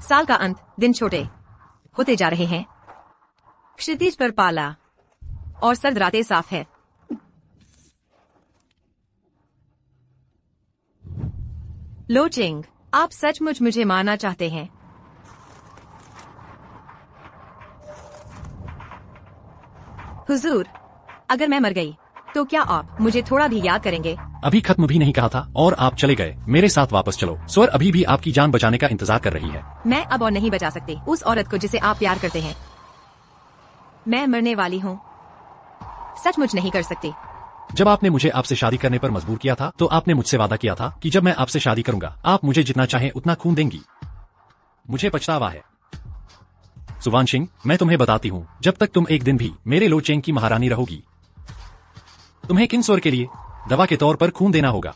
साल का अंत, दिन छोटे होते जा रहे हैं। क्षितिज पर पाला और सर्द रातें साफ है। लो चिंग, आप सचमुच मुझे मारना चाहते हैं? हुजूर, अगर मैं मर गई तो क्या आप मुझे थोड़ा भी याद करेंगे? अभी खत्म भी नहीं कहा था और आप चले गए। मेरे साथ वापस चलो। स्वर अभी भी आपकी जान बचाने का इंतजार कर रही है। मैं अब और नहीं बचा सकती उस औरत को जिसे आप प्यार करते हैं। मैं मरने वाली हूँ। सचमुच नहीं कर सकती। जब आपने मुझे आपसे शादी करने पर मजबूर किया था तो आपने मुझसे वादा किया था कि जब मैं आपसे शादी करूंगा आप मुझे जितना चाहे उतना खून देंगी। मुझे पछतावा है। सुवान सिंह, मैं तुम्हें बताती हूँ, जब तक तुम एक दिन भी मेरे लो चेंग की महारानी रहोगी, तुम्हें किन स्वर के लिए दवा के तौर पर खून देना होगा।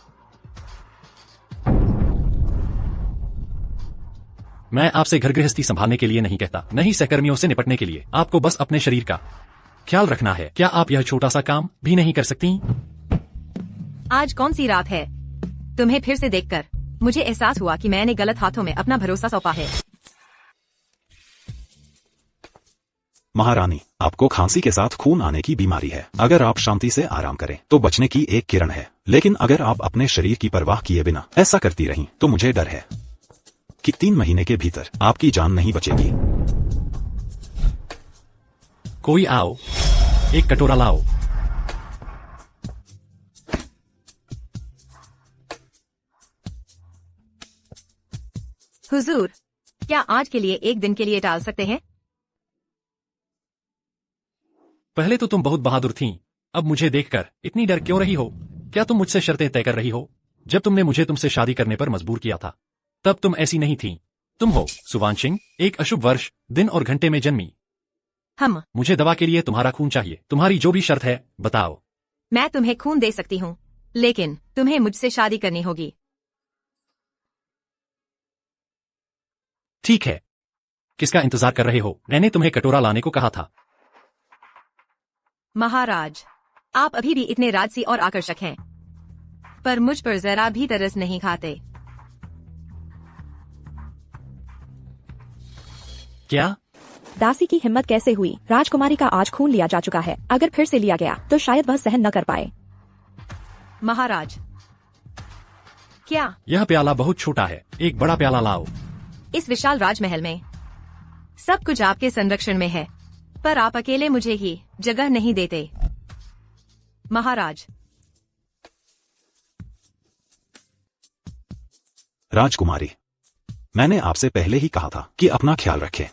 मैं आपसे घर गृहस्थी संभालने के लिए नहीं कहता, नहीं सहकर्मियों से निपटने के लिए। आपको बस अपने शरीर का ख्याल रखना है। क्या आप यह छोटा सा काम भी नहीं कर सकती? आज कौन सी रात है? तुम्हें फिर से देखकर मुझे एहसास हुआ कि मैंने गलत हाथों में अपना भरोसा सौंपा है। महारानी, आपको खांसी के साथ खून आने की बीमारी है। अगर आप शांति से आराम करें तो बचने की एक किरण है, लेकिन अगर आप अपने शरीर की परवाह किए बिना ऐसा करती रहीं तो मुझे डर है कि 3 महीने के भीतर आपकी जान नहीं बचेगी। कोई आओ, एक कटोरा लाओ। हुजूर, क्या आज के लिए एक दिन के लिए टाल सकते हैं? पहले तो तुम बहुत बहादुर थीं, अब मुझे देखकर इतनी डर क्यों रही हो? क्या तुम मुझसे शर्तें तय कर रही हो? जब तुमने मुझे तुमसे शादी करने पर मजबूर किया था तब तुम ऐसी नहीं थीं। तुम हो सुवान सिंह, एक अशुभ वर्ष, दिन और घंटे में जन्मी। मुझे दवा के लिए तुम्हारा खून चाहिए। तुम्हारी जो भी शर्त है बताओ। मैं तुम्हें खून दे सकती हूँ, लेकिन तुम्हें मुझसे शादी करनी होगी। ठीक है, किसका इंतजार कर रहे हो? मैंने तुम्हें कटोरा लाने को कहा था। महाराज, आप अभी भी इतने राजसी और आकर्षक हैं, पर मुझ पर जरा भी तरस नहीं खाते। क्या? दासी की हिम्मत कैसे हुई? राजकुमारी का आज खून लिया जा चुका है। अगर फिर से लिया गया तो शायद वह सहन न कर पाए। महाराज, क्या? यह प्याला बहुत छोटा है, एक बड़ा प्याला लाओ। इस विशाल राजमहल में सब कुछ आपके संरक्षण में है, पर आप अकेले मुझे ही जगह नहीं देते। महाराज, राजकुमारी, मैंने आपसे पहले ही कहा था कि अपना ख्याल रखें।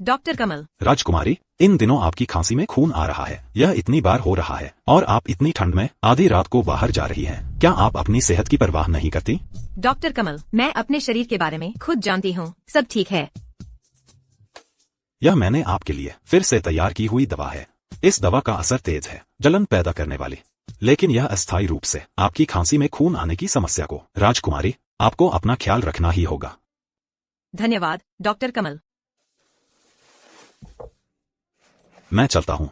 डॉक्टर कमल। राजकुमारी, इन दिनों आपकी खांसी में खून आ रहा है। यह इतनी बार हो रहा है और आप इतनी ठंड में आधी रात को बाहर जा रही हैं। क्या आप अपनी सेहत की परवाह नहीं करती? डॉक्टर कमल, मैं अपने शरीर के बारे में खुद जानती हूँ, सब ठीक है। यह मैंने आपके लिए फिर से तैयार की हुई दवा है। इस दवा का असर तेज है, जलन पैदा करने वाली, लेकिन यह अस्थायी रूप से आपकी खांसी में खून आने की समस्या को। राजकुमारी, आपको अपना ख्याल रखना ही होगा। धन्यवाद डॉक्टर कमल। मैं चलता हूँ।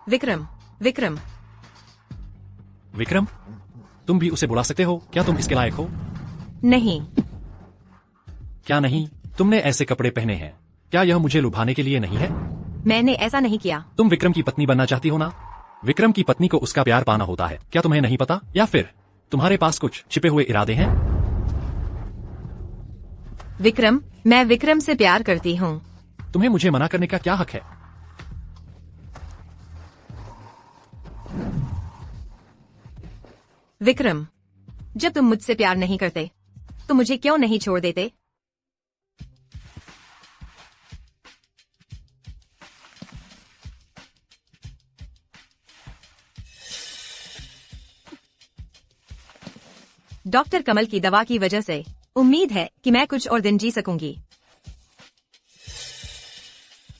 विक्रम, विक्रम, विक्रम, तुम भी उसे बुला सकते हो? क्या तुम इसके लायक हो? नहीं। क्या नहीं? तुमने ऐसे कपड़े पहने हैं, क्या यह मुझे लुभाने के लिए नहीं है? मैंने ऐसा नहीं किया। तुम विक्रम की पत्नी बनना चाहती हो ना? विक्रम की पत्नी को उसका प्यार पाना होता है, क्या तुम्हें नहीं पता? या फिर तुम्हारे पास कुछ छिपे हुए इरादे हैं? विक्रम, मैं विक्रम से प्यार करती हूँ। तुम्हें मुझे मना करने का क्या हक है? विक्रम, जब तुम मुझसे प्यार नहीं करते तो मुझे क्यों नहीं छोड़ देते? डॉक्टर कमल की दवा की वजह से उम्मीद है कि मैं कुछ और दिन जी सकूंगी।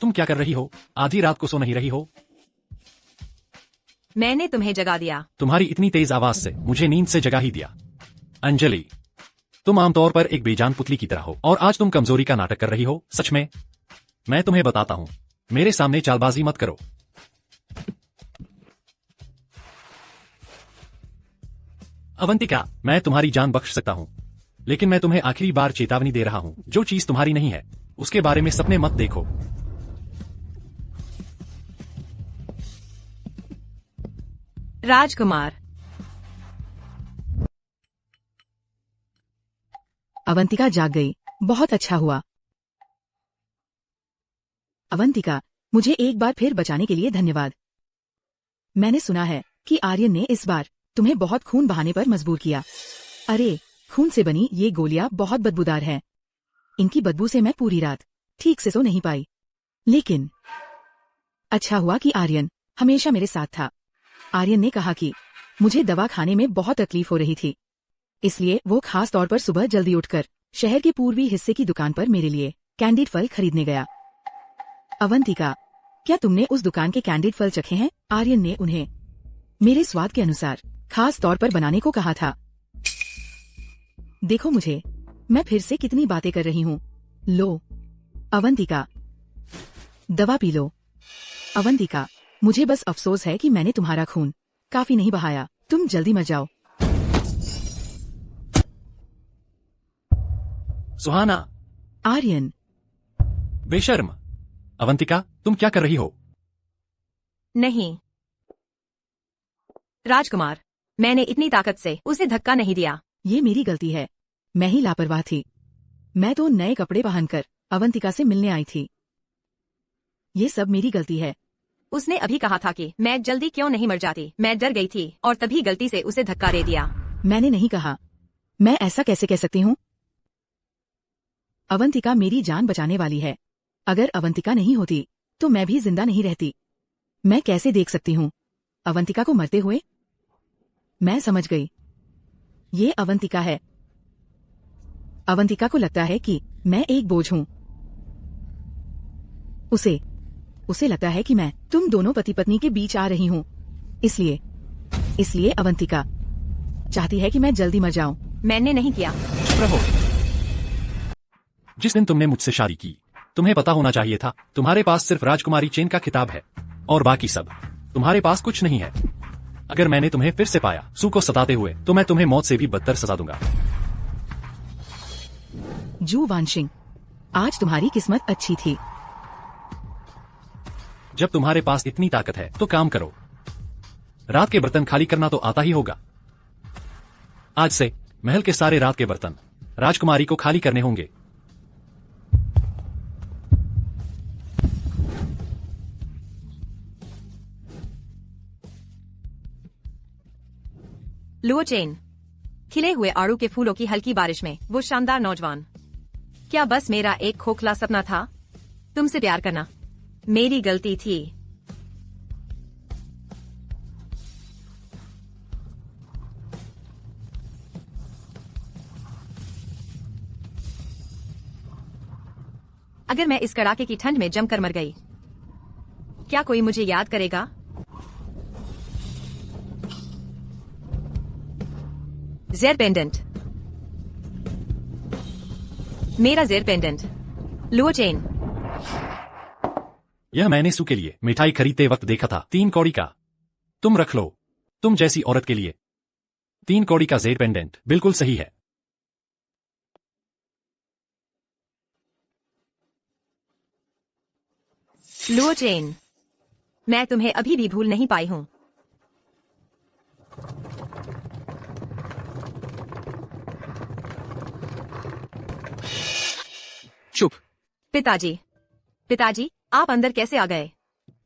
तुम क्या कर रही हो? आधी रात को सो नहीं रही हो? मैंने तुम्हें जगा दिया। तुम्हारी इतनी तेज आवाज से मुझे नींद से जगा ही दिया। अंजलि, तुम आमतौर पर एक बेजान पुतली की तरह हो और आज तुम कमजोरी का नाटक कर रही हो। सच में, मैं तुम्हें बताता हूँ, मेरे सामने चालबाजी मत करो। अवंतिका, मैं तुम्हारी जान बख्श सकता हूँ, लेकिन मैं तुम्हें आखिरी बार चेतावनी दे रहा हूँ, जो चीज तुम्हारी नहीं है उसके बारे में सपने मत देखो। राजकुमार। अवंतिका जाग गई। बहुत अच्छा हुआ। अवंतिका, मुझे एक बार फिर बचाने के लिए धन्यवाद। मैंने सुना है कि आर्यन ने इस बार तुम्हें बहुत खून बहाने पर मजबूर किया। अरे, खून से बनी ये गोलियां बहुत बदबूदार हैं। इनकी बदबू से मैं पूरी रात ठीक से सो नहीं पाई। लेकिन अच्छा हुआ कि आर्यन हमेशा मेरे साथ था। आर्यन ने कहा कि मुझे दवा खाने में बहुत तकलीफ हो रही थी, इसलिए वो खास तौर पर सुबह जल्दी उठकर शहर के पूर्वी हिस्से की दुकान पर मेरे लिए कैंडिड फल खरीदने गया। अवंतिका, क्या तुमने उस दुकान के कैंडिड फल चखे हैं? आर्यन ने उन्हें मेरे स्वाद के अनुसार खास तौर पर बनाने को कहा था। देखो मुझे, मैं फिर से कितनी बातें कर रही हूँ। लो अवंतिका, दवा पी लो। अवंतिका, मुझे बस अफसोस है कि मैंने तुम्हारा खून काफी नहीं बहाया। तुम जल्दी मर जाओ। सुहाना। आर्यन। बेशर्म। अवंतिका, तुम क्या कर रही हो? नहीं राजकुमार, मैंने इतनी ताकत से उसे धक्का नहीं दिया। ये मेरी गलती है। मैं ही लापरवाह थी। मैं तो नए कपड़े पहनकर अवंतिका से मिलने आई थी। ये सब मेरी गलती है। उसने अभी कहा था कि मैं जल्दी क्यों नहीं मर जाती। मैं डर गई थी और तभी गलती से उसे धक्का दे दिया। मैंने नहीं कहा। मैं ऐसा कैसे कह सकती हूँ? अवंतिका मेरी जान बचाने वाली है। अगर अवंतिका नहीं होती तो मैं भी जिंदा नहीं रहती। मैं कैसे देख सकती हूँ अवंतिका को मरते हुए? मैं समझ गई। ये अवंतिका है। अवंतिका को लगता है कि मैं एक बोझ हूँ। उसे लगता है कि मैं तुम दोनों पति पत्नी के बीच आ रही हूँ। इसलिए अवंतिका चाहती है कि मैं जल्दी मर जाऊं। मैंने नहीं किया। चुप रहो। जिस दिन तुमने मुझसे शादी की, तुम्हें पता होना चाहिए था तुम्हारे पास सिर्फ राजकुमारी चेन का खिताब है और बाकी सब तुम्हारे पास कुछ नहीं है। अगर मैंने तुम्हें फिर से पाया सू को सताते हुए, तो मैं तुम्हें मौत से भी बदतर सजा दूंगा। जू वानशिंग, आज तुम्हारी किस्मत अच्छी थी। जब तुम्हारे पास इतनी ताकत है तो काम करो। रात के बर्तन खाली करना तो आता ही होगा। आज से महल के सारे रात के बर्तन राजकुमारी को खाली करने होंगे। Luo Chen. खिले हुए आड़ू के फूलों की हल्की बारिश में वो शानदार नौजवान। क्या बस मेरा एक खोखला सपना था? तुमसे प्यार करना मेरी गलती थी। अगर मैं इस कड़ाके की ठंड में जमकर मर गई, क्या कोई मुझे याद करेगा? जेर पेंडेंट, मेरा जेर पेंडेंट। Luo Chen. यह मैंने सू के लिए मिठाई खरीदते वक्त देखा था। 3 कौड़ी का। तुम रख लो। तुम जैसी औरत के लिए 3 कौड़ी का जेर पेंडेंट बिल्कुल सही है। लुओ चेन, मैं तुम्हें अभी भी भूल नहीं पाई हूं। चुप। पिताजी, आप अंदर कैसे आ गए?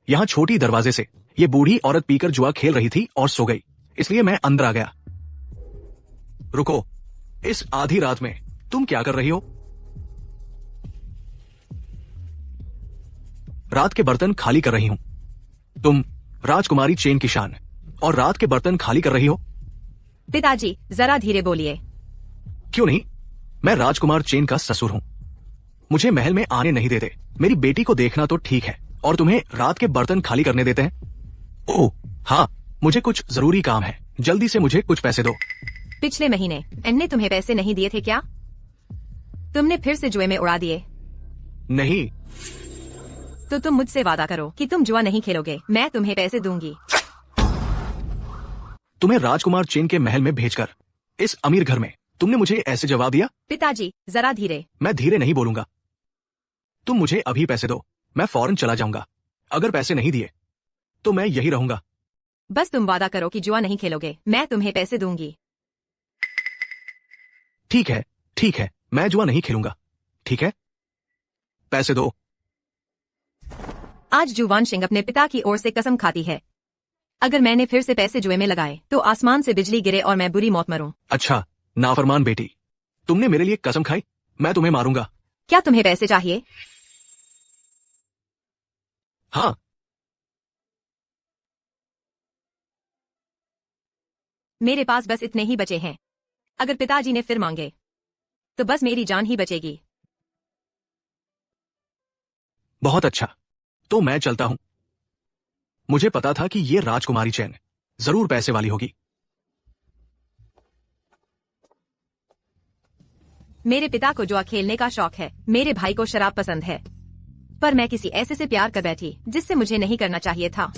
यहाँ छोटी दरवाजे से। ये बूढ़ी औरत पीकर जुआ खेल रही थी और सो गई, इसलिए मैं अंदर आ गया। रुको, इस आधी रात में तुम क्या कर रही हो? रात के बर्तन खाली कर रही हूं। तुम राजकुमारी चेन की शान, और रात के बर्तन खाली कर रही हो? पिताजी, जरा धीरे बोलिए। क्यों नहीं? मैं राजकुमार चेन का ससुर हूं। मुझे महल में आने नहीं देते। मेरी बेटी को देखना तो ठीक है, और तुम्हें रात के बर्तन खाली करने देते हैं? ओह हाँ, मुझे कुछ जरूरी काम है। जल्दी से मुझे कुछ पैसे दो। पिछले महीने एन तुम्हें पैसे नहीं दिए थे क्या? तुमने फिर से जुए में उड़ा दिए? नहीं। तो तुम मुझसे वादा करो कि तुम जुआ नहीं खेलोगे। मैं तुम्हें पैसे दूंगी। तुम्हें राजकुमार चेन के महल में भेजकर इस अमीर घर में तुमने मुझे ऐसे जवाब दिया? पिताजी जरा धीरे। मैं धीरे नहीं बोलूंगा। तुम मुझे अभी पैसे दो, मैं फौरन चला जाऊंगा। अगर पैसे नहीं दिए तो मैं यही रहूंगा। बस तुम वादा करो कि जुआ नहीं खेलोगे, मैं तुम्हें पैसे दूंगी। ठीक है, मैं जुआ नहीं खेलूंगा। ठीक है, पैसे दो। आज जुवान सिंह अपने पिता की ओर से कसम खाती है, अगर मैंने फिर से पैसे जुए में लगाए तो आसमान से बिजली गिरे और मैं बुरी मौत मरूं। अच्छा नाफरमान बेटी, तुमने मेरे लिए कसम खाई, मैं तुम्हें मारूंगा। क्या तुम्हें पैसे चाहिए? हाँ। मेरे पास बस इतने ही बचे हैं। अगर पिताजी ने फिर मांगे तो बस मेरी जान ही बचेगी। बहुत अच्छा, तो मैं चलता हूं। मुझे पता था कि ये राजकुमारी चैन जरूर पैसे वाली होगी। मेरे पिता को जुआ खेलने का शौक है, मेरे भाई को शराब पसंद है, पर मैं किसी ऐसे से प्यार कर बैठी जिससे मुझे नहीं करना चाहिए था।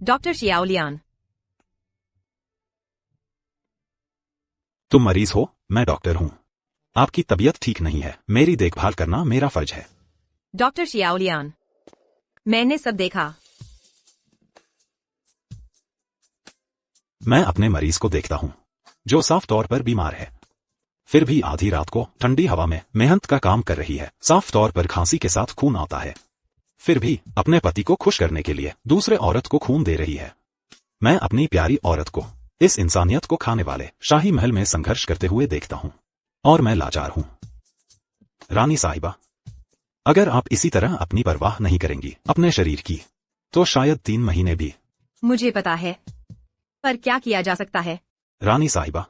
डॉक्टर शियाओलियान। तुम मरीज हो, मैं डॉक्टर हूं। आपकी तबीयत ठीक नहीं है, मेरी देखभाल करना मेरा फर्ज है। डॉक्टर शियाओलियान, मैंने सब देखा। मैं अपने मरीज को देखता हूं जो साफ तौर पर बीमार है, फिर भी आधी रात को ठंडी हवा में मेहनत का काम कर रही है। साफ तौर पर खांसी के साथ खून आता है, फिर भी अपने पति को खुश करने के लिए दूसरे औरत को खून दे रही है। मैं अपनी प्यारी औरत को इस इंसानियत को खाने वाले शाही महल में संघर्ष करते हुए देखता हूं और मैं लाचार हूं। रानी साहिबा, अगर आप इसी तरह अपनी परवाह नहीं करेंगी अपने शरीर की, तो शायद 3 महीने भी। मुझे पता है, पर क्या किया जा सकता है? रानी साहिबा,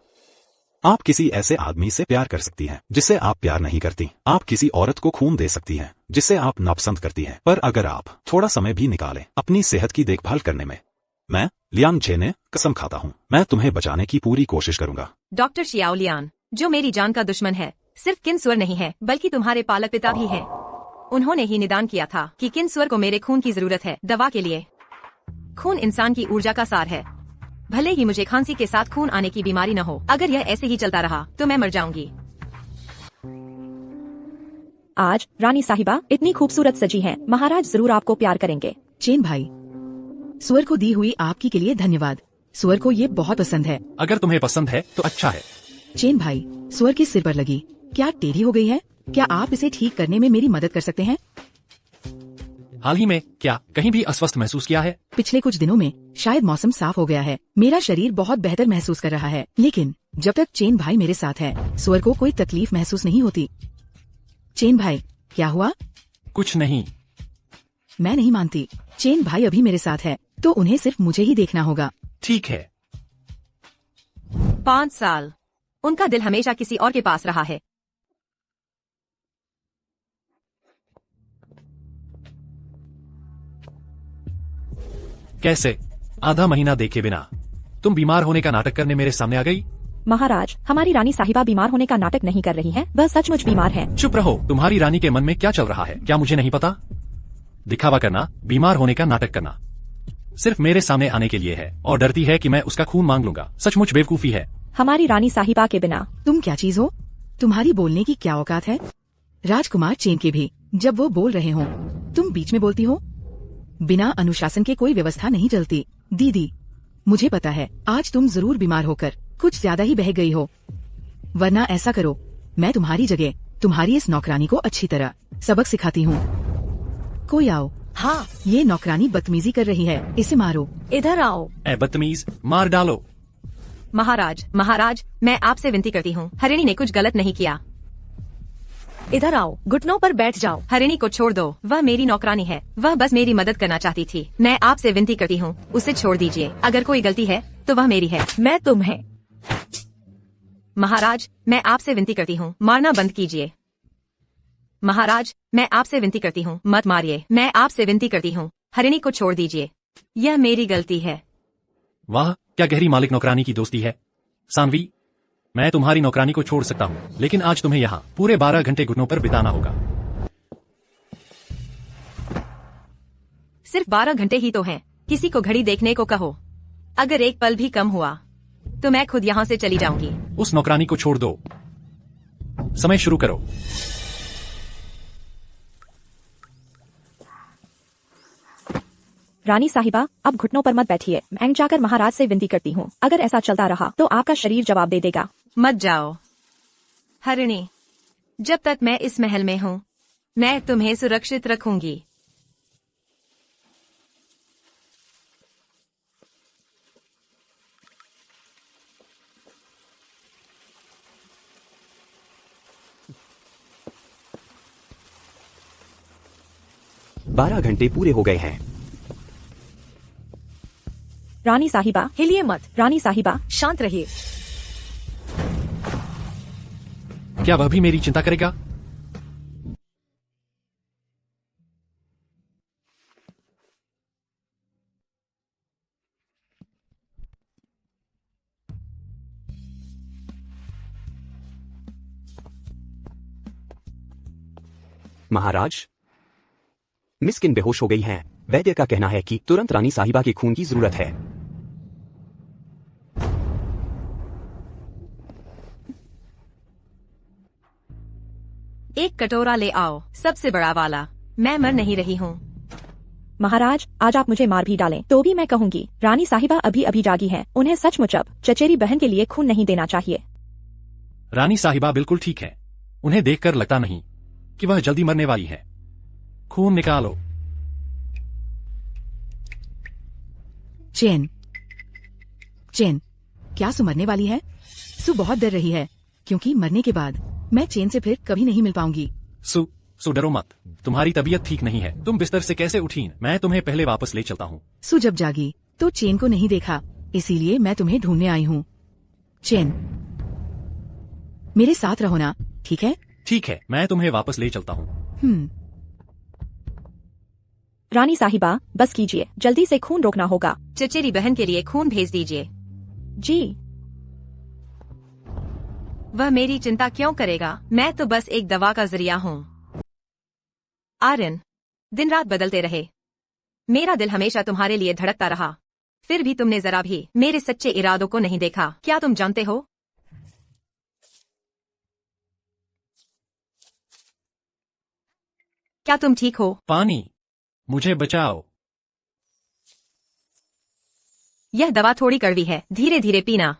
आप किसी ऐसे आदमी से प्यार कर सकती हैं जिससे आप प्यार नहीं करती। आप किसी औरत को खून दे सकती हैं जिसे आप नापसंद करती हैं। पर अगर आप थोड़ा समय भी निकालें अपनी सेहत की देखभाल करने में, मैं लियान छे ने कसम खाता हूं, मैं तुम्हें बचाने की पूरी कोशिश करूंगा। डॉक्टर शियाओलियान, जो मेरी जान का दुश्मन है सिर्फ किन्सवर नहीं है बल्कि तुम्हारे पालक पिता भी हैं। उन्होंने ही निदान किया था कि किन्सवर को मेरे खून की जरूरत है दवा के लिए। खून इंसान की ऊर्जा का सार है। भले ही मुझे खांसी के साथ खून आने की बीमारी न हो, अगर यह ऐसे ही चलता रहा तो मैं मर जाऊंगी। आज रानी साहिबा इतनी खूबसूरत सजी हैं, महाराज जरूर आपको प्यार करेंगे। चेन भाई, सुअर को दी हुई आपकी के लिए धन्यवाद। सुअर को ये बहुत पसंद है। अगर तुम्हें पसंद है तो अच्छा है। चेन भाई, सुअर के सिर पर लगी क्या टेढ़ी हो गई है? क्या आप इसे ठीक करने में मेरी मदद कर सकते हैं? हाल ही में क्या कहीं भी अस्वस्थ महसूस किया है? पिछले कुछ दिनों में शायद मौसम साफ हो गया है, मेरा शरीर बहुत बेहतर महसूस कर रहा है। लेकिन जब तक चेन भाई मेरे साथ है, सुअर को कोई तकलीफ महसूस नहीं होती। चेन भाई, क्या हुआ? कुछ नहीं। मैं नहीं मानती। चेन भाई अभी मेरे साथ है तो उन्हें सिर्फ मुझे ही देखना होगा। ठीक है। 5 साल उनका दिल हमेशा किसी और के पास रहा है। कैसे? आधा महीना देखे बिना तुम बीमार होने का नाटक करने मेरे सामने आ गई? महाराज, हमारी रानी साहिबा बीमार होने का नाटक नहीं कर रही है, वह सचमुच बीमार है। चुप रहो। तुम्हारी रानी के मन में क्या चल रहा है क्या मुझे नहीं पता? दिखावा करना, बीमार होने का नाटक करना सिर्फ मेरे सामने आने के लिए है और डरती है कि मैं उसका खून मांग लूंगा। सचमुच बेवकूफी है। हमारी रानी साहिबा के बिना। तुम क्या चीज हो? तुम्हारी बोलने की क्या औकात है? राजकुमार चेन के भी जब वो बोल रहे हो तुम बीच में बोलती हो। बिना अनुशासन के कोई व्यवस्था नहीं चलती। दीदी, मुझे पता है आज तुम जरूर बीमार होकर कुछ ज्यादा ही बह गई हो, वरना ऐसा करो, मैं तुम्हारी जगह तुम्हारी इस नौकरानी को अच्छी तरह सबक सिखाती हूँ। कोई आओ। हाँ, ये नौकरानी बदतमीजी कर रही है, इसे मारो। इधर आओ। ए बदतमीज, मार डालो। महाराज, मैं आपसे विनती करती हूँ, हरिणी ने कुछ गलत नहीं किया। इधर आओ, घुटनों पर बैठ जाओ। हरिणी को छोड़ दो, वह मेरी नौकरानी है, वह बस मेरी मदद करना चाहती थी। मैं आपसे विनती करती हूँ, उसे छोड़ दीजिए। अगर कोई गलती है तो वह मेरी है, मैं तुम्हें। महाराज, मैं आपसे विनती करती हूँ, मारना बंद कीजिए। महाराज, मैं आपसे विनती करती हूँ, मत मारिए। मैं आपसे विनती करती हूँ, हरिणी को छोड़ दीजिए, यह मेरी गलती है। वाह, क्या गहरी मालिक नौकरानी की दोस्ती है। सानवी, मैं तुम्हारी नौकरानी को छोड़ सकता हूँ, लेकिन आज तुम्हें यहाँ पूरे 12 घंटे घुटनों पर बिताना होगा। सिर्फ 12 घंटे ही तो हैं, किसी को घड़ी देखने को कहो। अगर एक पल भी कम हुआ तो मैं खुद यहाँ से चली जाऊंगी। उस नौकरानी को छोड़ दो। समय शुरू करो। रानी साहिबा, अब घुटनों पर मत बैठिए। मैं जाकर महाराज से विनती करती हूँ, अगर ऐसा चलता रहा तो आपका शरीर जवाब दे देगा। मत जाओ हरिणी, जब तक मैं इस महल में हूँ मैं तुम्हें सुरक्षित रखूंगी। बारह घंटे पूरे हो गए हैं। रानी साहिबा, हिलिए मत। रानी साहिबा, शांत रहिए। क्या वह भी मेरी चिंता करेगा? महाराज, मिस्किन बेहोश हो गई हैं। वैद्य का कहना है कि तुरंत रानी साहिबा के खून की जरूरत है। एक कटोरा ले आओ, सबसे बड़ा वाला। मैं मर नहीं रही हूँ। महाराज, आज आप मुझे मार भी डालें तो भी मैं कहूंगी, रानी साहिबा अभी अभी जागी हैं। उन्हें सचमुच अब चचेरी बहन के लिए खून नहीं देना चाहिए। रानी साहिबा बिल्कुल ठीक है। उन्हें देखकर लगता नहीं कि वह जल्दी मरने वाली है। खून निकालो। चैन, चैन, क्या सु मरने वाली है? सु बहुत डर रही है क्योंकि मरने के बाद मैं चैन से फिर कभी नहीं मिल पाऊंगी। सु डरो मत। तुम्हारी तबीयत ठीक नहीं है। तुम बिस्तर से कैसे उठी? मैं तुम्हें पहले वापस ले चलता हूँ। सु जब जागी तो चैन को नहीं देखा, इसीलिए मैं तुम्हें ढूंढने आई हूँ। चैन, मेरे साथ रहो ना, ठीक है? ठीक है, मैं तुम्हें वापस ले चलता हूँ। रानी साहिबा, बस कीजिए, जल्दी से खून रोकना होगा। चचेरी बहन के लिए खून भेज दीजिए। जी। वह मेरी चिंता क्यों करेगा? मैं तो बस एक दवा का जरिया हूँ। आर्यन, दिन रात बदलते रहे, मेरा दिल हमेशा तुम्हारे लिए धड़कता रहा, फिर भी तुमने जरा भी मेरे सच्चे इरादों को नहीं देखा। क्या तुम जानते हो? क्या तुम ठीक हो? पानी, मुझे बचाओ। यह दवा थोड़ी कड़वी है, धीरे धीरे पीना।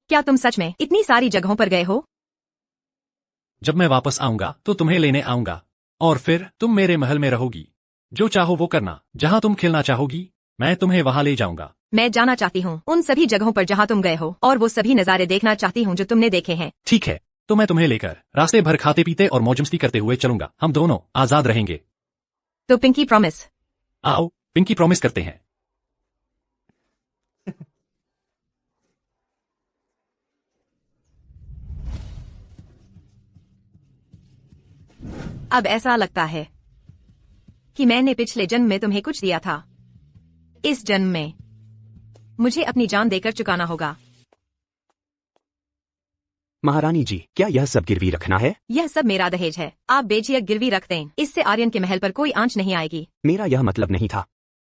क्या तुम सच में इतनी सारी जगहों पर गए हो? जब मैं वापस आऊंगा तो तुम्हें लेने आऊंगा और फिर तुम मेरे महल में रहोगी। जो चाहो वो करना, जहाँ तुम खेलना चाहोगी मैं तुम्हें वहाँ ले जाऊंगा। मैं जाना चाहती हूँ उन सभी जगहों पर जहाँ तुम गए हो, और वो सभी नज़ारे देखना चाहती हूँ जो तुमने देखे हैं। ठीक है, तो मैं तुम्हें लेकर रास्ते भर खाते पीते और मौज मस्ती करते हुए चलूंगा। हम दोनों आजाद रहेंगे। तो पिंकी प्रॉमिस? आओ, पिंकी प्रॉमिस करते हैं। अब ऐसा लगता है कि मैंने पिछले जन्म में तुम्हें कुछ दिया था। इस जन्म में मुझे अपनी जान देकर चुकाना होगा। महारानी जी, क्या यह सब गिरवी रखना है? यह सब मेरा दहेज है, आप बेझिझक गिरवी रख दें। इससे आर्यन के महल पर कोई आंच नहीं आएगी। मेरा यह मतलब नहीं था।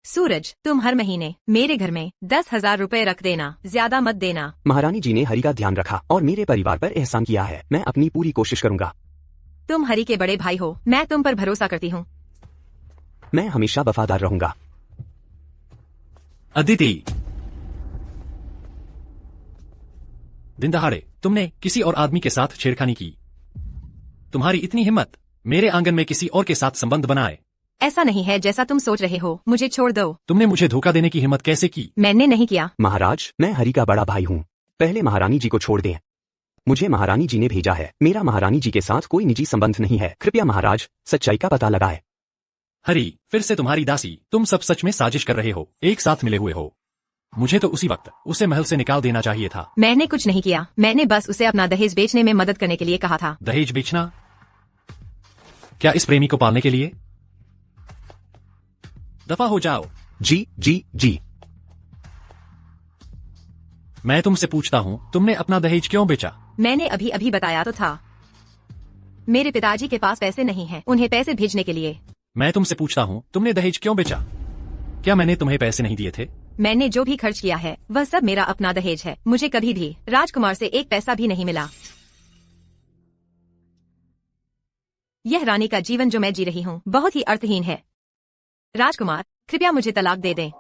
सूरज, तुम हर महीने मेरे घर में 10,000 रुपए रख देना, ज्यादा मत देना। महारानी जी ने हरि का ध्यान रखा और मेरे परिवार पर एहसान किया है। मैं अपनी पूरी कोशिश करूंगा। तुम हरि के बड़े भाई हो, मैं तुम पर भरोसा करती हूँ। मैं हमेशा वफादार रहूंगा। अदिति, दिन दहाड़े तुमने किसी और आदमी के साथ छेड़खानी की। तुम्हारी इतनी हिम्मत, मेरे आंगन में किसी और के साथ संबंध बनाए। ऐसा नहीं है जैसा तुम सोच रहे हो। मुझे छोड़ दो। तुमने मुझे धोखा देने की हिम्मत कैसे की? मैंने नहीं किया। महाराज, मैं हरि का बड़ा भाई हूँ। पहले महारानी जी को छोड़ दें। मुझे महारानी जी ने भेजा है। मेरा महारानी जी के साथ कोई निजी संबंध नहीं है। कृपया महाराज, सच्चाई का पता लगाएं। हरि, फिर से तुम्हारी दासी। तुम सब सच में साजिश कर रहे हो, एक साथ मिले हुए हो। मुझे तो उसी वक्त उसे महल से निकाल देना चाहिए था। मैंने कुछ नहीं किया, मैंने बस उसे अपना दहेज बेचने में मदद करने के लिए कहा था। दहेज बेचना? क्या इस प्रेमी को पालने के लिए? दफा हो जाओ। जी जी जी। मैं तुमसे पूछता हूँ, तुमने अपना दहेज क्यों बेचा? मैंने अभी अभी बताया तो था। मेरे पिताजी के पास पैसे नहीं हैं, उन्हें पैसे भेजने के लिए। मैं तुमसे पूछता हूँ, तुमने दहेज क्यों बेचा? क्या मैंने तुम्हें पैसे नहीं दिए थे? मैंने जो भी खर्च किया है वह सब मेरा अपना दहेज है। मुझे कभी भी राजकुमार से एक पैसा भी नहीं मिला। यह रानी का जीवन जो मैं जी रही हूँ बहुत ही अर्थहीन है। राजकुमार, कृपया मुझे तलाक दे दें।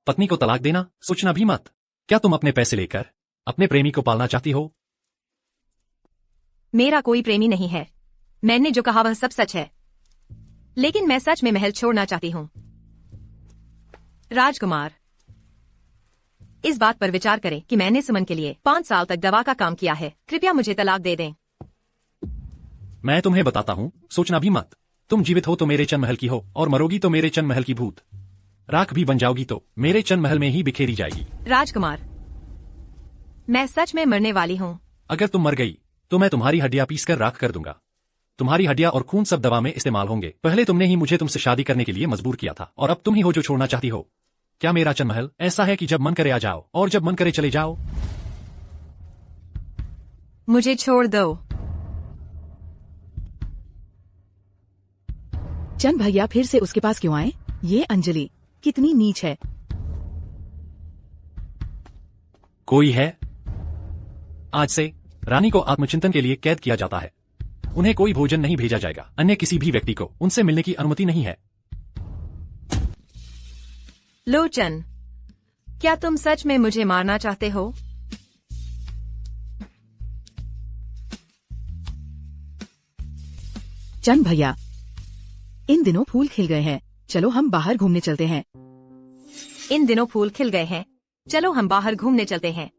पत्नी को तलाक देना सोचना भी मत। क्या तुम अपने पैसे लेकर अपने प्रेमी को पालना चाहती हो? मेरा कोई प्रेमी नहीं है। मैंने जो कहा वह सब सच है, लेकिन मैं सच में महल छोड़ना चाहती हूँ। राजकुमार, इस बात पर विचार करें कि मैंने सुमन के लिए 5 साल तक दवा का काम किया है। कृपया मुझे तलाक दे दें। मैं तुम्हें बताता हूँ, सोचना भी मत। तुम जीवित हो तो मेरे चंद महल की हो, और मरोगी तो मेरे चंद महल की भूत। राख भी बन जाओगी तो मेरे चंद महल में ही बिखेरी जाएगी। राजकुमार, मैं सच में मरने वाली हूँ। अगर तुम मर गई तो मैं तुम्हारी हड्डियां पीस कर राख कर दूंगा। तुम्हारी हड्डियां और खून सब दवा में इस्तेमाल होंगे। पहले तुमने ही मुझे तुमसे शादी करने के लिए मजबूर किया था, और अब तुम ही हो जो छोड़ना चाहती हो। क्या मेरा चंद महल ऐसा है कि जब मन करे आ जाओ और जब मन करे चले जाओ? मुझे छोड़ दो। चंद भैया फिर से उसके पास क्यों आए? ये अंजलि कितनी नीच है। कोई है? आज से रानी को आत्मचिंतन के लिए कैद किया जाता है। उन्हें कोई भोजन नहीं भेजा जाएगा। अन्य किसी भी व्यक्ति को उनसे मिलने की अनुमति नहीं है। लोचन, क्या तुम सच में मुझे मारना चाहते हो? चंद भैया, इन दिनों फूल खिल गए हैं, चलो हम बाहर घूमने चलते हैं। इन दिनों फूल खिल गए हैं, चलो हम बाहर घूमने चलते हैं।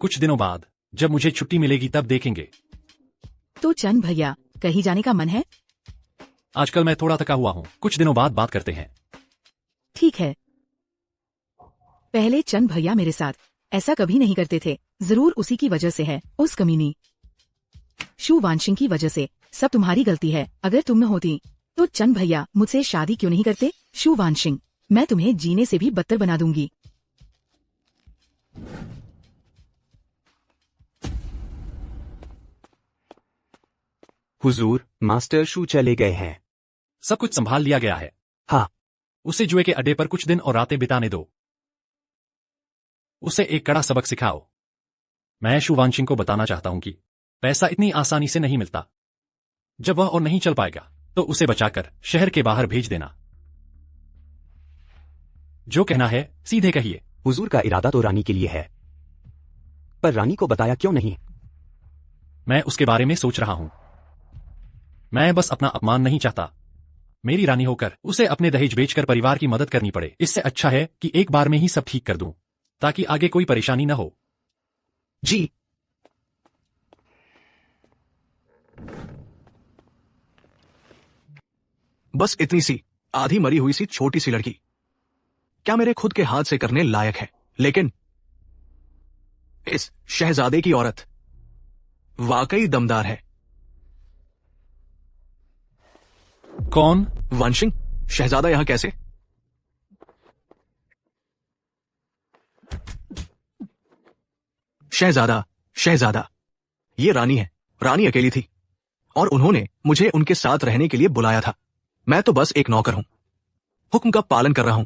कुछ दिनों बाद जब मुझे छुट्टी मिलेगी तब देखेंगे। तो चंद भैया, कहीं जाने का मन है? आजकल मैं थोड़ा थका हुआ हूँ, कुछ दिनों बाद बात करते हैं। ठीक है। पहले चंद भैया मेरे साथ ऐसा कभी नहीं करते थे। जरूर उसी की वजह से है, उस कमीनी शु वानशिंग की वजह से। सब तुम्हारी गलती है। अगर तुम न होती तो चंद भैया मुझसे शादी क्यों नहीं करते? शु वानशिंग, मैं तुम्हें जीने से भी बदतर बना दूंगी। हुजूर, मास्टर शू चले गए हैं। सब कुछ संभाल लिया गया है। हाँ। उसे जुए के अड्डे पर कुछ दिन और रातें बिताने दो। उसे एक कड़ा सबक सिखाओ। मैं शु वानशिंग को बताना चाहता हूं कि पैसा इतनी आसानी से नहीं मिलता। जब वह और नहीं चल पाएगा तो उसे बचाकर शहर के बाहर भेज देना। जो कहना है सीधे कहिए। हुजूर का इरादा तो रानी के लिए है, पर रानी को बताया क्यों नहीं? मैं उसके बारे में सोच रहा हूं। मैं बस अपना अपमान नहीं चाहता। मेरी रानी होकर उसे अपने दहेज बेचकर परिवार की मदद करनी पड़े। इससे अच्छा है कि एक बार में ही सब ठीक कर दूं, ताकि आगे कोई परेशानी न हो। जी। बस इतनी सी आधी मरी हुई सी छोटी सी लड़की क्या मेरे खुद के हाथ से करने लायक है? लेकिन इस शहजादे की औरत वाकई दमदार है। कौन? वानशिंग, शहजादा यहां कैसे? शहजादा, शहजादा, ये रानी है। रानी अकेली थी और उन्होंने मुझे उनके साथ रहने के लिए बुलाया था। मैं तो बस एक नौकर हूं, हुक्म का पालन कर रहा हूं।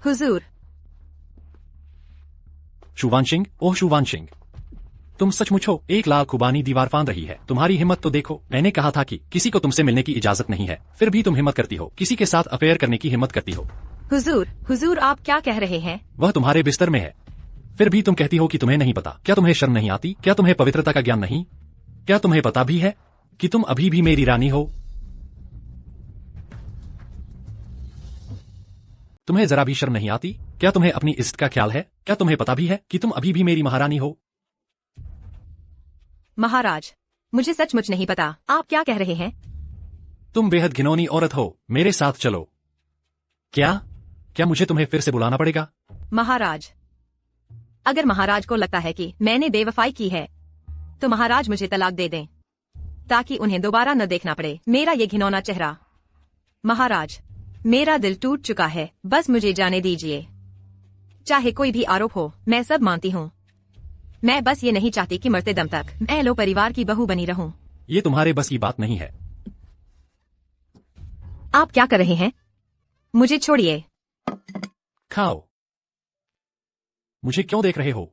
हुजूर। शु वानशिंग, ओह शु वानशिंग, तुम सचमुच हो एक लाल खुबानी दीवार फांद रही है। तुम्हारी हिम्मत तो देखो। मैंने कहा था कि किसी को तुमसे मिलने की इजाजत नहीं है, फिर भी तुम हिम्मत करती हो। किसी के साथ अफेयर करने की हिम्मत करती हो। हुजूर, हुजूर आप क्या कह रहे हैं? वह तुम्हारे बिस्तर में है, फिर भी तुम कहती हो कि तुम्हें नहीं पता। क्या तुम्हें शर्म नहीं आती? क्या तुम्हें पवित्रता का ज्ञान नहीं? क्या तुम्हें पता भी है कि तुम अभी भी मेरी रानी हो? तुम्हें जरा भी शर्म नहीं आती? क्या तुम्हें अपनी इज्जत का ख्याल है? क्या तुम्हें पता भी है कि तुम अभी भी मेरी महारानी हो? महाराज, मुझे सचमुच नहीं पता। आप क्या कह रहे हैं? तुम बेहद घिनौनी औरत हो। मेरे साथ चलो। क्या क्या मुझे तुम्हें फिर से बुलाना पड़ेगा? महाराज, अगर महाराज को लगता है कि मैंने बेवफाई की है तो महाराज मुझे तलाक दे दें, ताकि उन्हें दोबारा न देखना पड़े मेरा ये घिनौना चेहरा। महाराज, मेरा दिल टूट चुका है, बस मुझे जाने दीजिए। चाहे कोई भी आरोप हो, मैं सब मानती हूँ। मैं बस ये नहीं चाहती कि मरते दम तक मैं लो परिवार की बहू बनी रहूं। ये तुम्हारे बस की बात नहीं है। आप क्या कर रहे हैं? मुझे छोड़िए। खाओ। मुझे क्यों देख रहे हो?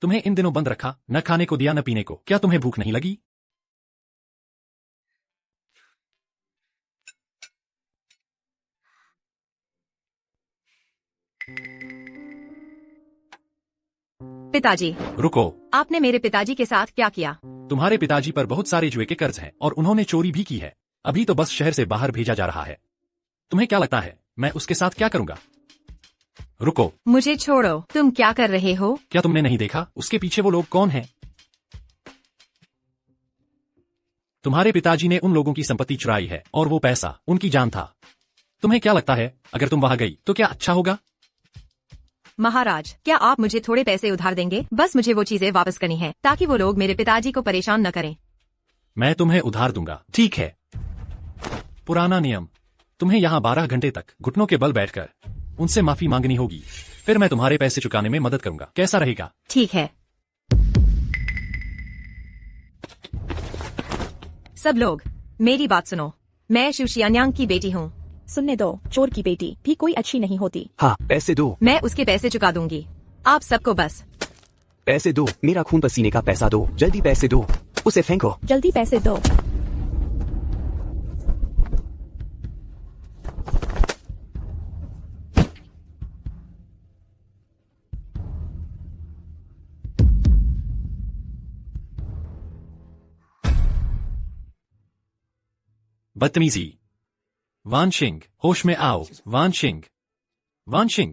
तुम्हें इन दिनों बंद रखा, न खाने को दिया न पीने को। क्या तुम्हें भूख नहीं लगी? पिताजी, रुको। आपने मेरे पिताजी के साथ क्या किया? तुम्हारे पिताजी पर बहुत सारे जुए के कर्ज हैं और उन्होंने चोरी भी की है। अभी तो बस शहर से बाहर भेजा जा रहा है। तुम्हें क्या लगता है मैं उसके साथ क्या करूंगा? रुको। मुझे छोड़ो। तुम क्या कर रहे हो? क्या तुमने नहीं देखा उसके पीछे वो लोग कौन हैं? तुम्हारे पिताजी ने उन लोगों की संपत्ति चुराई है और वो पैसा उनकी जान था। तुम्हें क्या लगता है अगर तुम वहां गई तो क्या अच्छा होगा? महाराज, क्या आप मुझे थोड़े पैसे उधार देंगे? बस मुझे वो चीजें वापस करनी है ताकि वो लोग मेरे पिताजी को परेशान न करें। मैं तुम्हें उधार दूंगा। ठीक है। पुराना नियम, तुम्हें यहाँ 12 घंटे तक घुटनों के बल बैठकर उनसे माफी मांगनी होगी। फिर मैं तुम्हारे पैसे चुकाने में मदद करूंगा। कैसा रहेगा? ठीक है। सब लोग मेरी बात सुनो। मैं शुशियान्यांग की बेटी हूँ। सुनने दो, चोर की बेटी भी कोई अच्छी नहीं होती। हाँ, पैसे दो। मैं उसके पैसे चुका दूंगी। आप सबको बस पैसे दो। मेरा खून पसीने का पैसा दो। जल्दी पैसे दो। उसे फेंको। जल्दी पैसे दो। बदतमीजी। वानशिंग, होश में आओ। वानशिंग, वानशिंग।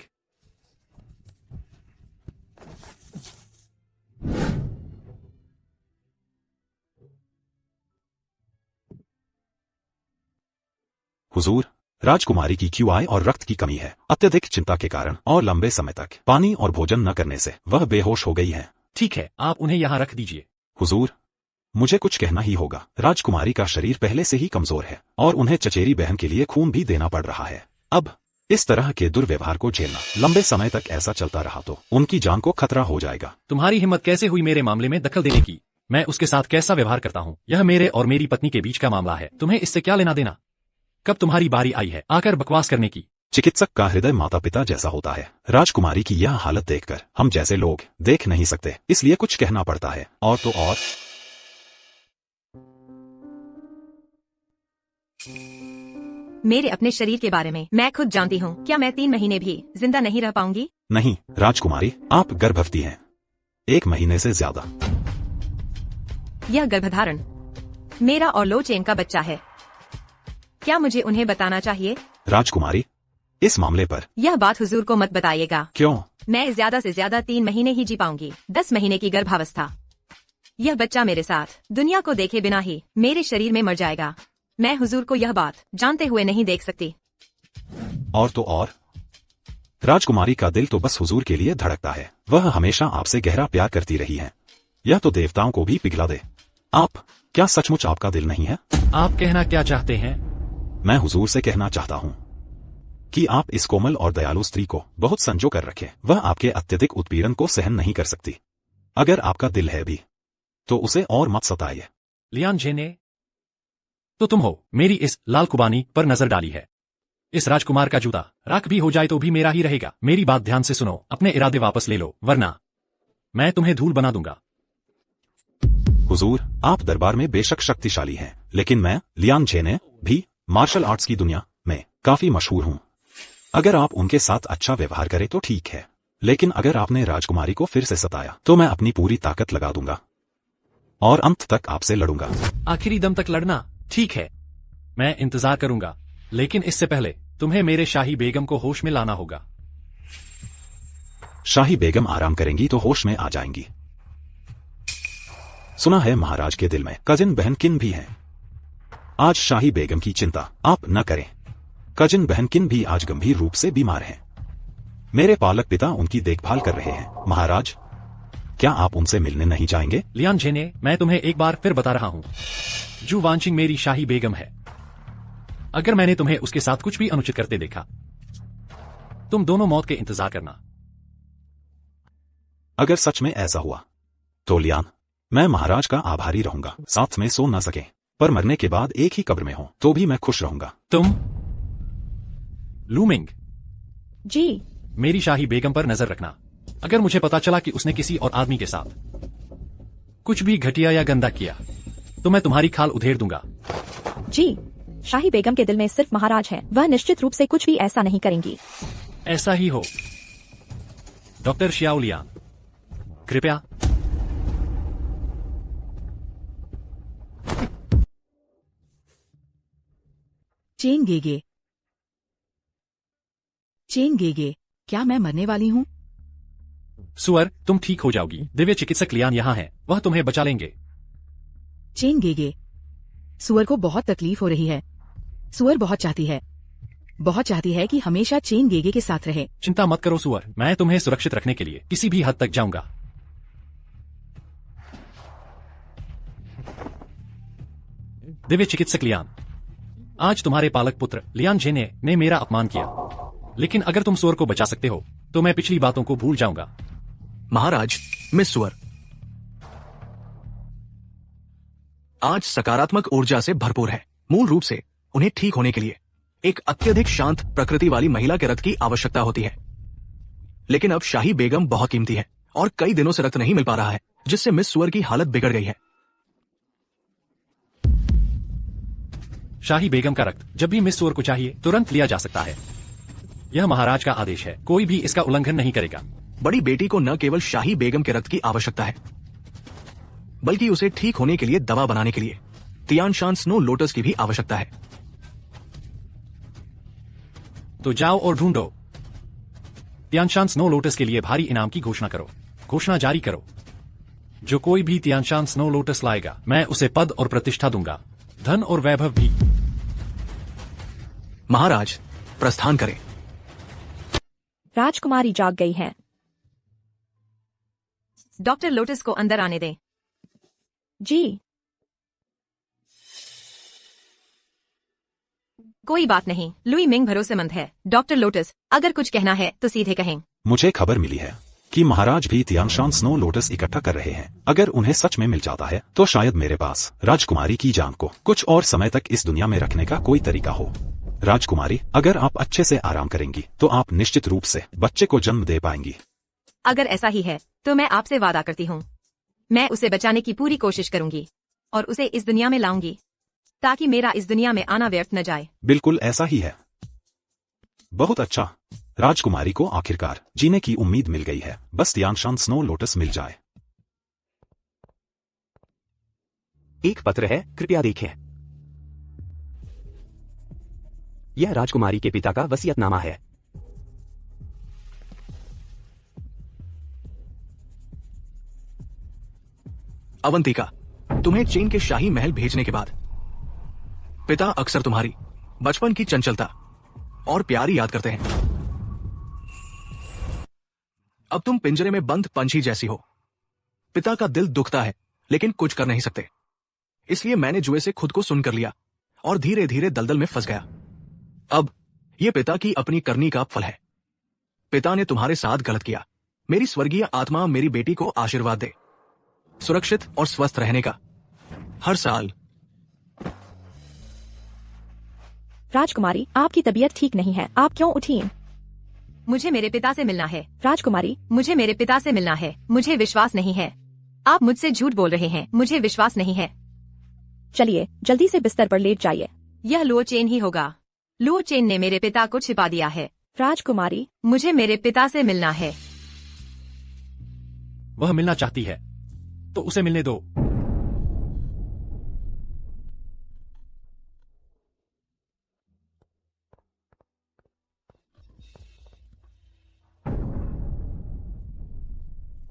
हुजूर, राजकुमारी की क्यूआई और रक्त की कमी है। अत्यधिक चिंता के कारण और लंबे समय तक पानी और भोजन न करने से वह बेहोश हो गई है। ठीक है, आप उन्हें यहाँ रख दीजिए। हुजूर, मुझे कुछ कहना ही होगा। राजकुमारी का शरीर पहले से ही कमजोर है और उन्हें चचेरी बहन के लिए खून भी देना पड़ रहा है। अब इस तरह के दुर्व्यवहार को झेलना लंबे समय तक ऐसा चलता रहा तो उनकी जान को खतरा हो जाएगा। तुम्हारी हिम्मत कैसे हुई मेरे मामले में दखल देने की? मैं उसके साथ कैसा व्यवहार करता हूँ यह मेरे और मेरी पत्नी के बीच का मामला है। तुम्हें इससे क्या लेना देना? कब तुम्हारी बारी आई है आकर बकवास करने की? चिकित्सक का हृदय माता पिता जैसा होता है। राजकुमारी की यह हालत देखकर हम जैसे लोग देख नहीं सकते, इसलिए कुछ कहना पड़ता है। और तो और मेरे अपने शरीर के बारे में मैं खुद जानती हूँ। क्या मैं 3 महीने भी जिंदा नहीं रह पाऊंगी? नहीं राजकुमारी, आप गर्भवती हैं 1 महीने से ज्यादा। यह गर्भधारण मेरा और लो चेन का बच्चा है। क्या मुझे उन्हें बताना चाहिए? राजकुमारी, इस मामले पर यह बात हुजूर को मत बताइएगा। क्यों? मैं ज्यादा से ज्यादा 3 महीने ही जी पाऊंगी। 10 महीने की गर्भावस्था। यह बच्चा मेरे साथ दुनिया को देखे बिना ही मेरे शरीर में मर जाएगा। मैं हुजूर को यह बात जानते हुए नहीं देख सकती। और तो और राजकुमारी का दिल तो बस हुजूर के लिए धड़कता है। वह हमेशा आपसे गहरा प्यार करती रही है। यह तो देवताओं को भी पिघला दे। आप क्या सचमुच आपका दिल नहीं है? आप कहना क्या चाहते हैं? मैं हुजूर से कहना चाहता हूँ कि आप इस कोमल और दयालु स्त्री को बहुत संजो कर रखें। वह आपके अत्यधिक उत्पीड़न को सहन नहीं कर सकती। अगर आपका दिल है भी तो उसे और मत सताइए। लियान झेने, तो तुम हो। मेरी इस लाल कुबानी पर नजर डाली है। इस राजकुमार का जूता राख भी हो जाए तो भी मेरा ही रहेगा। मेरी बात ध्यान से सुनो, अपने इरादे वापस ले लो वरना मैं तुम्हें धूल बना दूंगा। हुजूर, आप दरबार में बेशक शक्तिशाली हैं, लेकिन मैं लियान झेने भी मार्शल आर्ट्स की दुनिया में काफी मशहूर हूँ। अगर आप उनके साथ अच्छा व्यवहार करें तो ठीक है, लेकिन अगर आपने राजकुमारी को फिर से सताया तो मैं अपनी पूरी ताकत लगा दूंगा और अंत तक आपसे लड़ूंगा। आखिरी दम तक लड़ना? ठीक है, मैं इंतजार करूंगा, लेकिन इससे पहले तुम्हें मेरे शाही बेगम को होश में लाना होगा। शाही बेगम आराम करेंगी तो होश में आ जाएंगी। सुना है महाराज के दिल में कजिन बहन किन भी हैं। आज शाही बेगम की चिंता आप न करें। कजिन बहन किन भी आज गंभीर रूप से बीमार हैं। मेरे पालक पिता उनकी देखभाल कर रहे हैं। महाराज, क्या आप उनसे मिलने नहीं जाएंगे? लियान झेने, मैं तुम्हें एक बार फिर बता रहा हूं, जू वानचिंग मेरी शाही बेगम है। अगर मैंने तुम्हें उसके साथ कुछ भी अनुचित करते देखा, तुम दोनों मौत के इंतजार करना। अगर सच में ऐसा हुआ तो लियान, मैं महाराज का आभारी रहूंगा। साथ में सो न सके पर मरने के बाद एक ही कब्र में हो तो भी मैं खुश रहूंगा। तुम लूमिंग, जी। मेरी शाही बेगम पर नजर रखना। अगर मुझे पता चला कि उसने किसी और आदमी के साथ कुछ भी घटिया या गंदा किया तो मैं तुम्हारी खाल उधेड़ दूंगा। जी, शाही बेगम के दिल में सिर्फ महाराज है, वह निश्चित रूप से कुछ भी ऐसा नहीं करेंगी। ऐसा ही हो। डॉक्टर शियाओलियान, कृपया। चेन गेगे, चेन गेगे, क्या मैं मरने वाली हूँ? सुअर, तुम ठीक हो जाओगी। दिव्य चिकित्सक लियान यहाँ है, वह तुम्हें बचा लेंगे। चेन गेगे, सुअर को बहुत तकलीफ हो रही है। सुअर बहुत चाहती है कि हमेशा चेन गेगे के साथ रहे। चिंता मत करो सुअर, मैं तुम्हें सुरक्षित रखने के लिए किसी भी हद तक जाऊंगा। दिव्य चिकित्सक लियान, आज तुम्हारे पालक पुत्र लियान जेने ने मेरा अपमान किया, लेकिन अगर तुम सुअर को बचा सकते हो तो मैं पिछली बातों को भूल जाऊंगा। महाराज, मिस सुअर आज सकारात्मक ऊर्जा से भरपूर है। मूल रूप से उन्हें ठीक होने के लिए एक अत्यधिक शांत प्रकृति वाली महिला के रक्त की आवश्यकता होती है, लेकिन अब शाही बेगम बहुत कीमती है और कई दिनों से रक्त नहीं मिल पा रहा है, जिससे मिस सुअर की हालत बिगड़ गई है। शाही बेगम का रक्त जब भी मिस सुअर को चाहिए तुरंत लिया जा सकता है। यह महाराज का आदेश है, कोई भी इसका उल्लंघन नहीं करेगा। बड़ी बेटी को न केवल शाही बेगम के रक्त की आवश्यकता है, बल्कि उसे ठीक होने के लिए दवा बनाने के लिए तियानशान स्नो लोटस की भी आवश्यकता है। तो जाओ और ढूंढो। तियानशान स्नो लोटस के लिए भारी इनाम की घोषणा करो। घोषणा जारी करो। जो कोई भी तियानशान स्नो लोटस लाएगा, मैं उसे पद और प्रतिष्ठा दूंगा, धन और वैभव भी। महाराज, प्रस्थान करें। राजकुमारी जाग गई है। डॉक्टर लोटस को अंदर आने दें। जी। कोई बात नहीं, लुई मिंग भरोसेमंद है। डॉक्टर लोटस, अगर कुछ कहना है तो सीधे कहें। मुझे खबर मिली है कि महाराज भी तियानशान स्नो लोटस इकट्ठा कर रहे हैं। अगर उन्हें सच में मिल जाता है तो शायद मेरे पास राजकुमारी की जान को कुछ और समय तक इस दुनिया में रखने का कोई तरीका हो। राजकुमारी, अगर आप अच्छे से आराम करेंगी तो आप निश्चित रूप से बच्चे को जन्म दे पाएंगी। अगर ऐसा ही है तो मैं आपसे वादा करती हूँ, मैं उसे बचाने की पूरी कोशिश करूंगी और उसे इस दुनिया में लाऊंगी ताकि मेरा इस दुनिया में आना व्यर्थ न जाए। बिल्कुल ऐसा ही है। बहुत अच्छा। राजकुमारी को आखिरकार जीने की उम्मीद मिल गई है, बस तियानशान स्नो लोटस मिल जाए। एक पत्र है, कृपया देखें। यह राजकुमारी के पिता का वसीयतनामा है। अवंतिका, तुम्हें चीन के शाही महल भेजने के बाद पिता अक्सर तुम्हारी बचपन की चंचलता और प्यार याद करते हैं। अब तुम पिंजरे में बंद पंछी जैसी हो। पिता का दिल दुखता है लेकिन कुछ कर नहीं सकते, इसलिए मैंने जुए से खुद को सुन कर लिया और धीरे धीरे दलदल में फंस गया। अब यह पिता की अपनी करनी का फल है। पिता ने तुम्हारे साथ गलत किया। मेरी स्वर्गीय आत्मा मेरी बेटी को आशीर्वाद दे, सुरक्षित और स्वस्थ रहने का। हर साल। राजकुमारी, आपकी तबीयत ठीक नहीं है, आप क्यों उठी? मुझे मेरे पिता से मिलना है। राजकुमारी, मुझे मेरे पिता से मिलना है। मुझे विश्वास नहीं है, आप मुझसे झूठ बोल रहे हैं। मुझे विश्वास नहीं है। चलिए जल्दी से बिस्तर पर लेट जाइए। यह लुओ चेन ही होगा। लुओ चेन ने मेरे पिता को छिपा दिया है। राजकुमारी, मुझे मेरे पिता से मिलना है। वह मिलना चाहती है तो उसे मिलने दो।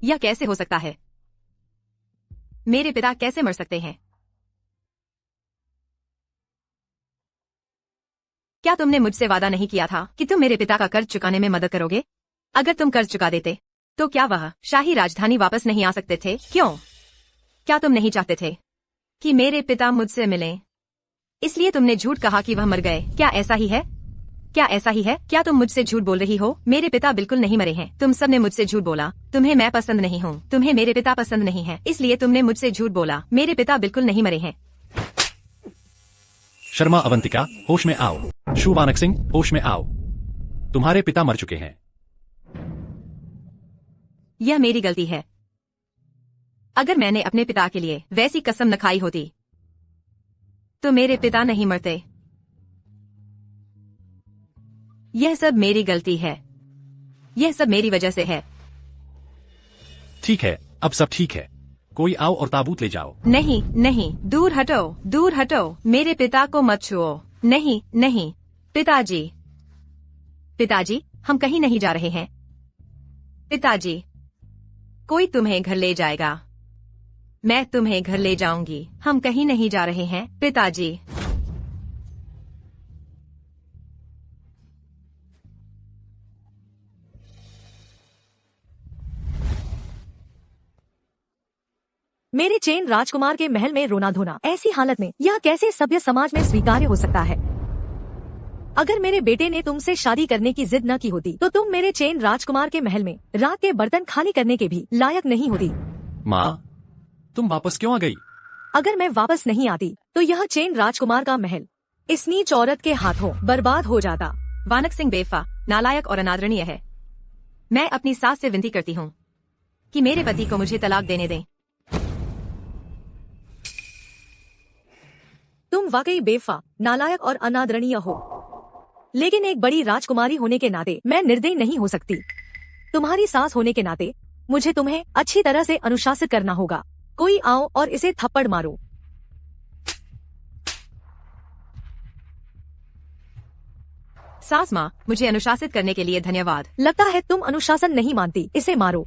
यह कैसे हो सकता है? मेरे पिता कैसे मर सकते हैं? क्या तुमने मुझसे वादा नहीं किया था कि तुम मेरे पिता का कर्ज चुकाने में मदद करोगे? अगर तुम कर्ज चुका देते तो क्या वह शाही राजधानी वापस नहीं आ सकते थे? क्यों? क्या तुम नहीं चाहते थे कि मेरे पिता मुझसे मिलें? इसलिए तुमने झूठ कहा कि वह मर गए। क्या ऐसा ही है? क्या ऐसा ही है? क्या तुम मुझसे झूठ बोल रही हो? मेरे पिता बिल्कुल नहीं मरे हैं। तुम सबने मुझसे झूठ बोला। तुम्हें मैं पसंद नहीं हूँ। तुम्हें मेरे पिता पसंद नहीं है, इसलिए तुमने मुझसे झूठ बोला। मेरे पिता बिल्कुल नहीं मरे हैं। शर्मा अवंतिका, होश में आओ। शुभानक सिंह, होश में आओ। तुम्हारे पिता मर चुके हैं। यह मेरी गलती है। अगर मैंने अपने पिता के लिए वैसी कसम न खाई होती तो मेरे पिता नहीं मरते। यह सब मेरी गलती है। यह सब मेरी वजह से है। ठीक है, अब सब ठीक है। कोई आओ और ताबूत ले जाओ। नहीं नहीं, दूर हटो, दूर हटो। मेरे पिता को मत छुओ। नहीं नहीं, पिताजी, पिताजी, हम कहीं नहीं जा रहे हैं। पिताजी, कोई तुम्हें घर ले जाएगा। मैं तुम्हें घर ले जाऊंगी। हम कहीं नहीं जा रहे हैं, पिताजी। मेरे चेन राजकुमार के महल में रोना धोना, ऐसी हालत में यह कैसे सभ्य समाज में स्वीकार्य हो सकता है? अगर मेरे बेटे ने तुमसे शादी करने की जिद न की होती तो तुम मेरे चेन राजकुमार के महल में रात के बर्तन खाली करने के भी लायक नहीं होती। माँ, तुम वापस क्यों आ गई? अगर मैं वापस नहीं आती तो यह चेन राजकुमार का महल इस नीच औरत के हाथों बर्बाद हो जाता। वानक सिंह बेवफा, नालायक और अनादरणीय है। मैं अपनी सास से विनती करती हूँ कि मेरे पति को मुझे तलाक देने दें। तुम वाकई बेवफा, नालायक और अनादरणीय हो, लेकिन एक बड़ी राजकुमारी होने के नाते मैं निर्दयी नहीं हो सकती। तुम्हारी सास होने के नाते मुझे तुम्हें अच्छी तरह से अनुशासित करना होगा। कोई आओ और इसे थप्पड़ मारो। सास माँ, मुझे अनुशासित करने के लिए धन्यवाद। लगता है तुम अनुशासन नहीं मानती। इसे मारो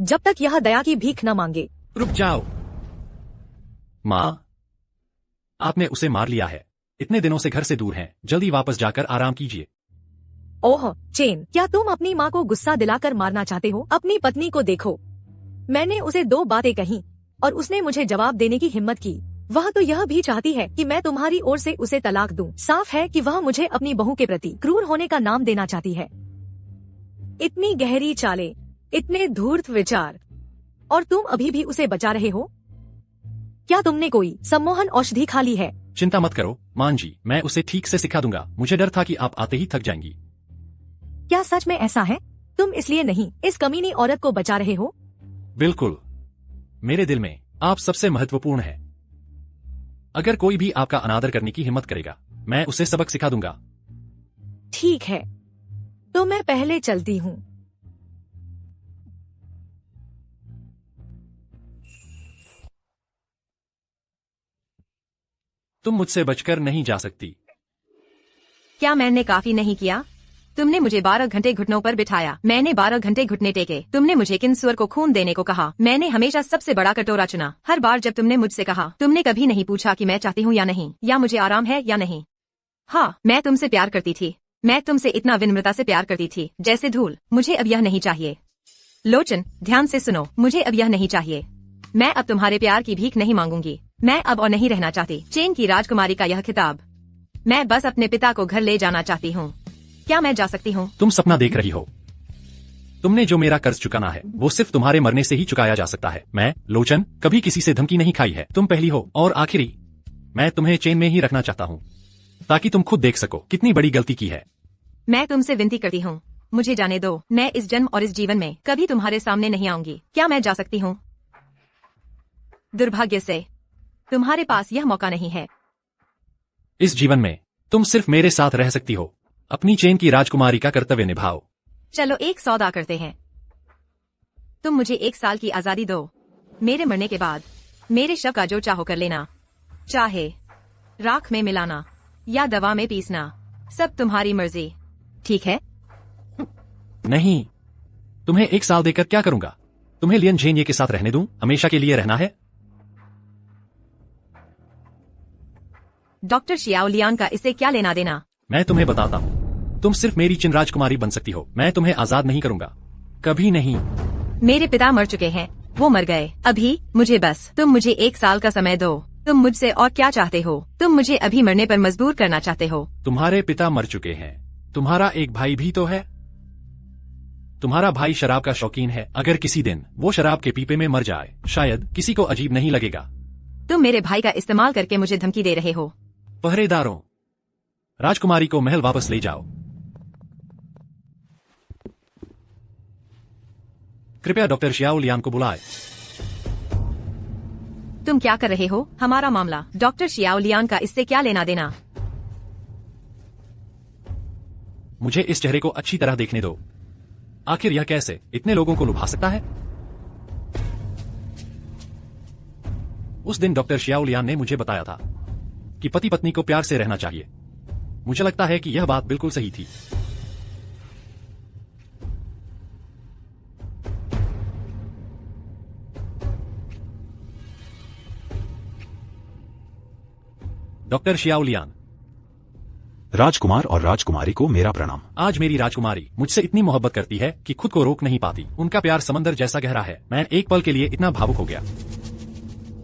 जब तक यह दया की भीख न मांगे। रुक जाओ। माँ, आपने उसे मार लिया है। इतने दिनों से घर से दूर हैं। जल्दी वापस जाकर आराम कीजिए। ओह चेन, क्या तुम अपनी माँ को गुस्सा दिलाकर मारना चाहते हो? अपनी पत्नी को देखो। मैंने उसे 2 बातें कही और उसने मुझे जवाब देने की हिम्मत की। वह तो यह भी चाहती है कि मैं तुम्हारी ओर से उसे तलाक दूं। साफ है कि वह मुझे अपनी बहू के प्रति क्रूर होने का नाम देना चाहती है। इतनी गहरी चालें, इतने धूर्त विचार, और तुम अभी भी उसे बचा रहे हो? क्या तुमने कोई सम्मोहन औषधि खा ली है? चिंता मत करो मान जी, मैं उसे ठीक से सिखा दूंगा। मुझे डर था कि आप आते ही थक जाएंगी। क्या सच में ऐसा है? तुम इसलिए नहीं इस कमीनी औरत को बचा रहे हो? बिल्कुल, मेरे दिल में आप सबसे महत्वपूर्ण हैं। अगर कोई भी आपका अनादर करने की हिम्मत करेगा, मैं उसे सबक सिखा दूंगा। ठीक है, तो मैं पहले चलती हूँ। तुम मुझसे बचकर नहीं जा सकती। क्या मैंने काफी नहीं किया? तुमने मुझे 12 घंटे घुटनों पर बिठाया। मैंने 12 घंटे घुटने टेके। तुमने मुझे किन्सुअर को खून देने को कहा। मैंने हमेशा सबसे बड़ा कटोरा चुना। हर बार जब तुमने मुझसे कहा, तुमने कभी नहीं पूछा कि मैं चाहती हूँ या नहीं, या मुझे आराम है या नहीं। हाँ, मैं तुमसे प्यार करती थी। मैं तुमसे इतना विनम्रता से प्यार करती थी जैसे धूल। मुझे अब यह नहीं चाहिए। लोचन, ध्यान से सुनो, मुझे अब यह नहीं चाहिए। मैं अब तुम्हारे प्यार की भीख नहीं मांगूंगी। मैं अब और नहीं रहना चाहती। चेन की राजकुमारी का यह खिताब, मैं बस अपने पिता को घर ले जाना चाहती हूँ। क्या मैं जा सकती हूँ? तुम सपना देख रही हो। तुमने जो मेरा कर्ज चुकाना है वो सिर्फ तुम्हारे मरने से ही चुकाया जा सकता है। मैं, लोचन, कभी किसी से धमकी नहीं खाई है। तुम पहली हो और आखिरी। मैं तुम्हें चेन में ही रखना चाहता हूँ ताकि तुम खुद देख सको कितनी बड़ी गलती की है। मैं तुमसे विनती करती हूँ, मुझे जाने दो। मैं इस जन्म और इस जीवन में कभी तुम्हारे सामने नहीं आऊंगी। क्या मैं जा सकती हूँ? दुर्भाग्य से तुम्हारे पास यह मौका नहीं है। इस जीवन में तुम सिर्फ मेरे साथ रह सकती हो। अपनी चेन की राजकुमारी का कर्तव्य निभाओ। चलो एक सौदा करते हैं। तुम मुझे 1 साल की आजादी दो। मेरे मरने के बाद मेरे शव का जो चाहो कर लेना, चाहे राख में मिलाना या दवा में पीसना, सब तुम्हारी मर्जी। ठीक है? नहीं, तुम्हें 1 साल देकर क्या करूंगा? तुम्हें लियन झेनिये के साथ रहने दूं? हमेशा के लिए रहना है? डॉक्टर शियाओ लियान का इससे क्या लेना देना? मैं तुम्हें बताता हूँ, तुम सिर्फ मेरी चिन राजकुमारी बन सकती हो। मैं तुम्हें आजाद नहीं करूंगा, कभी नहीं। मेरे पिता मर चुके हैं, वो मर गए। अभी मुझे बस तुम मुझे 1 साल का समय दो। तुम मुझसे और क्या चाहते हो? तुम मुझे अभी मरने पर मजबूर करना चाहते हो? तुम्हारे पिता मर चुके हैं, तुम्हारा एक भाई भी तो है। तुम्हारा भाई शराब का शौकीन है। अगर किसी दिन वो शराब के पीपे में मर जाए, शायद किसी को अजीब नहीं लगेगा। तुम मेरे भाई का इस्तेमाल करके मुझे धमकी दे रहे हो। पहरेदारों, राजकुमारी को महल वापस ले जाओ। कृपया डॉक्टर शियाओ लियान को बुलाए। तुम क्या कर रहे हो? हमारा मामला डॉक्टर शियाओ लियान का इससे क्या लेना देना? मुझे इस चेहरे को अच्छी तरह देखने दो। आखिर यह कैसे इतने लोगों को लुभा सकता है? उस दिन डॉक्टर शियाओ लियान ने मुझे बताया था कि पति पत्नी को प्यार से रहना चाहिए। मुझे लगता है कि यह बात बिल्कुल सही थी। Doctor Xiao Lian. राजकुमार और राजकुमारी को मेरा प्रणाम। आज मेरी राजकुमारी मुझसे इतनी मोहब्बत करती है कि खुद को रोक नहीं पाती। उनका प्यार समंदर जैसा गहरा है। मैं एक पल के लिए इतना भावुक हो गया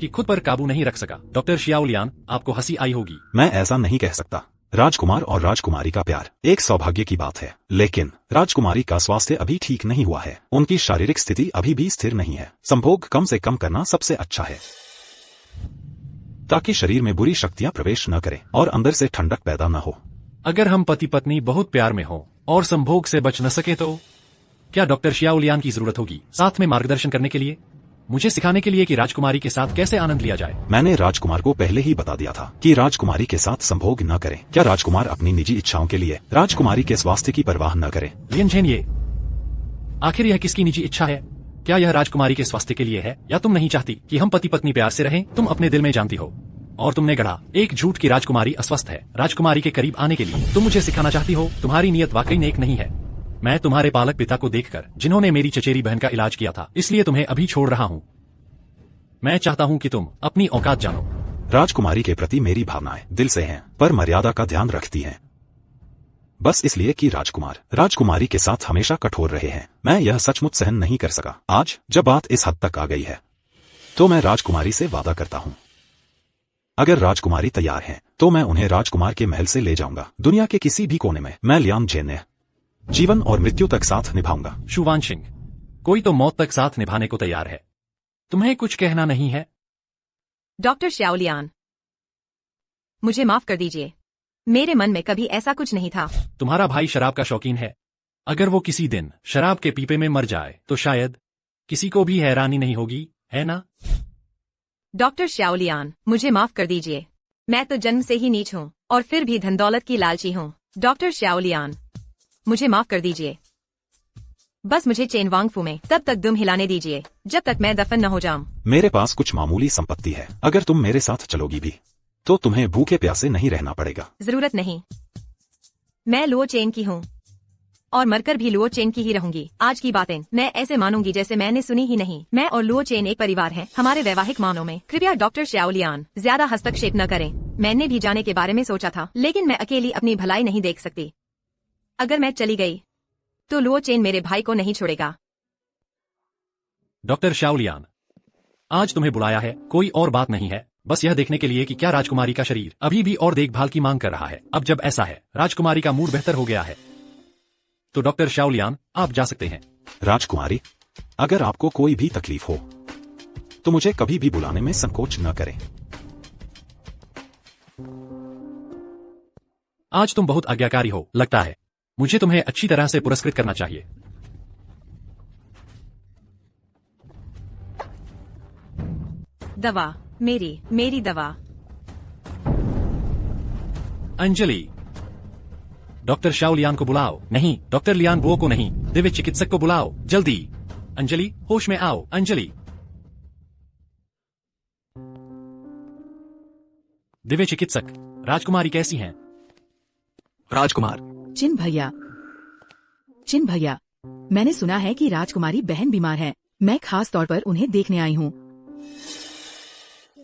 कि खुद पर काबू नहीं रख सका। डॉक्टर शियाओ लियान, आपको हंसी आई होगी। मैं ऐसा नहीं कह सकता। राजकुमार और राजकुमारी का प्यार एक सौभाग्य की बात है, लेकिन राजकुमारी का स्वास्थ्य अभी ठीक नहीं हुआ है। उनकी शारीरिक स्थिति अभी भी स्थिर नहीं है। संभोग कम से कम करना सबसे अच्छा है, ताकि शरीर में बुरी शक्तियां प्रवेश न करें और अंदर से ठंडक पैदा न हो। अगर हम पति पत्नी बहुत प्यार में हो और संभोग से बच न सके तो क्या डॉक्टर शियाओ लियान की जरूरत होगी साथ में मार्गदर्शन करने के लिए, मुझे सिखाने के लिए कि राजकुमारी के साथ कैसे आनंद लिया जाए? मैंने राजकुमार को पहले ही बता दिया था कि राजकुमारी के साथ संभोग न करें। क्या राजकुमार अपनी निजी इच्छाओं के लिए राजकुमारी के स्वास्थ्य की परवाह न करें? लियन झेन, ये आखिर यह किसकी निजी इच्छा है? क्या यह राजकुमारी के स्वास्थ्य के लिए है, या तुम नहीं चाहती कि हम पति पत्नी प्यार से रहें? तुम अपने दिल में जानती हो और तुमने गढ़ा एक झूठ की राजकुमारी अस्वस्थ है। राजकुमारी के करीब आने के लिए तुम मुझे सिखाना चाहती हो। तुम्हारी नीयत वाकई नेक नहीं है। मैं तुम्हारे पालक पिता को देखकर, जिन्होंने मेरी चचेरी बहन का इलाज किया था, इसलिए तुम्हें अभी छोड़ रहा हूँ। मैं चाहता हूँ कि तुम अपनी औकात जानो। राजकुमारी के प्रति मेरी भावनाएं दिल से हैं, पर मर्यादा का ध्यान रखती हैं। बस इसलिए कि राजकुमार राजकुमारी के साथ हमेशा कठोर रहे हैं। मैं यह सचमुच सहन नहीं कर सका। आज जब बात इस हद तक आ गई है, तो मैं राजकुमारी से वादा करता हूँ, अगर राजकुमारी तैयार हैं, तो मैं उन्हें राजकुमार के महल से ले जाऊंगा। दुनिया के किसी भी कोने में मैं लियान झेन जीवन और मृत्यु तक साथ निभाऊंगा। शुवांशिंग, कोई तो मौत तक साथ निभाने को तैयार है। तुम्हें कुछ कहना नहीं है? डॉक्टर शियाओ लियान, मुझे माफ कर दीजिए। मेरे मन में कभी ऐसा कुछ नहीं था। तुम्हारा भाई शराब का शौकीन है। अगर वो किसी दिन शराब के पीपे में मर जाए तो शायद किसी को भी हैरानी नहीं होगी, है ना? डॉक्टर शियाओ लियान, मुझे माफ कर दीजिए। मैं तो जन्म से ही नीच हूँ और फिर भी धन दौलत की लालची हूँ। डॉक्टर शियाओ लियान, मुझे माफ कर दीजिए। बस मुझे चेन वांगफू में तब तक दुम हिलाने दीजिए जब तक मैं दफन न हो जाऊं। मेरे पास कुछ मामूली संपत्ति है। अगर तुम मेरे साथ चलोगी भी, तो तुम्हें भूखे प्यासे नहीं रहना पड़ेगा। जरूरत नहीं। मैं लुओ चेन की हूँ और मरकर भी लुओ चेन की ही रहूंगी। आज की बातें मैं ऐसे मानूंगी जैसे मैंने सुनी ही नहीं। मैं और लुओ चेन एक परिवार हैं। हमारे वैवाहिक मामलों में कृपया डॉक्टर शियाओ लियान ज्यादा हस्तक्षेप न करें। मैंने भी जाने के बारे में सोचा था, लेकिन मैं अकेली अपनी भलाई नहीं देख सकती। अगर मैं चली गई तो लुओ चेन मेरे भाई को नहीं छोड़ेगा। डॉक्टर शियाओ लियान, आज तुम्हें बुलाया है कोई और बात नहीं है, बस यह देखने के लिए कि क्या राजकुमारी का शरीर अभी भी और देखभाल की मांग कर रहा है। अब जब ऐसा है, राजकुमारी का मूड बेहतर हो गया है, तो डॉक्टर शियाओ लियान आप जा सकते हैं। राजकुमारी, अगर आपको कोई भी तकलीफ हो तो मुझे कभी भी बुलाने में संकोच न करें। आज तुम बहुत आज्ञाकारी हो लगता है। मुझे तुम्हें अच्छी तरह से पुरस्कृत करना चाहिए। दवा, मेरी दवा। अंजलि, डॉक्टर शियाओ लियान को बुलाओ। नहीं, डॉक्टर लियान वो को नहीं, दिव्य चिकित्सक को बुलाओ जल्दी। अंजलि, होश में आओ। अंजलि, दिव्य चिकित्सक, राजकुमारी कैसी हैं? राजकुमार, चिन भैया, मैंने सुना है कि राजकुमारी बहन बीमार है। मैं खास तौर पर उन्हें देखने आई हूँ।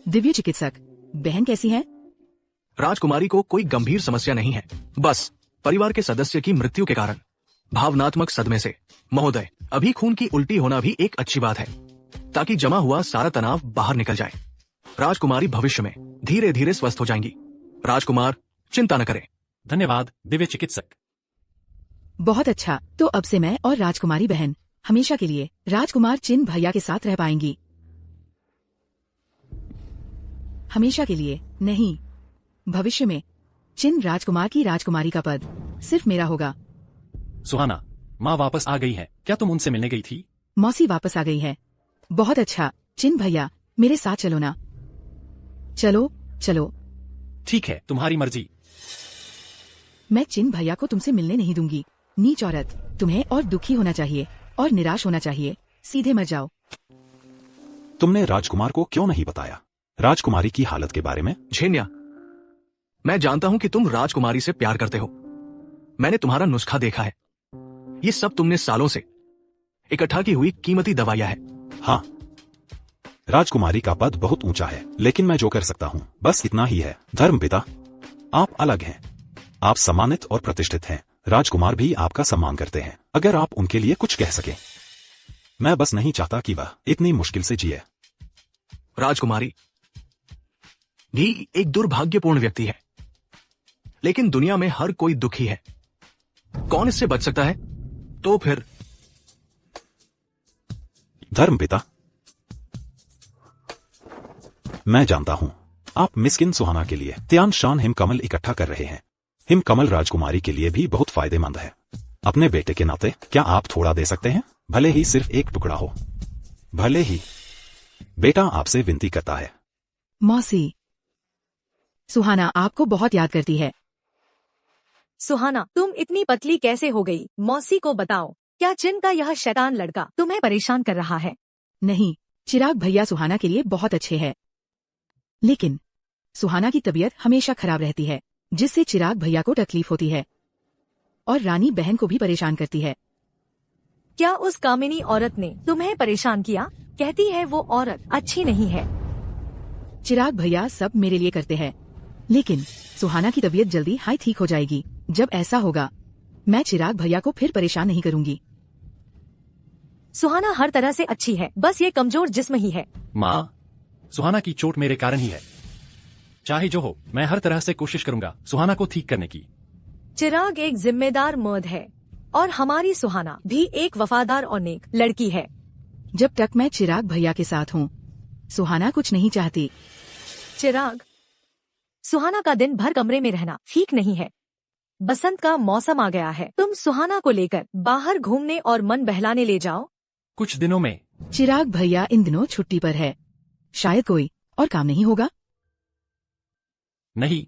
दिव्य चिकित्सक, बहन कैसी है? राजकुमारी को कोई गंभीर समस्या नहीं है, बस परिवार के सदस्य की मृत्यु के कारण भावनात्मक सदमे से। महोदय, अभी खून की उल्टी होना भी एक अच्छी बात है, ताकि जमा हुआ सारा तनाव बाहर निकल जाए। राजकुमारी भविष्य में धीरे धीरे स्वस्थ हो जाएंगी। राजकुमार, चिंता न करें। धन्यवाद दिव्य चिकित्सक। बहुत अच्छा, तो अब से मैं और राजकुमारी बहन हमेशा के लिए राजकुमार चिन भैया के साथ रह पाएंगी। हमेशा के लिए नहीं, भविष्य में चिन राजकुमार की राजकुमारी का पद सिर्फ मेरा होगा। सुहाना, माँ वापस आ गई है, क्या तुम उनसे मिलने गई थी? मौसी वापस आ गई है। बहुत अच्छा, चिन भैया मेरे साथ चलो ना। चलो चलो। ठीक है, तुम्हारी मर्जी। मैं चिन भैया को तुमसे मिलने नहीं दूंगी। नीच औरत, तुम्हें और दुखी होना चाहिए और निराश होना चाहिए। सीधे मर जाओ। तुमने राजकुमार को क्यों नहीं बताया राजकुमारी की हालत के बारे में? झेन्या, मैं जानता हूं कि तुम राजकुमारी से प्यार करते हो। मैंने तुम्हारा नुस्खा देखा है। ये सब तुमने सालों से इकट्ठा की हुई कीमती दवाइयां है। हाँ, राजकुमारी का पद बहुत ऊंचा है, लेकिन मैं जो कर सकता हूँ बस इतना ही है। धर्मपिता, आप अलग हैं। आप सम्मानित और प्रतिष्ठित हैं। राजकुमार भी आपका सम्मान करते हैं। अगर आप उनके लिए कुछ कह सके। मैं बस नहीं चाहता कि वह इतनी मुश्किल से जिए। राजकुमारी भी एक दुर्भाग्यपूर्ण व्यक्ति है, लेकिन दुनिया में हर कोई दुखी है। कौन इससे बच सकता है? तो फिर धर्मपिता, मैं जानता हूं आप मिस्किन सुहाना के लिए त्यान शान हिमकमल इकट्ठा कर रहे हैं। हिमकमल राजकुमारी के लिए भी बहुत फायदेमंद है। अपने बेटे के नाते क्या आप थोड़ा दे सकते हैं? भले ही सिर्फ एक टुकड़ा हो। भले ही। बेटा आपसे विनती करता है। मौसी, सुहाना आपको बहुत याद करती है। सुहाना, तुम इतनी पतली कैसे हो गई? मौसी को बताओ, क्या चिन का यह शैतान लड़का तुम्हें परेशान कर रहा है? नहीं, चिराग भैया सुहाना के लिए बहुत अच्छे हैं, लेकिन सुहाना की तबीयत हमेशा खराब रहती है, जिससे चिराग भैया को तकलीफ होती है और रानी बहन को भी परेशान करती है। क्या उस कामिनी औरत ने तुम्हें परेशान किया? कहती है वो औरत अच्छी नहीं है। चिराग भैया सब मेरे लिए करते हैं, लेकिन सुहाना की तबीयत जल्दी ठीक हो जाएगी। जब ऐसा होगा मैं चिराग भैया को फिर परेशान नहीं करूंगी। सुहाना हर तरह से अच्छी है, बस ये कमजोर जिस्म ही है। माँ, सुहाना की चोट मेरे कारण ही है। चाहे जो हो, मैं हर तरह से कोशिश करूंगा सुहाना को ठीक करने की। चिराग एक जिम्मेदार मर्द है और हमारी सुहाना भी एक वफादार और नेक लड़की है। जब तक मैं चिराग भैया के साथ हूँ सुहाना कुछ नहीं चाहती। चिराग, सुहाना का दिन भर कमरे में रहना ठीक नहीं है। बसंत का मौसम आ गया है, तुम सुहाना को लेकर बाहर घूमने और मन बहलाने ले जाओ। कुछ दिनों में। चिराग भैया इन दिनों छुट्टी पर है, शायद कोई और काम नहीं होगा। नहीं।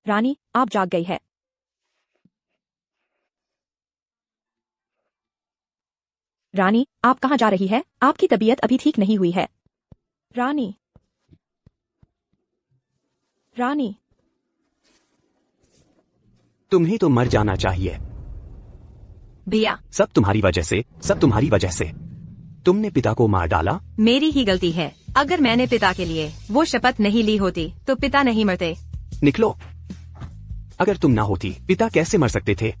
रानी, आप जाग गई है। रानी, आप कहाँ जा रही है? आपकी तबीयत अभी ठीक नहीं हुई है। रानी, रानी, तुम्हें तो मर जाना चाहिए। भैया, सब तुम्हारी वजह से, सब तुम्हारी वजह से। तुमने पिता को मार डाला। मेरी ही गलती है। अगर मैंने पिता के लिए वो शपथ नहीं ली होती तो पिता नहीं मरते। निकलो। अगर तुम ना होती पिता कैसे मर सकते थे?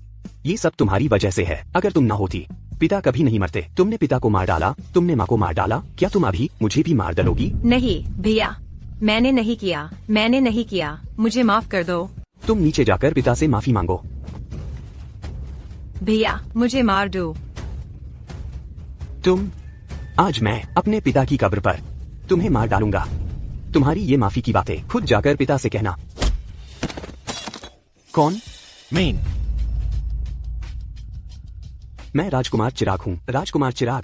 ये सब तुम्हारी वजह से है। अगर तुम ना होती पिता कभी नहीं मरते। तुमने पिता को मार डाला, तुमने माँ को मार डाला। क्या तुम अभी मुझे भी मार डालोगी? नहीं भैया, मैंने नहीं किया, मैंने नहीं किया, मुझे माफ कर दो। तुम नीचे जाकर पिता से माफी मांगो। भैया, मुझे मार दो। आज मैं अपने पिता की कब्र पर तुम्हें मार डालूंगा। तुम्हारी ये माफी की बातें खुद जाकर पिता से कहना। कौन? मेन। मैं राजकुमार चिराग हूँ। राजकुमार चिराग,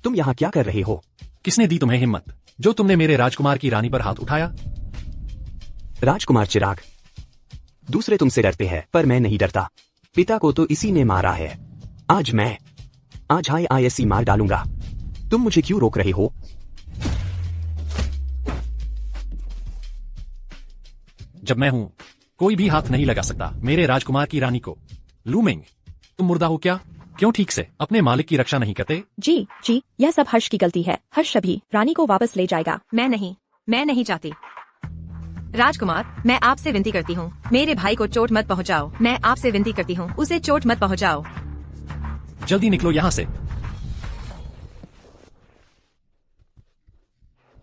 तुम यहाँ क्या कर रहे हो? किसने दी तुम्हें हिम्मत जो तुमने मेरे राजकुमार की रानी पर हाथ उठाया? राजकुमार चिराग, दूसरे तुमसे डरते हैं पर मैं नहीं डरता। पिता को तो इसी ने मारा है। आज IISC मार डालूंगा। तुम मुझे क्यों रोक रहे हो? जब मैं हूँ कोई भी हाथ नहीं लगा सकता मेरे राजकुमार की रानी को। लूमिंग, तुम मुर्दा हो क्या? क्यों ठीक से अपने मालिक की रक्षा नहीं करते? जी, यह सब हर्ष की गलती है। हर्ष अभी रानी को वापस ले जाएगा। मैं नहीं चाहती। राजकुमार, मैं आपसे विनती करती हूँ, मेरे भाई को चोट मत पहुँचाओ। मैं आपसे विनती करती हूँ, उसे चोट मत पहुँचाओ। जल्दी निकलो यहाँ से।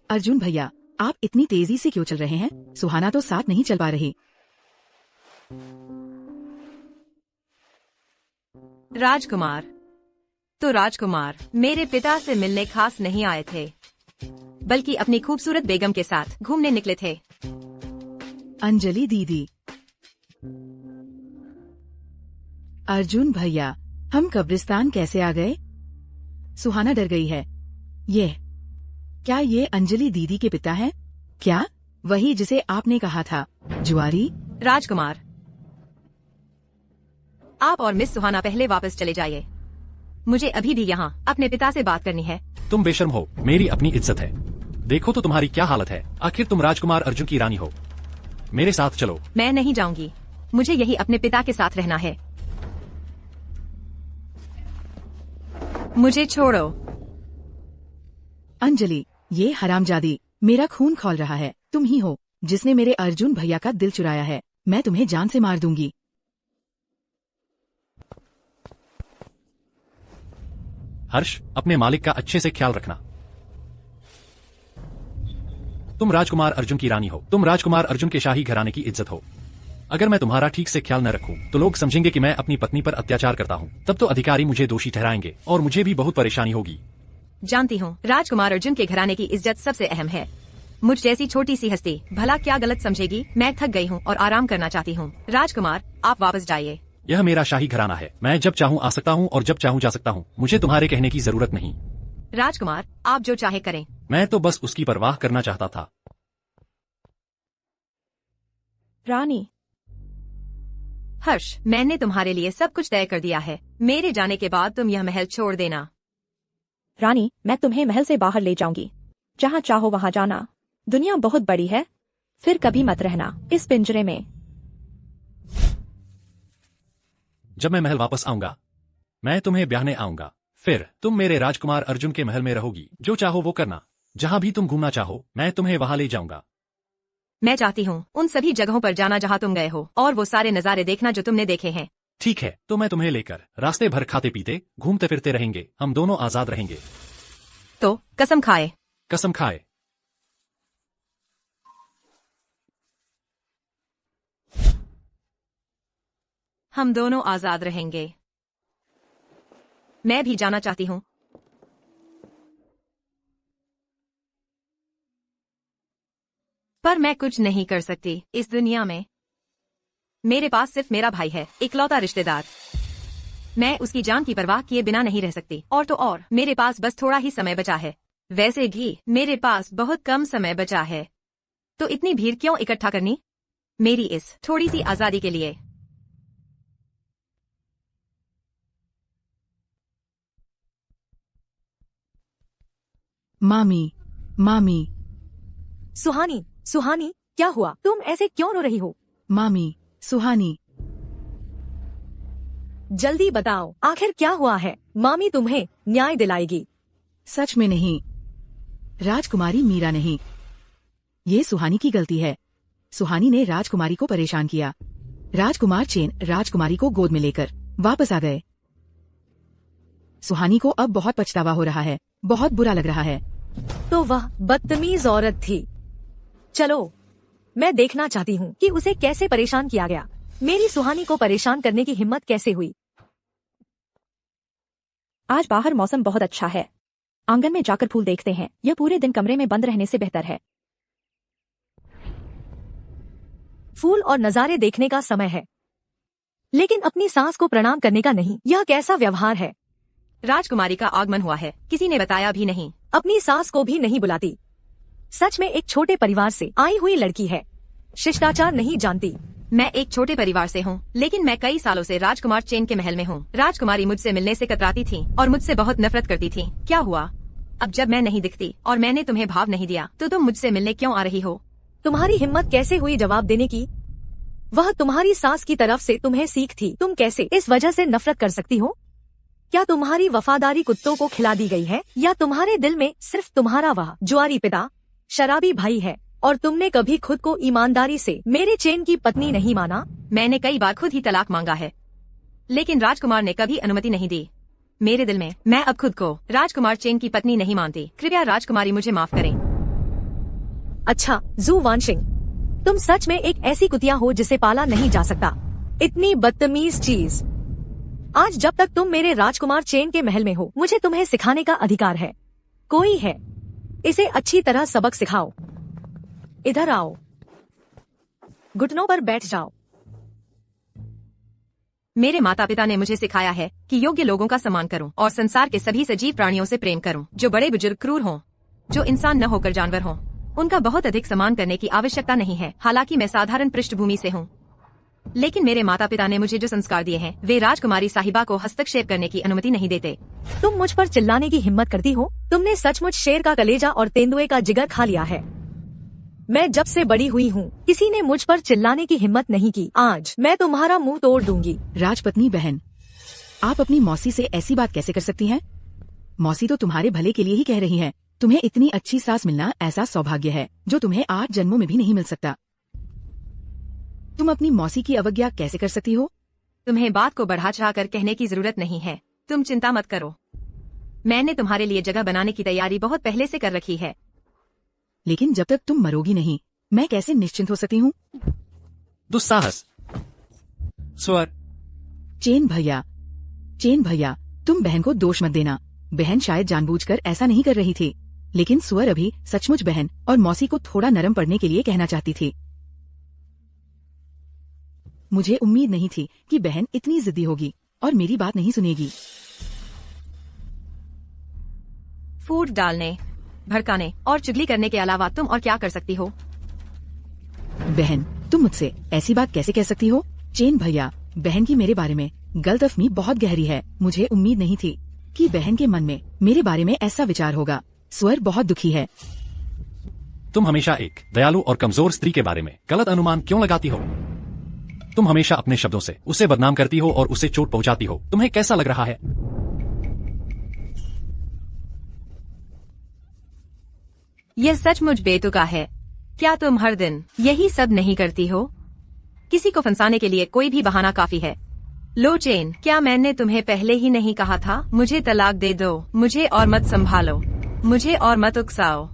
अर्जुन भैया, आप इतनी तेजी से क्यों चल रहे हैं? सुहाना तो साथ नहीं चल पा रही। राजकुमार, तो राजकुमार मेरे पिता से मिलने खास नहीं आए थे, बल्कि अपनी खूबसूरत बेगम के साथ घूमने निकले थे। अंजलि दीदी, अर्जुन भैया, हम कब्रिस्तान कैसे आ गए? सुहाना डर गई है। क्या ये अंजलि दीदी के पिता हैं? क्या वही जिसे आपने कहा था, जुआरी? राजकुमार, आप और मिस सुहाना पहले वापस चले जाइए। मुझे अभी भी यहाँ अपने पिता से बात करनी है। तुम बेशर्म हो, मेरी अपनी इज्जत है। देखो तो तुम्हारी क्या हालत है। आखिर तुम राजकुमार अर्जुन की रानी हो। मेरे साथ चलो। मैं नहीं जाऊंगी, मुझे यही अपने पिता के साथ रहना है। मुझे छोड़ो। अंजलि, ये हरामजादी मेरा खून खौल रहा है। तुम ही हो जिसने मेरे अर्जुन भैया का दिल चुराया है। मैं तुम्हें जान से मार दूंगी। हर्ष, अपने मालिक का अच्छे से ख्याल रखना। तुम राजकुमार अर्जुन की रानी हो। तुम राजकुमार अर्जुन के शाही घराने की इज्जत हो। अगर मैं तुम्हारा ठीक से ख्याल न रखूं, तो लोग समझेंगे कि मैं अपनी पत्नी पर अत्याचार करता हूं। तब तो अधिकारी मुझे दोषी ठहराएंगे और मुझे भी बहुत परेशानी होगी। जानती हूँ, राजकुमार अर्जुन के घराने की इज्जत सबसे अहम है। मुझ जैसी छोटी सी हस्ती भला क्या गलत समझेगी? मैं थक गई हूँ और आराम करना चाहती हूँ। राजकुमार, आप वापस जाइए। यह मेरा शाही घराना है। मैं जब चाहूँ आ सकता हूँ और जब चाहूँ जा सकता हूँ। मुझे तुम्हारे कहने की जरूरत नहीं। राजकुमार, आप जो चाहे करें। मैं तो बस उसकी परवाह करना चाहता था। रानी, हर्ष, मैंने तुम्हारे लिए सब कुछ तय कर दिया है। मेरे जाने के बाद तुम यह महल छोड़ देना। रानी, मैं तुम्हें महल से बाहर ले जाऊंगी। जहाँ चाहो वहाँ जाना। दुनिया बहुत बड़ी है, फिर कभी मत रहना इस पिंजरे में। जब मैं महल वापस आऊंगा, मैं तुम्हें ब्याहने आऊंगा। फिर तुम मेरे राजकुमार अर्जुन के महल में रहोगी। जो चाहो वो करना। जहाँ भी तुम घूमना चाहो, मैं तुम्हें वहाँ ले जाऊंगा। मैं चाहती हूँ उन सभी जगहों पर जाना जहाँ तुम गए हो, और वो सारे नज़ारे देखना जो तुमने देखे हैं। ठीक है, तो मैं तुम्हें लेकर रास्ते भर खाते पीते घूमते फिरते रहेंगे। हम दोनों आजाद रहेंगे। तो कसम खाए। कसम खाए। हम दोनों आजाद रहेंगे। मैं भी जाना चाहती हूँ। पर मैं कुछ नहीं कर सकती इस दुनिया में। मेरे पास सिर्फ मेरा भाई है, इकलौता रिश्तेदार। मैं उसकी जान की परवाह किए बिना नहीं रह सकती। और तो और, मेरे पास बस थोड़ा ही समय बचा है। वैसे भी मेरे पास बहुत कम समय बचा है, तो इतनी भीड़ क्यों इकट्ठा करनी मेरी इस थोड़ी सी आजादी के लिए? मामी, मामी, सुहानी, सुहानी, क्या हुआ? तुम ऐसे क्यों रो रही हो? मामी, सुहानी, जल्दी बताओ, आखिर क्या हुआ है? मामी तुम्हें न्याय दिलाएगी। सच में नहीं, राजकुमारी मीरा नहीं, ये सुहानी की गलती है। सुहानी ने राजकुमारी को परेशान किया। राजकुमार चेन राजकुमारी को गोद में लेकर वापस आ गए। सुहानी को अब बहुत पछतावा हो रहा है, बहुत बुरा लग रहा है। तो वह बदतमीज औरत थी। चलो, मैं देखना चाहती हूँ कि उसे कैसे परेशान किया गया। मेरी सुहानी को परेशान करने की हिम्मत कैसे हुई? आज बाहर मौसम बहुत अच्छा है। आंगन में जाकर फूल देखते हैं। यह पूरे दिन कमरे में बंद रहने से बेहतर है। फूल और नजारे देखने का समय है, लेकिन अपनी सास को प्रणाम करने का नहीं। यह कैसा व्यवहार है? राजकुमारी का आगमन हुआ है, किसी ने बताया भी नहीं। अपनी सास को भी नहीं बुलाती। सच में एक छोटे परिवार से आई हुई लड़की है, शिष्टाचार नहीं जानती। मैं एक छोटे परिवार से हूँ, लेकिन मैं कई सालों से राजकुमार चेन के महल में हूँ। राजकुमारी मुझसे मिलने से कतराती थी और मुझसे बहुत नफरत करती थी। क्या हुआ? अब जब मैं नहीं दिखती और मैंने तुम्हें भाव नहीं दिया, तो तुम मुझसे मिलने क्यों आ रही हो? तुम्हारी हिम्मत कैसे हुई जवाब देने की? वह तुम्हारी सास की तरफ से तुम्हें सीख थी। तुम कैसे इस वजह से नफरत कर सकती हो? क्या तुम्हारी वफादारी कुत्तों को खिला दी गई है, या तुम्हारे दिल में सिर्फ तुम्हारा वह जुआरी पिता शराबी भाई है और तुमने कभी खुद को ईमानदारी से मेरे चेन की पत्नी नहीं माना? मैंने कई बार खुद ही तलाक मांगा है, लेकिन राजकुमार ने कभी अनुमति नहीं दी। मेरे दिल में मैं अब खुद को राजकुमार चेन की पत्नी नहीं मानती। कृपया राजकुमारी मुझे माफ करें। अच्छा, जू वानशिंग, तुम सच में एक ऐसी कुतिया हो जिसे पाला नहीं जा सकता। इतनी बदतमीज चीज। आज जब तक तुम मेरे राजकुमार चेन के महल में हो, मुझे तुम्हें सिखाने का अधिकार है। कोई है, इसे अच्छी तरह सबक सिखाओ। इधर आओ, घुटनों पर बैठ जाओ। मेरे माता पिता ने मुझे सिखाया है कि योग्य लोगों का सम्मान करूं और संसार के सभी सजीव प्राणियों से प्रेम करूं, जो बड़े बुजुर्ग क्रूर हों, जो इंसान न होकर जानवर हों। उनका बहुत अधिक सम्मान करने की आवश्यकता नहीं है। हालांकि मैं साधारण पृष्ठभूमि से हूं, लेकिन मेरे माता पिता ने मुझे जो संस्कार दिए हैं, वे राजकुमारी साहिबा को हस्तक्षेप करने की अनुमति नहीं देते। तुम मुझ पर चिल्लाने की हिम्मत करती हो? तुमने सचमुच शेर का कलेजा और तेंदुए का जिगर खा लिया है। मैं जब से बड़ी हुई हूँ, किसी ने मुझ पर चिल्लाने की हिम्मत नहीं की। आज मैं तुम्हारा मुंह तोड़ दूंगी। राजपत्नी बहन, आप अपनी मौसी से ऐसी बात कैसे कर सकती हैं? मौसी तो तुम्हारे भले के लिए ही कह रही हैं। तुम्हें इतनी अच्छी सास मिलना ऐसा सौभाग्य है जो तुम्हें 8 जन्मों में भी नहीं मिल सकता। तुम अपनी मौसी की अवज्ञा कैसे कर सकती हो? तुम्हें बात को बढ़ा चढ़ाकर कहने की जरूरत नहीं है। तुम चिंता मत करो, मैंने तुम्हारे लिए जगह बनाने की तैयारी बहुत पहले से कर रखी है। लेकिन जब तक तुम मरोगी नहीं, मैं कैसे निश्चिंत हो सकती हूँ? दुस्साहस। स्वर। चेन भैया, तुम बहन को दोष मत देना। बहन शायद जानबूझकर ऐसा नहीं कर रही थी, लेकिन स्वर अभी सचमुच बहन और मौसी को थोड़ा नरम पड़ने के लिए कहना चाहती थी। मुझे उम्मीद नहीं थी कि बहन इतनी जिद्दी होगी और मेरी बात नहीं सुनेगी। फूट डालने, भड़काने और चुगली करने के अलावा तुम और क्या कर सकती हो? बहन, तुम मुझसे ऐसी बात कैसे कह सकती हो? चेन भैया, बहन की मेरे बारे में गलतफहमी बहुत गहरी है। मुझे उम्मीद नहीं थी कि बहन के मन में मेरे बारे में ऐसा विचार होगा। स्वर बहुत दुखी है। तुम हमेशा एक दयालु और कमजोर स्त्री के बारे में गलत अनुमान क्यों लगाती हो? तुम हमेशा अपने शब्दों से उसे बदनाम करती हो और उसे चोट पहुंचाती हो। तुम्हें कैसा लग रहा है? यह सचमुच बेतुका है। क्या तुम हर दिन यही सब नहीं करती हो? किसी को फंसाने के लिए कोई भी बहाना काफी है। लो चेन, क्या मैंने तुम्हें पहले ही नहीं कहा था? मुझे तलाक दे दो, मुझे और मत संभालो, मुझे और मत उकसाओ।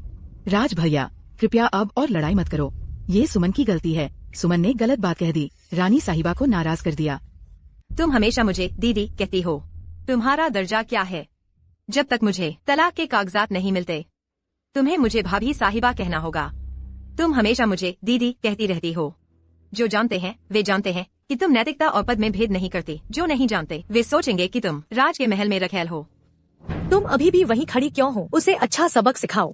राज भैया, कृपया अब और लड़ाई मत करो। ये सुमन की गलती है। सुमन ने गलत बात कह दी, रानी साहिबा को नाराज कर दिया। तुम हमेशा मुझे दीदी कहती हो। तुम्हारा दर्जा क्या है? जब तक मुझे तलाक के कागजात नहीं मिलते, तुम्हें मुझे भाभी साहिबा कहना होगा। तुम हमेशा मुझे दीदी कहती रहती हो। जो जानते हैं वे जानते हैं कि तुम नैतिकता और पद में भेद नहीं करती। जो नहीं जानते वे सोचेंगे कि तुम राज के महल में रखेल हो। तुम अभी भी वहीं खड़ी क्यों हो? उसे अच्छा सबक सिखाओ।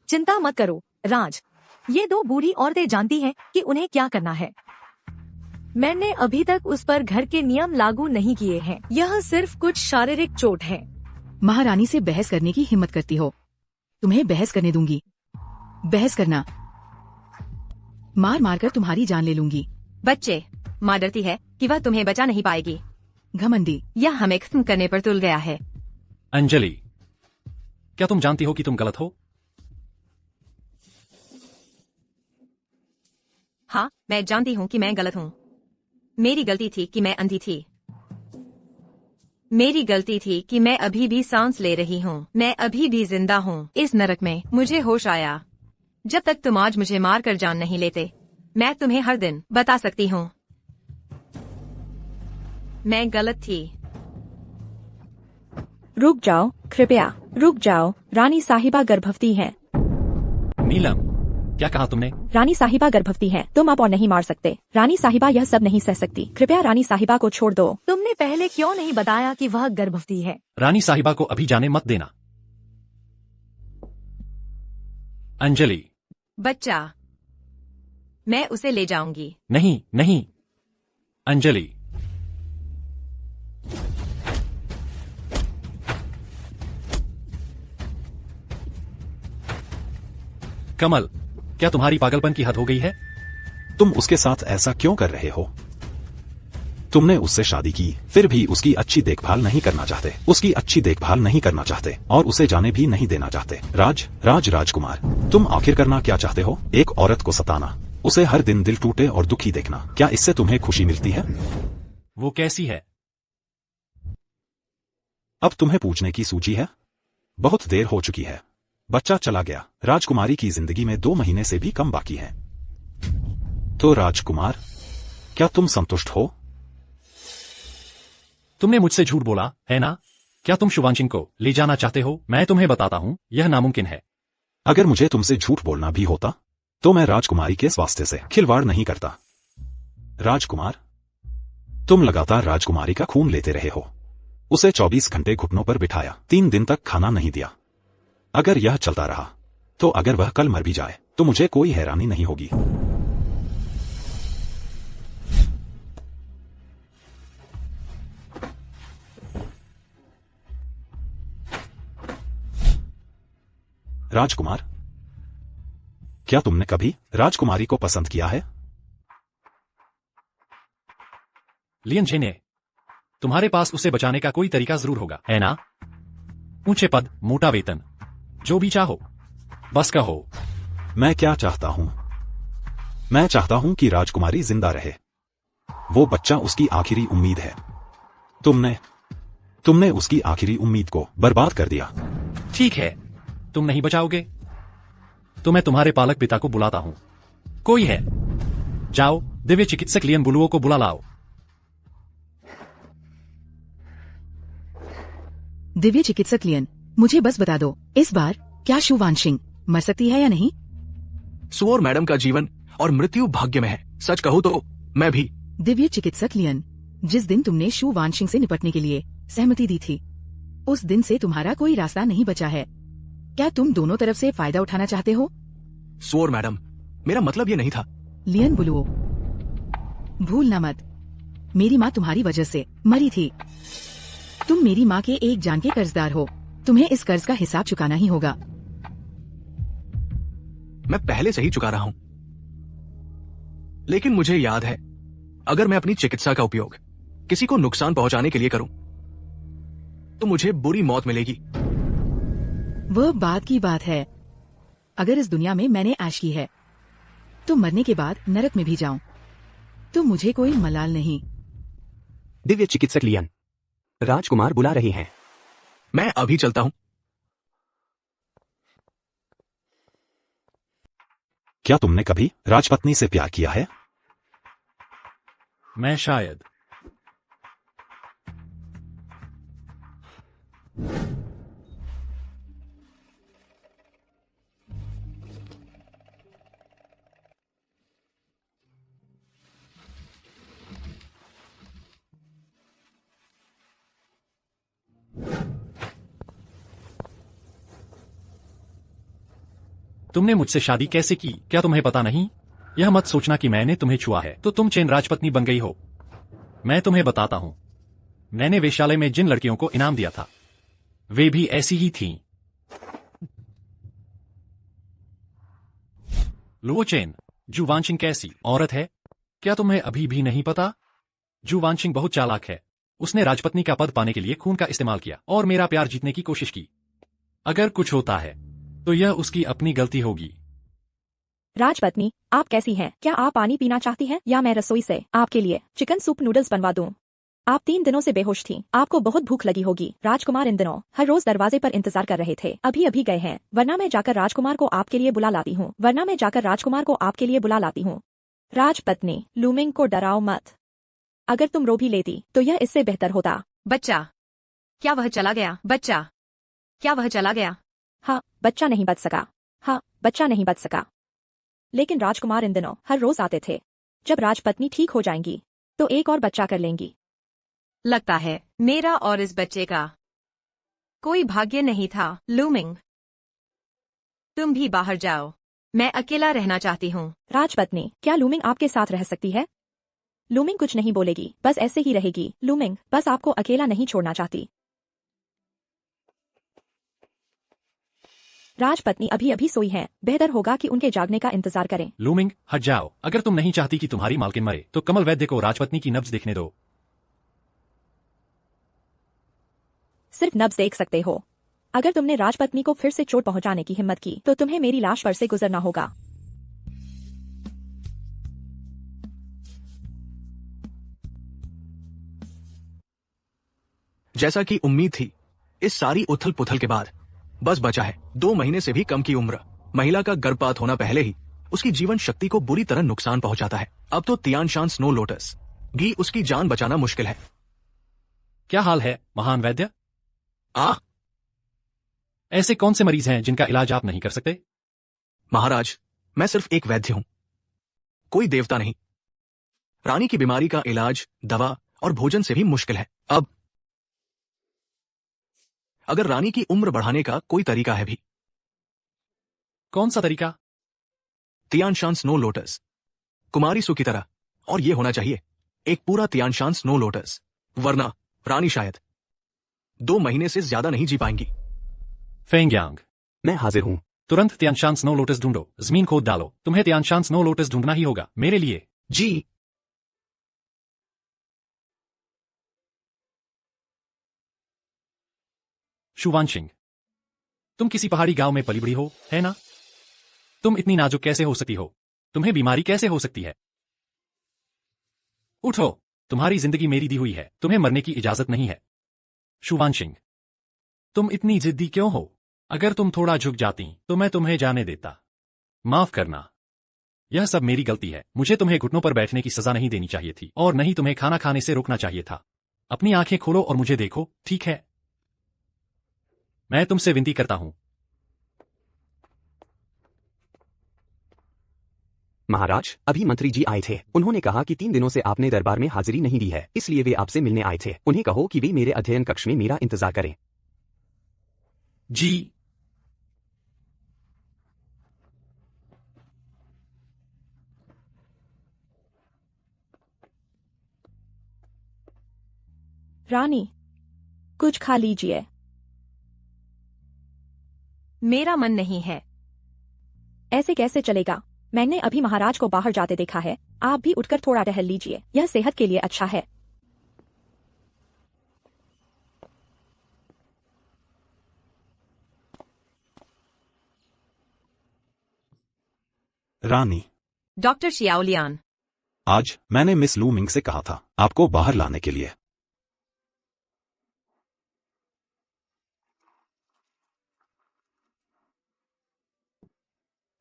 चिंता मत करो राज, ये 2 बूढ़ी औरतें जानती हैं कि उन्हें क्या करना है। मैंने अभी तक उस पर घर के नियम लागू नहीं किए हैं। यह सिर्फ कुछ शारीरिक चोट है। महारानी से बहस करने की हिम्मत करती हो? तुम्हें बहस करने दूंगी। बहस करना, मार मार कर तुम्हारी जान ले लूंगी। बच्चे, माँ डरती है कि वह तुम्हें बचा नहीं पाएगी। घमंडी, यह हमें खत्म करने पर तुल गया है। अंजलि, क्या तुम जानती हो कि तुम गलत हो? हाँ, मैं जानती हूँ कि मैं गलत हूँ। मेरी गलती थी कि मैं अंधी थी। मेरी गलती थी कि मैं अभी भी सांस ले रही हूँ। मैं अभी भी जिंदा हूँ। इस नरक में मुझे होश आया जब तक तुम आज मुझे मार कर जान नहीं लेते। मैं तुम्हें हर दिन बता सकती हूँ मैं गलत थी। रुक जाओ, कृपया रुक जाओ। रानी साहिबा गर्भवती हैं। नीलम, क्या कहा तुमने? रानी साहिबा गर्भवती हैं। तुम अब और नहीं मार सकते। रानी साहिबा यह सब नहीं सह सकती। कृपया रानी साहिबा को छोड़ दो। तुमने पहले क्यों नहीं बताया कि वह गर्भवती है? रानी साहिबा को अभी जाने मत देना। अंजलि, बच्चा, मैं उसे ले जाऊंगी। नहीं नहीं। अंजलि, कमल, क्या तुम्हारी पागलपन की हद हो गई है? तुम उसके साथ ऐसा क्यों कर रहे हो? तुमने उससे शादी की, फिर भी उसकी अच्छी देखभाल नहीं करना चाहते। उसकी अच्छी देखभाल नहीं करना चाहते और उसे जाने भी नहीं देना चाहते। राजकुमार, तुम आखिर करना क्या चाहते हो? एक औरत को सताना, उसे हर दिन दिल टूटे और दुखी देखना, क्या इससे तुम्हें खुशी मिलती है? वो कैसी है? अब तुम्हें पूछने की सूची है? बहुत देर हो चुकी है। बच्चा चला गया। राजकुमारी की जिंदगी में 2 महीने से भी कम बाकी है। तो राजकुमार, क्या तुम संतुष्ट हो? तुमने मुझसे झूठ बोला है ना? क्या तुम शुभांशिंग को ले जाना चाहते हो? मैं तुम्हें बताता हूँ, यह नामुमकिन है। अगर मुझे तुमसे झूठ बोलना भी होता तो मैं राजकुमारी के स्वास्थ्य से खिलवाड़ नहीं करता। राजकुमार, तुम लगातार राजकुमारी का खून लेते रहे हो, उसे 24 घंटे घुटनों पर बिठाया, 3 दिन तक खाना नहीं दिया। अगर यह चलता रहा तो अगर वह कल मर भी जाए तो मुझे कोई हैरानी नहीं होगी। राजकुमार, क्या तुमने कभी राजकुमारी को पसंद किया है? लियन जेने, तुम्हारे पास उसे बचाने का कोई तरीका जरूर होगा, है ना? ऊंचे पद, मोटा वेतन, जो भी चाहो बस कहो। मैं क्या चाहता हूं? मैं चाहता हूं कि राजकुमारी जिंदा रहे। वो बच्चा उसकी आखिरी उम्मीद है। तुमने उसकी आखिरी उम्मीद को बर्बाद कर दिया। ठीक है, तुम नहीं बचाओगे तो मैं तुम्हारे पालक पिता को बुलाता हूं। कोई है? जाओ, दिव्य चिकित्सक लियन बुलुओ को बुला लाओ। दिव्य चिकित्सक लियन, मुझे बस बता दो, इस बार क्या शुभांशिंग मर सकती है या नहीं? सुओर मैडम का जीवन और मृत्यु भाग्य में है। सच कहूँ तो मैं भी। दिव्य चिकित्सक लियन, जिस दिन तुमने शुभांशिंग से निपटने के लिए सहमति दी थी, उस दिन से तुम्हारा कोई रास्ता नहीं बचा है। क्या तुम दोनों तरफ से फायदा उठाना चाहते हो? सुओर मैडम, मेरा मतलब ये नहीं था। लियन बुलुओ, भूलना मत, मेरी माँ तुम्हारी वजह से मरी थी। तुम मेरी माँ के एक जान के कर्जदार हो, तुम्हें इस कर्ज का हिसाब चुकाना ही होगा। मैं पहले से ही चुका रहा हूं, लेकिन मुझे याद है, अगर मैं अपनी चिकित्सा का उपयोग किसी को नुकसान पहुंचाने के लिए करूं तो मुझे बुरी मौत मिलेगी। वह बात की बात है, अगर इस दुनिया में मैंने ऐश की है तो मरने के बाद नरक में भी जाऊं तो मुझे कोई मलाल नहीं। दिव्य चिकित्सक लियन, राजकुमार बुला रहे हैं। मैं अभी चलता हूं। क्या तुमने कभी राजपत्नी से प्यार किया है? मैं शायद। तुमने मुझसे शादी कैसे की, क्या तुम्हें पता नहीं? यह मत सोचना कि मैंने तुम्हें छुआ है तो तुम चेन राजपत्नी बन गई हो। मैं तुम्हें बताता हूं, मैंने वेश्यालय में जिन लड़कियों को इनाम दिया था वे भी ऐसी ही थीं। लो चेन, जू वानशिंग कैसी औरत है, क्या तुम्हें अभी भी नहीं पता? जू वानशिंग बहुत चालाक है। उसने राजपत्नी का पद पाने के लिए खून का इस्तेमाल किया और मेरा प्यार जीतने की कोशिश की। अगर कुछ होता है तो यह उसकी अपनी गलती होगी। राजपत्नी, आप कैसी हैं? क्या आप पानी पीना चाहती हैं या मैं रसोई से आपके लिए चिकन सूप नूडल्स बनवा दूं? आप 3 दिनों से बेहोश थीं, आपको बहुत भूख लगी होगी। राजकुमार इन दिनों हर रोज दरवाजे पर इंतजार कर रहे थे, अभी अभी गए हैं, वरना मैं जाकर राजकुमार को आपके लिए बुला लाती हूँ। राजपत्नी, लूमिंग को डराओ मत। अगर तुम रो भी लेती तो यह इससे बेहतर होता। बच्चा, क्या वह चला गया? बच्चा, क्या वह चला गया? हाँ, बच्चा नहीं बच सका। लेकिन राजकुमार इन दिनों हर रोज आते थे। जब राजपत्नी ठीक हो जाएंगी तो एक और बच्चा कर लेंगी। लगता है मेरा और इस बच्चे का कोई भाग्य नहीं था। लूमिंग, तुम भी बाहर जाओ, मैं अकेला रहना चाहती हूँ। राजपत्नी, क्या लूमिंग आपके साथ रह सकती है? लूमिंग कुछ नहीं बोलेगी, बस ऐसे ही रहेगी। लूमिंग बस आपको अकेला नहीं छोड़ना चाहती। राजपत्नी अभी अभी सोई हैं, बेहतर होगा कि उनके जागने का इंतजार करें। लूमिंग, हट जाओ। अगर तुम नहीं चाहती कि तुम्हारी मालकिन मरे तो कमल वैद्य को राजपत्नी की नब्ज देखने दो। सिर्फ नब्ज देख सकते हो। अगर तुमने राजपत्नी को फिर से चोट पहुंचाने की हिम्मत की तो तुम्हें मेरी लाश पर से गुजरना होगा। जैसा कि उम्मीद थी, इस सारी उथल पुथल के बाद बस बचा है 2 महीने से भी कम की उम्र। महिला का गर्भपात होना पहले ही उसकी जीवन शक्ति को बुरी तरह नुकसान पहुंचाता है। अब तो तियानशान स्नो लोटस भी उसकी जान बचाना मुश्किल है। क्या हाल है महान वैद्य? आ ऐसे कौन से मरीज हैं जिनका इलाज आप नहीं कर सकते? महाराज, मैं सिर्फ एक वैद्य हूं, कोई देवता नहीं। रानी की बीमारी का इलाज दवा और भोजन से भी मुश्किल है। अब अगर रानी की उम्र बढ़ाने का कोई तरीका है भी। कौन सा तरीका? तियानशान स्नो लोटस, कुमारी सु की तरह। और ये होना चाहिए एक पूरा तियानशान स्नो लोटस, वरना रानी शायद 2 महीने से ज्यादा नहीं जी पाएंगी। फेंगयांग, मैं हाजिर हूँ। तुरंत तियानशान स्नो लोटस ढूंढो, जमीन खोद डालो। तुम्हें तियानशान स्नो लोटस ढूंढना ही होगा मेरे लिए। जी। शुवानशिंग, तुम किसी पहाड़ी गांव में पली बड़ी हो, है ना? तुम इतनी नाजुक कैसे हो सकती हो? तुम्हें बीमारी कैसे हो सकती है? उठो, तुम्हारी जिंदगी मेरी दी हुई है, तुम्हें मरने की इजाजत नहीं है। शुवानशिंग, तुम इतनी जिद्दी क्यों हो? अगर तुम थोड़ा झुक जाती तो मैं तुम्हें जाने देता। माफ करना, यह सब मेरी गलती है। मुझे तुम्हें घुटनों पर बैठने की सजा नहीं देनी चाहिए थी, और नहीं तुम्हें खाना खाने से रोकना चाहिए था। अपनी आंखें खोलो और मुझे देखो, ठीक है? मैं तुमसे विनती करता हूं। महाराज, अभी मंत्री जी आए थे। उन्होंने कहा कि 3 दिनों से आपने दरबार में हाजिरी नहीं दी है, इसलिए वे आपसे मिलने आए थे। उन्हें कहो कि वे मेरे अध्ययन कक्ष में मेरा इंतजार करें। जी। रानी, कुछ खा लीजिए। मेरा मन नहीं है। ऐसे कैसे चलेगा? मैंने अभी महाराज को बाहर जाते देखा है। आप भी उठकर थोड़ा टहल लीजिए, यह सेहत के लिए अच्छा है। रानी, डॉक्टर शियाओलियान, आज मैंने मिस लू मिंग से कहा था आपको बाहर लाने के लिए।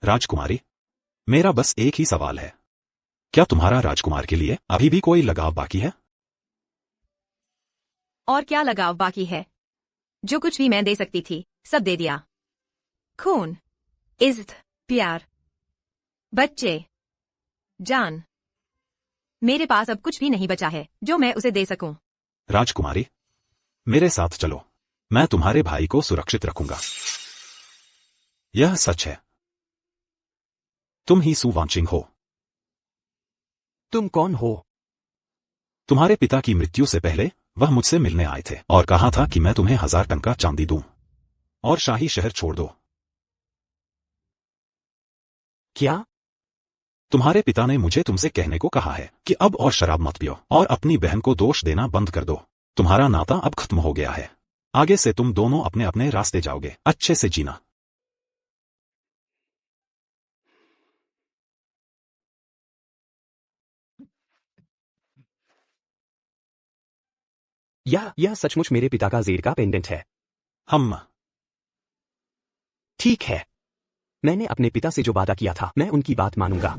राजकुमारी, मेरा बस एक ही सवाल है, क्या तुम्हारा राजकुमार के लिए अभी भी कोई लगाव बाकी है? और क्या लगाव बाकी है? जो कुछ भी मैं दे सकती थी सब दे दिया। खून, इज्जत, प्यार, बच्चे, जान। मेरे पास अब कुछ भी नहीं बचा है जो मैं उसे दे सकूं। राजकुमारी, मेरे साथ चलो, मैं तुम्हारे भाई को सुरक्षित रखूंगा। यह सच है, तुम ही सु वानचिंग हो। तुम कौन हो? तुम्हारे पिता की मृत्यु से पहले वह मुझसे मिलने आए थे और कहा था कि मैं तुम्हें 1000 टन का चांदी दूं और शाही शहर छोड़ दो। क्या? तुम्हारे पिता ने मुझे तुमसे कहने को कहा है कि अब और शराब मत पियो और अपनी बहन को दोष देना बंद कर दो। तुम्हारा नाता अब खत्म हो गया है, आगे से तुम दोनों अपने अपने रास्ते जाओगे। अच्छे से जीना। यह सचमुच मेरे पिता का जेर का पेंडेंट है। हम ठीक है, मैंने अपने पिता से जो वादा किया था मैं उनकी बात मानूंगा।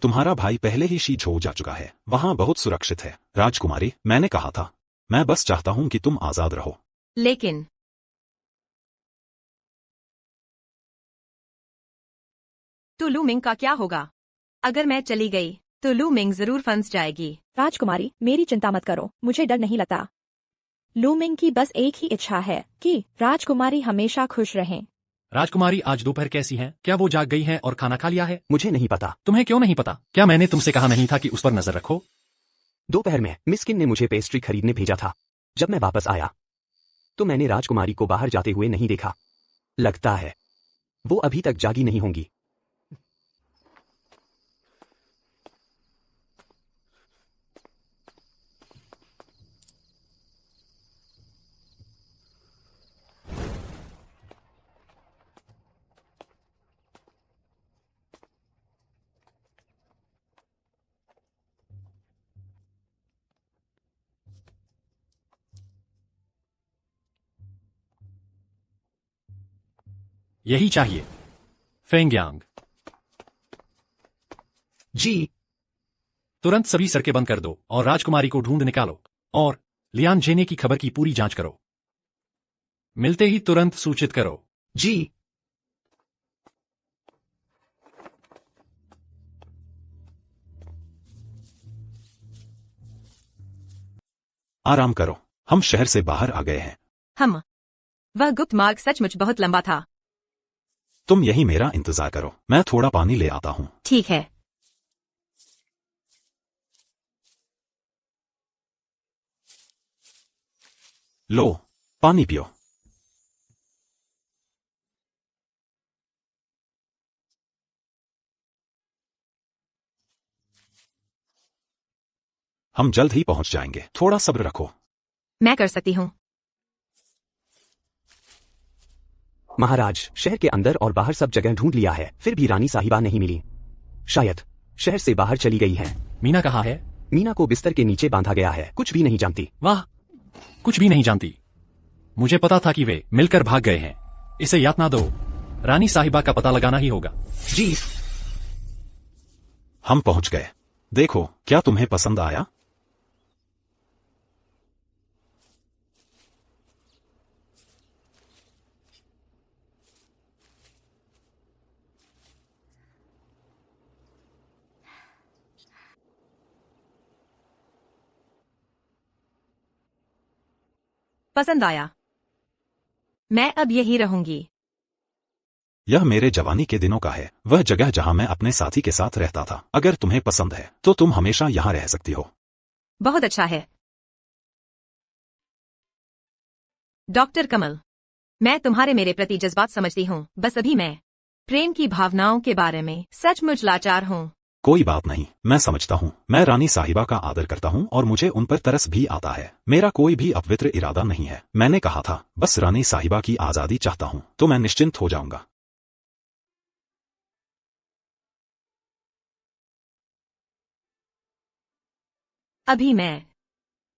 तुम्हारा भाई पहले ही शीझो जा चुका है, वहां बहुत सुरक्षित है। राजकुमारी, मैंने कहा था, मैं बस चाहता हूं कि तुम आजाद रहो। लेकिन तो लू मिंग का क्या होगा? अगर मैं चली गई तो लू मिंग जरूर फंस जाएगी। राजकुमारी, मेरी चिंता मत करो, मुझे डर नहीं लगता। लूमिंग की बस एक ही इच्छा है कि राजकुमारी हमेशा खुश रहें। राजकुमारी आज दोपहर कैसी हैं? क्या वो जाग गई हैं और खाना खा लिया है? मुझे नहीं पता। तुम्हें क्यों नहीं पता? क्या मैंने तुमसे कहा नहीं था कि उस पर नजर रखो? दोपहर में मिस्किन ने मुझे पेस्ट्री खरीदने भेजा था। जब मैं वापस आया तो मैंने राजकुमारी को बाहर जाते हुए नहीं देखा। लगता है वो अभी तक जागी नहीं होंगी। यही चाहिए। फेंगयांग, जी। तुरंत सभी सड़कें बंद कर दो और राजकुमारी को ढूंढ निकालो। और लियान जेने की खबर की पूरी जांच करो। मिलते ही तुरंत सूचित करो। जी। आराम करो, हम शहर से बाहर आ गए हैं। वह गुप्त मार्ग सचमुच बहुत लंबा था। तुम यही मेरा इंतजार करो, मैं थोड़ा पानी ले आता हूँ। ठीक है। लो, पानी पियो। हम जल्द ही पहुंच जाएंगे, थोड़ा सब्र रखो। मैं कर सकती हूँ। महाराज, शहर के अंदर और बाहर सब जगह ढूंढ लिया है, फिर भी रानी साहिबा नहीं मिली। शायद शहर से बाहर चली गई है। मीना कहाँ है? मीना को बिस्तर के नीचे बांधा गया है, कुछ भी नहीं जानती। वाह, कुछ भी नहीं जानती। मुझे पता था कि वे मिलकर भाग गए हैं। इसे यातना दो, रानी साहिबा का पता लगाना ही होगा। जी। हम पहुंच गए। देखो, क्या तुम्हें पसंद आया? पसंद आया। मैं अब यही रहूंगी। यह मेरे जवानी के दिनों का है, वह जगह जहां मैं अपने साथी के साथ रहता था। अगर तुम्हें पसंद है तो तुम हमेशा यहां रह सकती हो। बहुत अच्छा है। डॉक्टर कमल, मैं तुम्हारे मेरे प्रति जज्बात समझती हूँ, बस अभी मैं प्रेम की भावनाओं के बारे में सचमुच लाचार हूँ। कोई बात नहीं, मैं समझता हूँ। मैं रानी साहिबा का आदर करता हूँ और मुझे उन पर तरस भी आता है। मेरा कोई भी अपवित्र इरादा नहीं है। मैंने कहा था, बस रानी साहिबा की आजादी चाहता हूँ, तो मैं निश्चिंत हो जाऊंगा। अभी मैं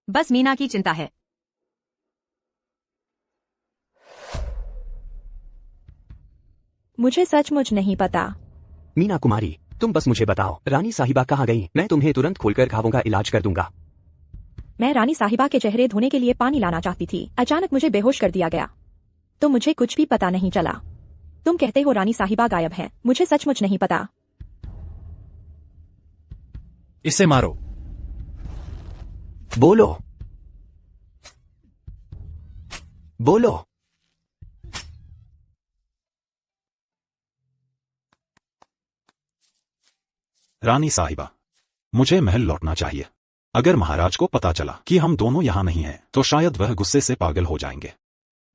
बस मीना की चिंता है। मुझे सचमुच नहीं पता। मीना कुमारी, तुम बस मुझे बताओ, रानी साहिबा कहाँ गई? मैं तुम्हें तुरंत खोलकर घावों का इलाज कर दूंगा। मैं रानी साहिबा के चेहरे धोने के लिए पानी लाना चाहती थी, अचानक मुझे बेहोश कर दिया गया, तो मुझे कुछ भी पता नहीं चला। तुम कहते हो रानी साहिबा गायब है, मुझे सचमुच नहीं पता। इसे मारो। बोलो, बोलो। रानी साहिबा, मुझे महल लौटना चाहिए। अगर महाराज को पता चला कि हम दोनों यहाँ नहीं हैं, तो शायद वह गुस्से से पागल हो जाएंगे।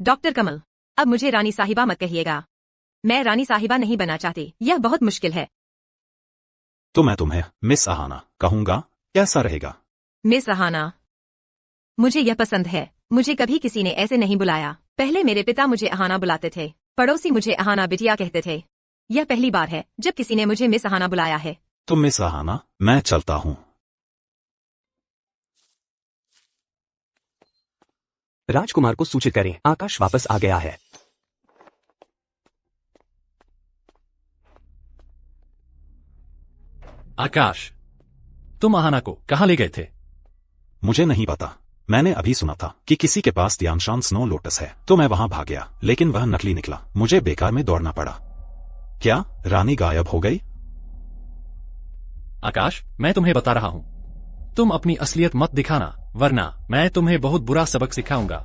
डॉक्टर कमल, अब मुझे रानी साहिबा मत कहिएगा। मैं रानी साहिबा नहीं बनना चाहती, यह बहुत मुश्किल है। तो मैं तुम्हें मिस अहाना कहूंगा, कैसा रहेगा? मिस अहाना, मुझे यह पसंद है। मुझे कभी किसी ने ऐसे नहीं बुलाया। पहले मेरे पिता मुझे अहाना बुलाते थे, पड़ोसी मुझे अहाना बिटिया कहते थे। यह पहली बार है जब किसी ने मुझे मिस अहाना बुलाया है। तो मिस अहाना, मैं चलता हूँ। राजकुमार को सूचित करें, आकाश वापस आ गया है। आकाश, तुम अहाना को कहाँ ले गए थे? मुझे नहीं पता। मैंने अभी सुना था कि किसी के पास तियानशान स्नो लोटस है, तो मैं वहां भाग गया, लेकिन वह नकली निकला। मुझे बेकार में दौड़ना पड़ा। क्या रानी गायब हो गई? आकाश, मैं तुम्हें बता रहा हूँ, तुम अपनी असलियत मत दिखाना, वरना मैं तुम्हें बहुत बुरा सबक सिखाऊंगा।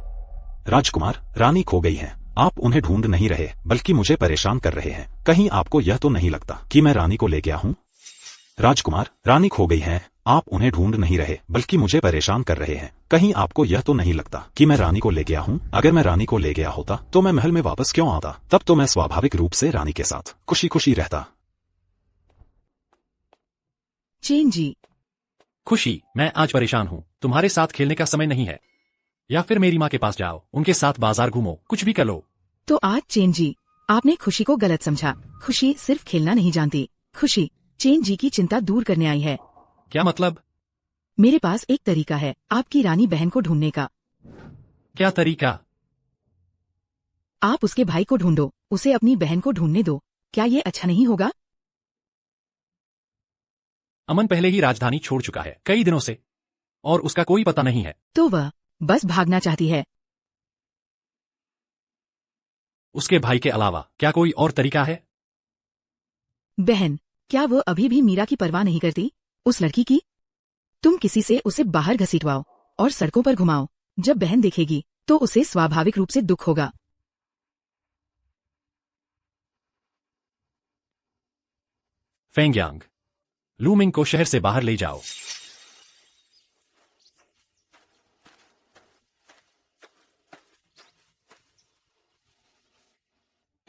राजकुमार, रानी खो गई है। आप उन्हें ढूंढ नहीं रहे, बल्कि मुझे परेशान कर रहे हैं। कहीं आपको यह तो नहीं लगता कि मैं रानी को ले गया हूँ? राजकुमार, रानी खो गई है। आप उन्हें ढूंढ नहीं रहे, बल्कि मुझे परेशान कर रहे हैं। कहीं आपको यह तो नहीं लगता कि मैं रानी को ले गया हूँ? अगर मैं रानी को ले गया होता तो मैं महल में वापस क्यों आता? तब तो मैं स्वाभाविक रूप से रानी के साथ खुशी खुशी रहता। चेन जी, खुशी, मैं आज परेशान हूँ। तुम्हारे साथ खेलने का समय नहीं है। या फिर मेरी माँ के पास जाओ, उनके साथ बाजार घूमो, कुछ भी कर लो। तो आज चेन जी, आपने खुशी को गलत समझा। खुशी सिर्फ खेलना नहीं जानती। खुशी चेन जी की चिंता दूर करने आई है। क्या मतलब? मेरे पास एक तरीका है आपकी रानी बहन को ढूंढने का। क्या तरीका? आप उसके भाई को ढूंढो, उसे अपनी बहन को ढूंढने दो। क्या ये अच्छा नहीं होगा? अमन पहले ही राजधानी छोड़ चुका है कई दिनों से, और उसका कोई पता नहीं है। तो वह बस भागना चाहती है। उसके भाई के अलावा क्या कोई और तरीका है? बहन, क्या वो अभी भी मीरा की परवाह नहीं करती, उस लड़की की? तुम किसी से उसे बाहर घसीटवाओ और सड़कों पर घुमाओ। जब बहन देखेगी तो उसे स्वाभाविक रूप से दुख होगा। फेंगयांग, लू मिंग को शहर से बाहर ले जाओ।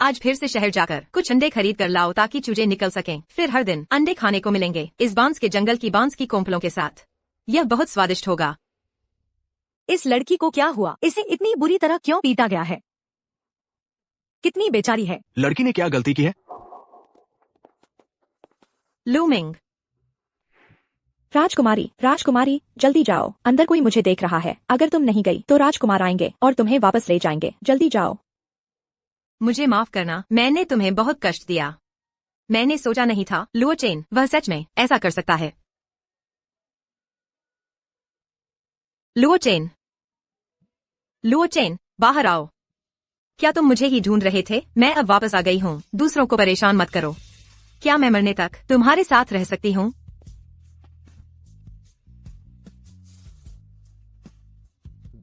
आज फिर से शहर जाकर कुछ अंडे खरीद कर लाओ ताकि चूजे निकल सकें। फिर हर दिन अंडे खाने को मिलेंगे इस बांस के जंगल की बांस की कोंपलों के साथ। यह बहुत स्वादिष्ट होगा। इस लड़की को क्या हुआ? इसे इतनी बुरी तरह क्यों पीटा गया है? कितनी बेचारी है। लड़की ने क्या गलती की है? लू मिंग, राजकुमारी, जल्दी जाओ, अंदर कोई मुझे देख रहा है। अगर तुम नहीं गई तो राजकुमार आएंगे और तुम्हें वापस ले जाएंगे। जल्दी जाओ। मुझे माफ करना, मैंने तुम्हें बहुत कष्ट दिया। मैंने सोचा नहीं था लुओ चेन वह सच में ऐसा कर सकता है। लुओ चेन, बाहर आओ। क्या तुम मुझे ही ढूंढ रहे थे? मैं अब वापस आ गई हूँ। दूसरों को परेशान मत करो। क्या मैं मरने तक तुम्हारे साथ रह सकती हूँ?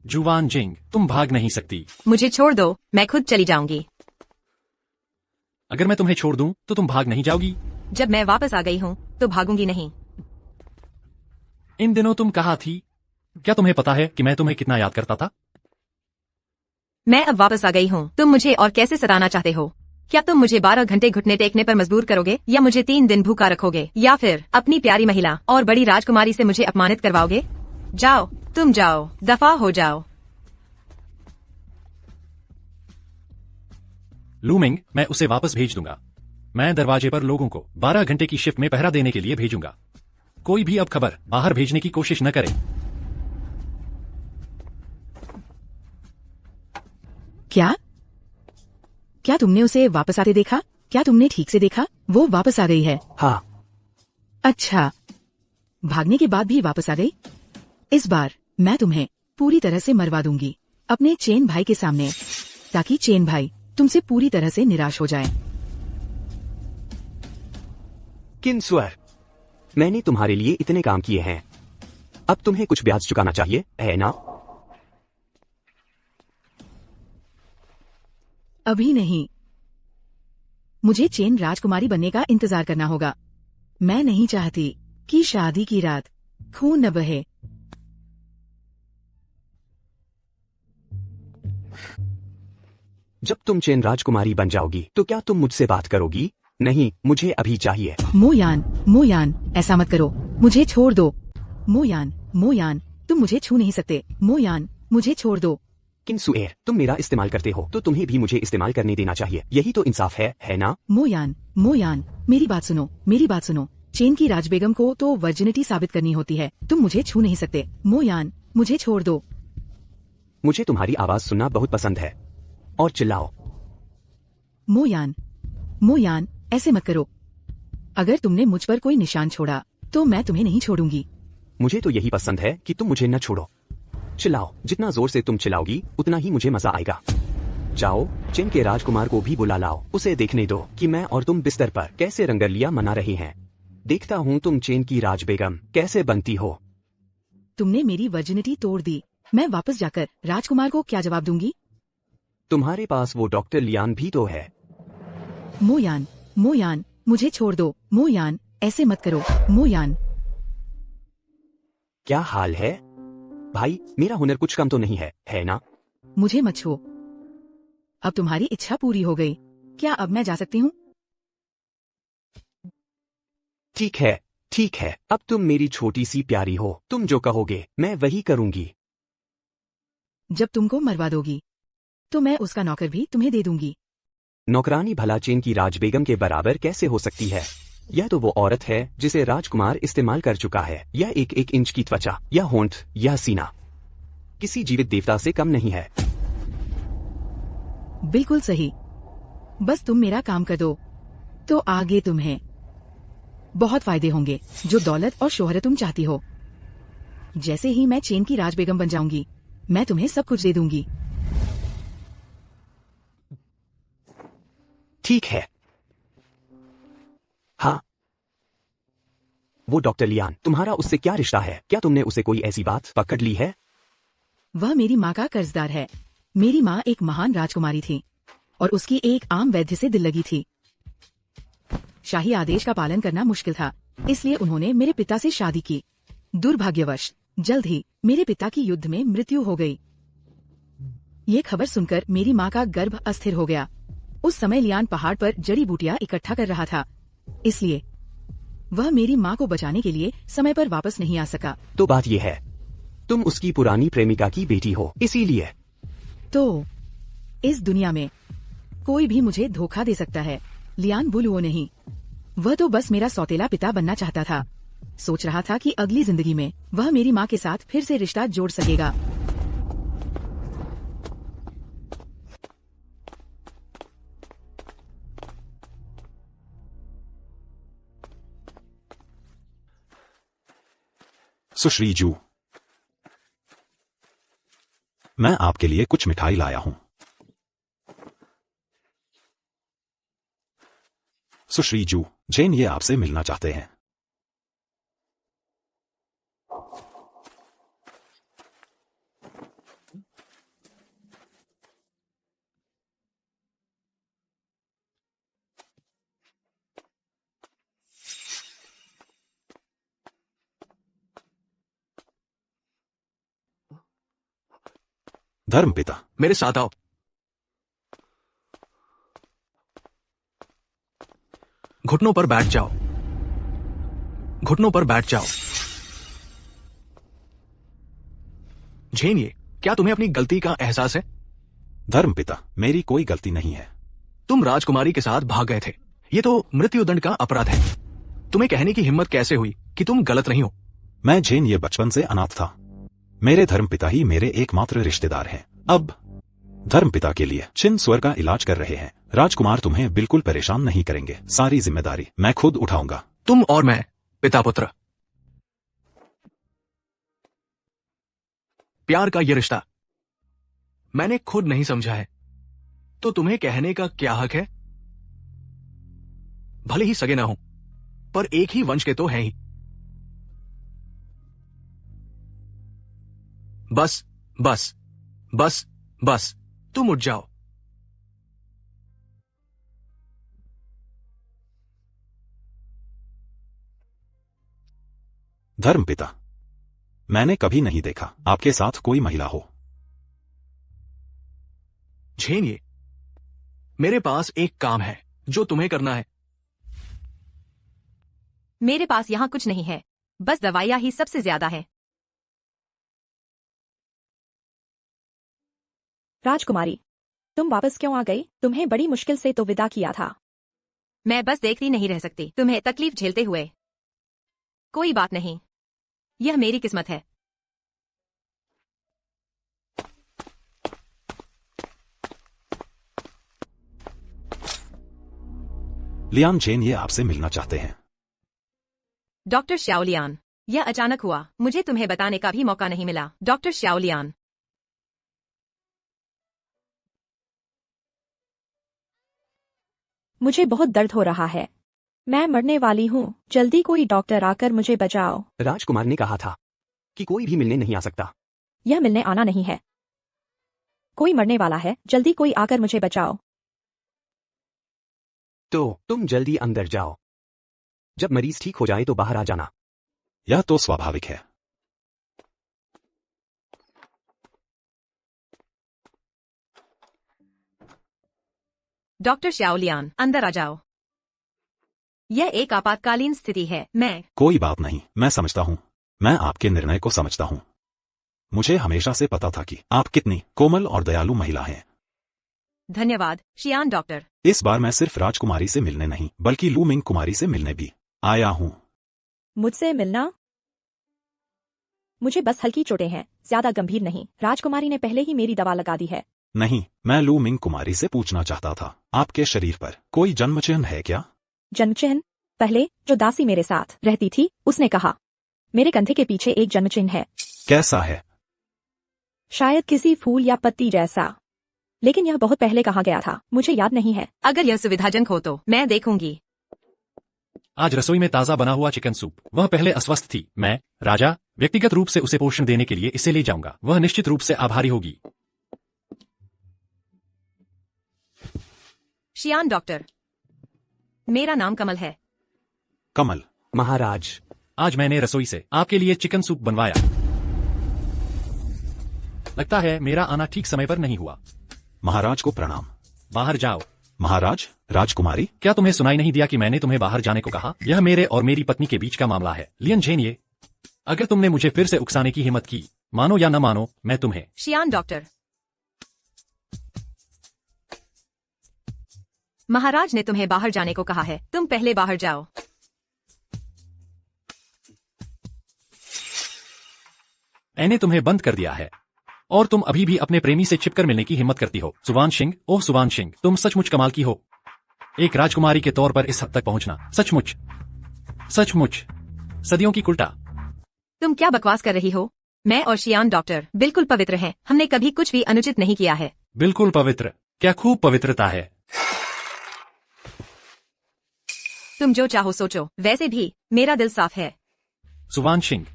जुवान जिंग, तुम भाग नहीं सकती। मुझे छोड़ दो, मैं खुद चली जाऊंगी। अगर मैं तुम्हें छोड़ दूं तो तुम भाग नहीं जाओगी? जब मैं वापस आ गई हूँ तो भागूंगी नहीं। इन दिनों तुम कहाँ थी? क्या तुम्हें पता है कि मैं तुम्हें कितना याद करता था? मैं अब वापस आ गई हूँ। तुम मुझे और कैसे सताना चाहते हो? क्या तुम मुझे 12 घंटे घुटने टेकने पर मजबूर करोगे, या मुझे 3 दिन भूखा रखोगे, या फिर अपनी प्यारी महिला और बड़ी राजकुमारी से मुझे अपमानित करवाओगे? जाओ, तुम जाओ, दफा हो जाओ। लू मिंग, मैं उसे वापस भेज दूंगा। मैं दरवाजे पर लोगों को 12 घंटे की शिफ्ट में पहरा देने के लिए भेजूंगा। कोई भी अब खबर बाहर भेजने की कोशिश न करे। क्या तुमने उसे वापस आते देखा? क्या तुमने ठीक से देखा? वो वापस आ गई है। हाँ। अच्छा, भागने के बाद भी वापस आ गई? इस बार मैं तुम्हें पूरी तरह से मरवा दूंगी अपने चेन भाई के सामने, ताकि चेन भाई तुमसे पूरी तरह से निराश हो जाए। किन्सवर, मैंने तुम्हारे लिए इतने काम किए हैं, अब तुम्हें कुछ ब्याज चुकाना चाहिए, है ना? अभी नहीं, मुझे चेन राजकुमारी बनने का इंतजार करना होगा। मैं नहीं चाहती कि शादी की रात खून न बहे। जब तुम चेन राजकुमारी बन जाओगी तो क्या तुम मुझसे बात करोगी? नहीं, मुझे अभी चाहिए। मोयान, ऐसा मत करो, मुझे छोड़ दो। मोयान, तुम मुझे छू नहीं सकते। मोयान, मुझे छोड़ दो। किन्सुएर, तुम मेरा इस्तेमाल करते हो तो तुम्हें भी मुझे इस्तेमाल करने देना चाहिए। यही तो इंसाफ है ना? मोयान, मेरी बात सुनो। चेन की राज बेगम को तो वर्जिनिटी साबित करनी होती है। तुम मुझे छू नहीं सकते। मोयान, मुझे छोड़ दो। मुझे तुम्हारी आवाज सुनना बहुत पसंद है, और चिल्लाओ। मोयान, ऐसे मत करो। अगर तुमने मुझ पर कोई निशान छोड़ा तो मैं तुम्हें नहीं छोड़ूंगी। मुझे तो यही पसंद है कि तुम मुझे न छोड़ो। चिल्लाओ, जितना जोर से तुम चिल्लाओगी उतना ही मुझे मजा आएगा। जाओ, चेन के राजकुमार को भी बुला लाओ। उसे देखने दो कि मैं और तुम बिस्तर पर कैसे रंगरलिया मना रहे हैं। देखता हूँ तुम चेन की राज बेगम कैसे बनती हो। तुमने मेरी वर्जिनिटी तोड़ दी। मैं वापस जाकर राजकुमार को क्या जवाब दूंगी? तुम्हारे पास वो डॉक्टर लियान भी तो है। मोयान, मुझे छोड़ दो। मोयान, ऐसे मत करो। मोयान, क्या हाल है भाई? मेरा हुनर कुछ कम तो नहीं है ना? मुझे मत छुओ। अब तुम्हारी इच्छा पूरी हो गई। क्या अब मैं जा सकती हूँ? ठीक है, अब तुम मेरी छोटी सी प्यारी हो। तुम जो कहोगे मैं वही करूंगी। जब तुमको मरवा दोगी तो मैं उसका नौकर भी तुम्हें दे दूंगी। नौकरानी भला चेन की राज बेगम के बराबर कैसे हो सकती है? यह तो वो औरत है जिसे राजकुमार इस्तेमाल कर चुका है। यह एक इंच की त्वचा, यह होंठ, यह सीना किसी जीवित देवता से कम नहीं है। बिल्कुल सही। बस तुम मेरा काम कर दो तो आगे तुम्हें बहुत फायदे होंगे, जो दौलत और शोहरत तुम चाहती हो। जैसे ही मैं चेन की राज बेगम बन जाऊंगी मैं तुम्हें सब कुछ दे दूंगी। ठीक है। हाँ, वो डॉक्टर लियान, तुम्हारा उससे क्या रिश्ता है? क्या तुमने उसे कोई ऐसी बात पकड़ ली है? वह मेरी माँ का कर्जदार है। मेरी माँ एक महान राजकुमारी थी और उसकी एक आम वैद्य से दिल लगी थी। शाही आदेश का पालन करना मुश्किल था, इसलिए उन्होंने मेरे पिता से शादी की। दुर्भाग्यवश जल्द ही मेरे पिता की युद्ध में मृत्यु हो गई। ये खबर सुनकर मेरी माँ का गर्भ अस्थिर हो गया। उस समय लियान पहाड़ पर जड़ी बूटियां इकट्ठा कर रहा था, इसलिए वह मेरी माँ को बचाने के लिए समय पर वापस नहीं आ सका। तो बात ये है, तुम उसकी पुरानी प्रेमिका की बेटी हो, इसीलिए। तो इस दुनिया में कोई भी मुझे धोखा दे सकता है, लियान बुलुओ नहीं। वह तो बस मेरा सौतेला पिता बनना चाहता था। सोच रहा था कि अगली जिंदगी में वह मेरी माँ के साथ फिर से रिश्ता जोड़ सकेगा। सुश्री जू, मैं आपके लिए कुछ मिठाई लाया हूं। सुश्री जू, जेन ये आपसे मिलना चाहते हैं। धर्मपिता, मेरे साथ आओ। घुटनों पर बैठ जाओ। घुटनों पर बैठ जाओ। झेन, ये क्या तुम्हें अपनी गलती का एहसास है? धर्मपिता, मेरी कोई गलती नहीं है। तुम राजकुमारी के साथ भाग गए थे। ये तो मृत्युदंड का अपराध है। तुम्हें कहने की हिम्मत कैसे हुई कि तुम गलत नहीं हो? मैं जेन ये बचपन से अनाथ था। मेरे धर्मपिता ही मेरे एकमात्र रिश्तेदार हैं। अब धर्मपिता के लिए चिन स्वर का इलाज कर रहे हैं। राजकुमार तुम्हें बिल्कुल परेशान नहीं करेंगे। सारी जिम्मेदारी मैं खुद उठाऊंगा। तुम और मैं पिता पुत्र। प्यार का ये रिश्ता मैंने खुद नहीं समझा है, तो तुम्हें कहने का क्या हक है? भले ही सगे ना हो, पर एक ही वंश के तो हैं ही। बस बस बस बस, तुम उठ जाओ। धर्मपिता, मैंने कभी नहीं देखा आपके साथ कोई महिला हो। झेन, ये मेरे पास एक काम है जो तुम्हें करना है। मेरे पास यहाँ कुछ नहीं है, बस दवाइयाँ ही सबसे ज्यादा है। राजकुमारी, तुम वापस क्यों आ गई? तुम्हें बड़ी मुश्किल से तो विदा किया था। मैं बस देखती नहीं रह सकती तुम्हें तकलीफ झेलते हुए। कोई बात नहीं, यह मेरी किस्मत है। लियान, जेन ये आपसे मिलना चाहते हैं। डॉक्टर श्याओलियान, यह अचानक हुआ, मुझे तुम्हें बताने का भी मौका नहीं मिला। डॉक्टर श्याओलियान, मुझे बहुत दर्द हो रहा है। मैं मरने वाली हूँ। जल्दी कोई डॉक्टर आकर मुझे बचाओ। राजकुमार ने कहा था कि कोई भी मिलने नहीं आ सकता। यह मिलने आना नहीं है। कोई मरने वाला है, जल्दी कोई आकर मुझे बचाओ। तो तुम जल्दी अंदर जाओ। जब मरीज ठीक हो जाए तो बाहर आ जाना। यह तो स्वाभाविक है। डॉक्टर श्याओलियान, अंदर आ जाओ। यह एक आपातकालीन स्थिति है। मैं कोई बात नहीं, मैं समझता हूँ। मैं आपके निर्णय को समझता हूँ। मुझे हमेशा से पता था कि आप कितनी कोमल और दयालु महिला हैं। धन्यवाद शियान डॉक्टर। इस बार मैं सिर्फ राजकुमारी से मिलने नहीं, बल्कि लू मिंग कुमारी से मिलने भी आया हूँ। मुझसे मिलना? मुझे बस हल्की चोटें हैं, ज्यादा गंभीर नहीं। राजकुमारी ने पहले ही मेरी दवा लगा दी है। नहीं, मैं लू मिंग कुमारी से पूछना चाहता था, आपके शरीर पर कोई जन्म चिन्ह है क्या? जन्म चिन्ह? पहले जो दासी मेरे साथ रहती थी उसने कहा, मेरे कंधे के पीछे एक जन्म चिन्ह है। कैसा है? शायद किसी फूल या पत्ती जैसा, लेकिन यह बहुत पहले कहा गया था, मुझे याद नहीं है। अगर यह सुविधाजनक हो तो मैं देखूंगी। आज रसोई में ताजा बना हुआ चिकन सूप। वह पहले अस्वस्थ थी। मैं, राजा, व्यक्तिगत रूप से उसे पोषण देने के लिए इसे ले जाऊंगा। वह निश्चित रूप से आभारी होगी। शियान डॉक्टर, मेरा नाम कमल है। कमल। महाराज, आज मैंने रसोई से आपके लिए चिकन सूप बनवाया। लगता है मेरा आना ठीक समय पर नहीं हुआ। महाराज को प्रणाम। बाहर जाओ। महाराज, राजकुमारी। क्या तुम्हें सुनाई नहीं दिया कि मैंने तुम्हें बाहर जाने को कहा? यह मेरे और मेरी पत्नी के बीच का मामला है। लियन झेनिए, अगर तुमने मुझे फिर से उकसाने की हिम्मत की, मानो या न मानो, मैं तुम्हें। शियान डॉक्टर, महाराज ने तुम्हें बाहर जाने को कहा है। तुम पहले बाहर जाओ। मैंने तुम्हें बंद कर दिया है और तुम अभी भी अपने प्रेमी से छिपकर मिलने की हिम्मत करती हो। सुवान सिंह, ओह सुवान सिंह, तुम सचमुच कमाल की हो। एक राजकुमारी के तौर पर इस हद तक पहुंचना सचमुच सचमुच सदियों की कुल्टा। तुम क्या बकवास कर रही हो? मैं और शियान डॉक्टर बिल्कुल पवित्र हैं। हमने कभी कुछ भी अनुचित नहीं किया है। बिल्कुल पवित्र? क्या खूब पवित्रता है। तुम जो चाहो सोचो। वैसे भी मेरा दिल साफ है। सुवान सिंह,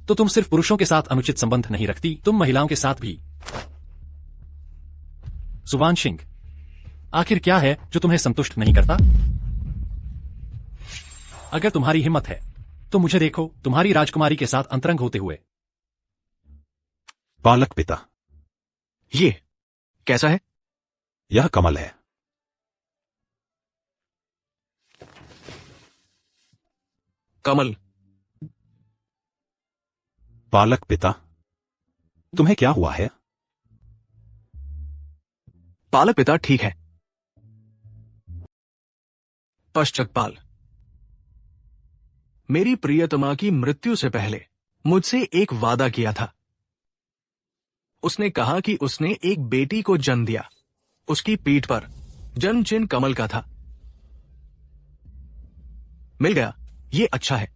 तो तुम सिर्फ पुरुषों के साथ अनुचित संबंध नहीं रखती, तुम महिलाओं के साथ भी। सुवान सिंह, आखिर क्या है जो तुम्हें संतुष्ट नहीं करता? अगर तुम्हारी हिम्मत है तो मुझे देखो, तुम्हारी राजकुमारी के साथ अंतरंग होते हुए। पालक पिता। ये कैसा है? यह कमल है। कमल। पालक पिता, तुम्हें क्या हुआ है? पालक पिता ठीक है। पश्चातपाल, मेरी प्रियतमा की मृत्यु से पहले मुझसे एक वादा किया था। उसने कहा कि उसने एक बेटी को जन्म दिया। उसकी पीठ पर जन्म चिन्ह कमल का था। मिल गया, ये अच्छा है।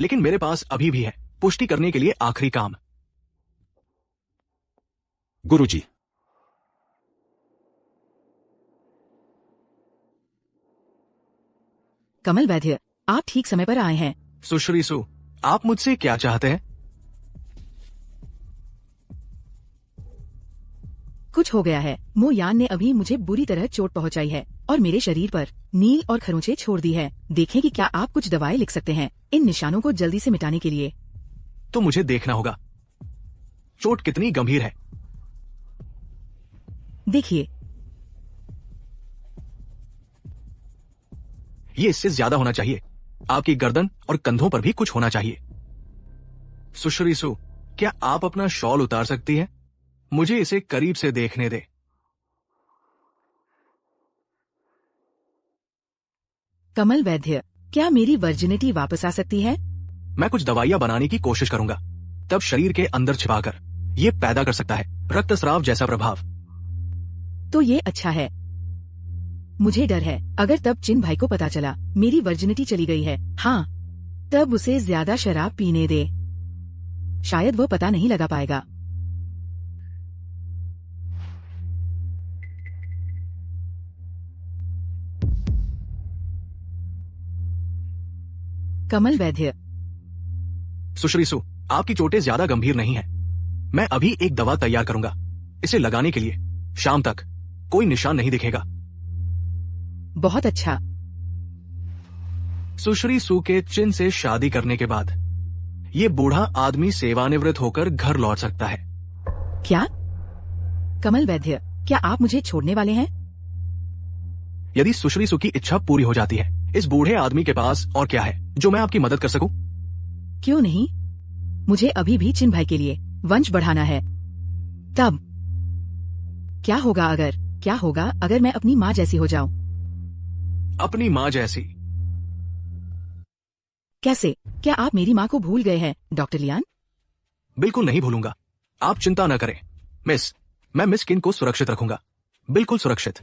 लेकिन मेरे पास अभी भी है पुष्टि करने के लिए आखिरी काम। गुरुजी। कमल वैद्य, आप ठीक समय पर आए हैं। सुश्री सु, आप मुझसे क्या चाहते हैं? कुछ हो गया है। मोयान ने अभी मुझे बुरी तरह चोट पहुंचाई है और मेरे शरीर पर नील और खरोंचे छोड़ दी है। देखें कि क्या आप कुछ दवाएं लिख सकते हैं इन निशानों को जल्दी से मिटाने के लिए। तो मुझे देखना होगा चोट कितनी गंभीर है। देखिए, ये इससे ज्यादा होना चाहिए। आपकी गर्दन और कंधों पर भी कुछ होना चाहिए। सुश्री सु, क्या आप अपना शॉल उतार सकती हैं? मुझे इसे करीब से देखने दे। कमल वैद्य, क्या मेरी वर्जिनिटी वापस आ सकती है? मैं कुछ दवाइयां बनाने की कोशिश करूंगा, तब शरीर के अंदर छिपाकर ये पैदा कर सकता है रक्तस्राव जैसा प्रभाव। तो ये अच्छा है। मुझे डर है अगर तब चिन भाई को पता चला मेरी वर्जिनिटी चली गई है। हाँ, तब उसे ज्यादा शराब पीने दे, शायद वो पता नहीं लगा पाएगा। कमल वैद्य। सुश्री सु, आपकी चोटें ज्यादा गंभीर नहीं है। मैं अभी एक दवा तैयार करूंगा। इसे लगाने के लिए शाम तक कोई निशान नहीं दिखेगा। बहुत अच्छा। सुश्री सु के चिन से शादी करने के बाद ये बूढ़ा आदमी सेवानिवृत्त होकर घर लौट सकता है। क्या? कमल वैद्य, क्या आप मुझे छोड़ने वाले हैं? यदि सुश्री सु की इच्छा पूरी हो जाती है, इस बूढ़े आदमी के पास और क्या है जो मैं आपकी मदद कर सकूं? क्यों नहीं, मुझे अभी भी चिन भाई के लिए वंश बढ़ाना है। तब क्या होगा अगर मैं अपनी माँ जैसी हो जाऊं? अपनी माँ जैसी? कैसे? क्या आप मेरी माँ को भूल गए हैं, डॉक्टर लियान? बिल्कुल नहीं भूलूंगा, आप चिंता न करें मिस। मैं मिस किन को सुरक्षित रखूंगा, बिल्कुल सुरक्षित।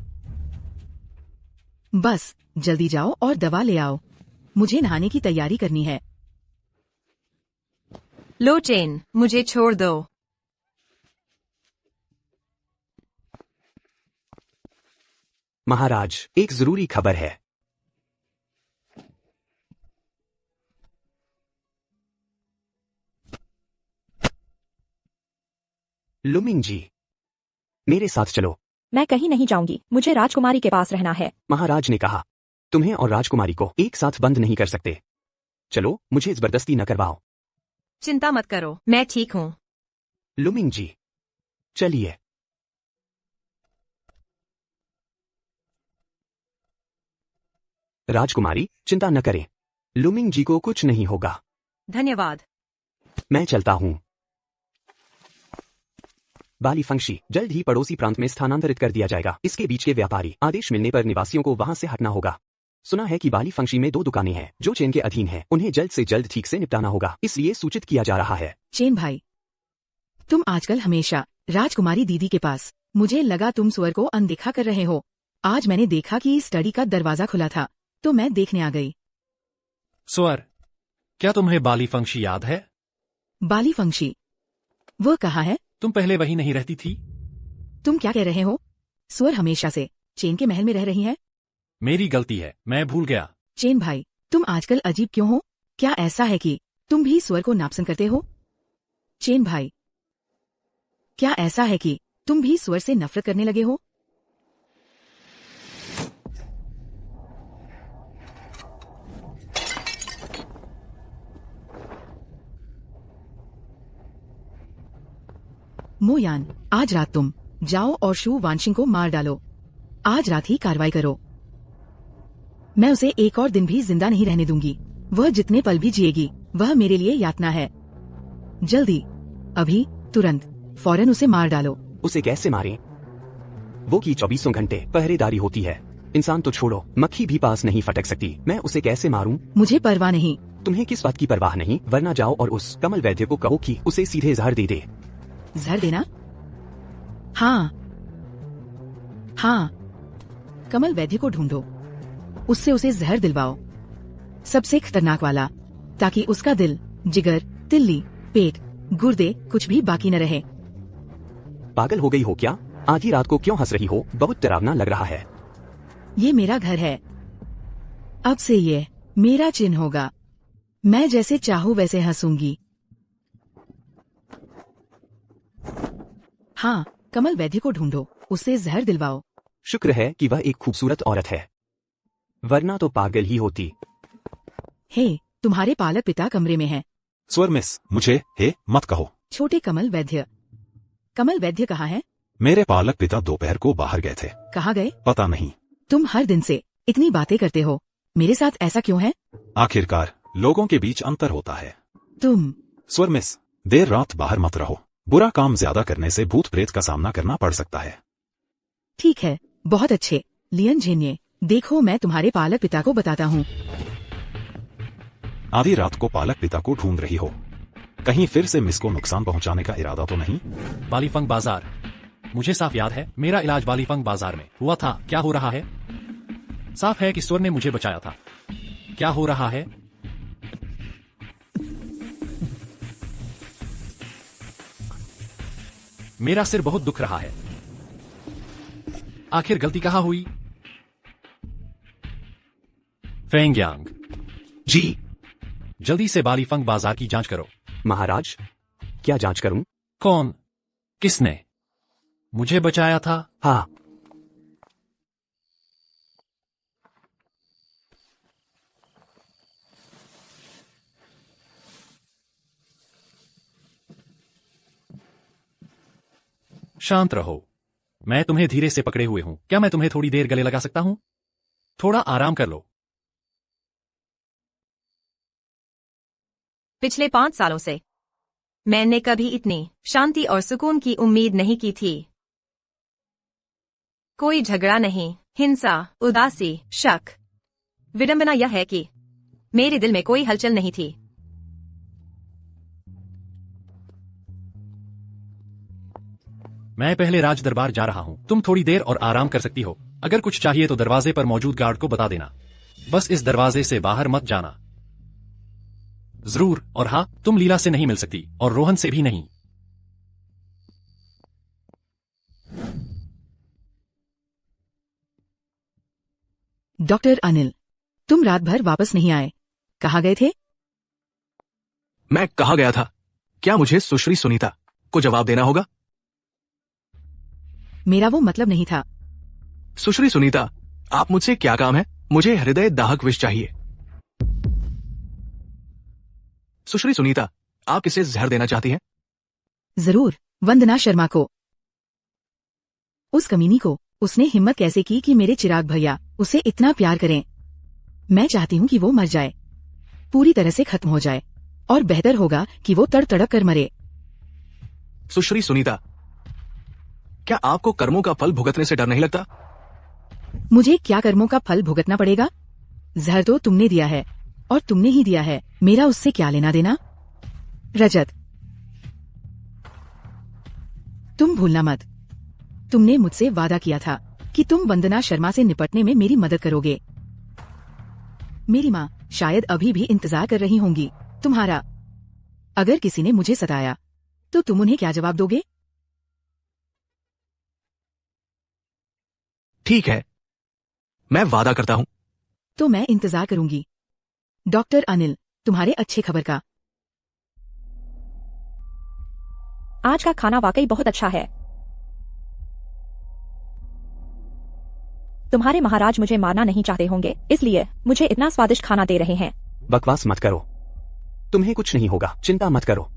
बस जल्दी जाओ और दवा ले आओ, मुझे नहाने की तैयारी करनी है। लो चेन, मुझे छोड़ दो। महाराज, एक जरूरी खबर है। लुमिंग जी, मेरे साथ चलो। मैं कहीं नहीं जाऊंगी, मुझे राजकुमारी के पास रहना है। महाराज ने कहा, तुम्हें और राजकुमारी को एक साथ बंद नहीं कर सकते। चलो, मुझे जबरदस्ती न करवाओ। चिंता मत करो, मैं ठीक हूँ। लुमिंग जी, चलिए। राजकुमारी, चिंता न करें, लुमिंग जी को कुछ नहीं होगा। धन्यवाद। मैं चलता हूँ। बालीफंक्षी जल्द ही पड़ोसी प्रांत में स्थानांतरित कर दिया जाएगा। इसके बीच के व्यापारी आदेश मिलने पर निवासियों को वहां से हटना होगा। सुना है कि बालीफंक्षी में 2 दुकानें हैं जो चेन के अधीन हैं। उन्हें जल्द से जल्द ठीक से निपटाना होगा, इसलिए सूचित किया जा रहा है। चेन भाई, तुम आजकल हमेशा राजकुमारी दीदी के पास, मुझे लगा तुम स्वर को अनदेखा कर रहे हो। आज मैंने देखा कि स्टडी का दरवाजा खुला था, तो मैं देखने आ गई। स्वर, क्या तुम्हें बालीफंक्षी याद है? बालीफंक्षी? वो कहाँ है? तुम पहले वही नहीं रहती थी? तुम क्या कह रहे हो? स्वर हमेशा से चेन के महल में रह रही है। मेरी गलती है, मैं भूल गया। चेन भाई, तुम आजकल अजीब क्यों हो? क्या ऐसा है कि तुम भी स्वर को नापसंद करते हो? चेन भाई, क्या ऐसा है कि तुम भी स्वर से नफरत करने लगे हो? मोयान, आज रात तुम जाओ और शू वानशिंग को मार डालो। आज रात ही कार्रवाई करो। मैं उसे एक और दिन भी जिंदा नहीं रहने दूंगी। वह जितने पल भी जिएगी, वह मेरे लिए यातना है। जल्दी, अभी, तुरंत, फौरन उसे मार डालो। उसे कैसे मारें? वो की 24 घंटे पहरेदारी होती है। इंसान तो छोड़ो, मक्खी भी पास नहीं फटक सकती। मैं उसे कैसे मारूं? मुझे परवाह नहीं। तुम्हें किस बात की परवाह नहीं? वरना जाओ और उस कमल वैद्य को कहो कि उसे सीधे जहर दे दे। जहर देना? हाँ हाँ, कमल वैद्य को ढूंढो, उससे उसे जहर दिलवाओ, सबसे खतरनाक वाला, ताकि उसका दिल, जिगर, तिल्ली, पेट, गुर्दे कुछ भी बाकी न रहे। पागल हो गई हो क्या? आधी रात को क्यों हंस रही हो? बहुत डरावना लग रहा है। ये मेरा घर है। अब से ये मेरा चिन्ह होगा। मैं जैसे चाहूं वैसे हंसूंगी। हाँ, कमल वैद्य को ढूंढो, उससे जहर दिलवाओ। शुक्र है कि वह एक खूबसूरत औरत है, वरना तो पागल ही होती। हे, तुम्हारे पालक पिता कमरे में हैं। स्वर मिस, मुझे हे मत कहो। छोटे कमल वैद्य। कमल वैद्य कहाँ है? मेरे पालक पिता दोपहर को बाहर गए थे। कहाँ गए? पता नहीं। तुम हर दिन से इतनी बातें करते हो, मेरे साथ ऐसा क्यों है? आखिरकार लोगों के बीच अंतर होता है। तुम स्वर मिस, देर रात बाहर मत रहो। बुरा काम ज्यादा करने से भूत प्रेत का सामना करना पड़ सकता है। ठीक है, बहुत अच्छे। लियन झेनिए, देखो मैं तुम्हारे पालक पिता को बताता हूँ। आधी रात को पालक पिता को ढूंढ रही हो, कहीं फिर से मिस को नुकसान पहुंचाने का इरादा तो नहीं? बालीफंग बाजार, मुझे साफ याद है, मेरा इलाज बालीफंग बाजार में हुआ था। क्या हो रहा है? साफ है कि स्वर ने मुझे बचाया था। क्या हो रहा है? मेरा सिर बहुत दुख रहा है। आखिर गलती कहाँ हुई? फेंगयांग जी। जल्दी से बालीफंग बाजार की जांच करो। महाराज, क्या जांच करूं? कौन? किसने मुझे बचाया था? हाँ। शांत रहो, मैं तुम्हें धीरे से पकड़े हुए हूं। क्या मैं तुम्हें थोड़ी देर गले लगा सकता हूं? थोड़ा आराम कर लो। पिछले 5 सालों से मैंने कभी इतनी शांति और सुकून की उम्मीद नहीं की थी। कोई झगड़ा नहीं, हिंसा, उदासी, शक। विडंबना यह है कि मेरे दिल में कोई हलचल नहीं थी। मैं पहले राज दरबार जा रहा हूं। तुम थोड़ी देर और आराम कर सकती हो। अगर कुछ चाहिए तो दरवाजे पर मौजूद गार्ड को बता देना। बस इस दरवाजे से बाहर मत जाना। जरूर। और हाँ, तुम लीला से नहीं मिल सकती और रोहन से भी नहीं। डॉक्टर अनिल, तुम रात भर वापस नहीं आए, कहाँ गए थे? मैं कहा गया था? क्या मुझे सुश्री सुनीता को जवाब देना होगा? मेरा वो मतलब नहीं था। सुश्री सुनीता, आप मुझसे क्या काम है? मुझे हृदय दाहक विष चाहिए। सुश्री सुनीता, आप किसे जहर देना चाहती हैं? जरूर, वंदना शर्मा को। उस कमीनी को उसने हिम्मत कैसे की कि मेरे चिराग भैया उसे इतना प्यार करें। मैं चाहती हूँ कि वो मर जाए, पूरी तरह से खत्म हो जाए, और बेहतर होगा कि वो तड़प कर मरे। सुश्री सुनीता, क्या आपको कर्मों का फल भुगतने से डर नहीं लगता? मुझे क्या कर्मों का फल भुगतना पड़ेगा? जहर तो तुमने दिया है, और तुमने ही दिया है, मेरा उससे क्या लेना देना? रजत, तुम भूलना मत, तुमने मुझसे वादा किया था कि तुम वंदना शर्मा से निपटने में मेरी मदद करोगे। मेरी माँ शायद अभी भी इंतजार कर रही होंगी तुम्हारा। अगर किसी ने मुझे सताया तो तुम उन्हें क्या जवाब दोगे? ठीक है, मैं वादा करता हूं। तो मैं इंतजार करूंगी। डॉक्टर अनिल, तुम्हारे अच्छे खबर का। आज का खाना वाकई बहुत अच्छा है। तुम्हारे महाराज मुझे मारना नहीं चाहते होंगे, इसलिए मुझे इतना स्वादिष्ट खाना दे रहे हैं। बकवास मत करो, तुम्हें कुछ नहीं होगा, चिंता मत करो।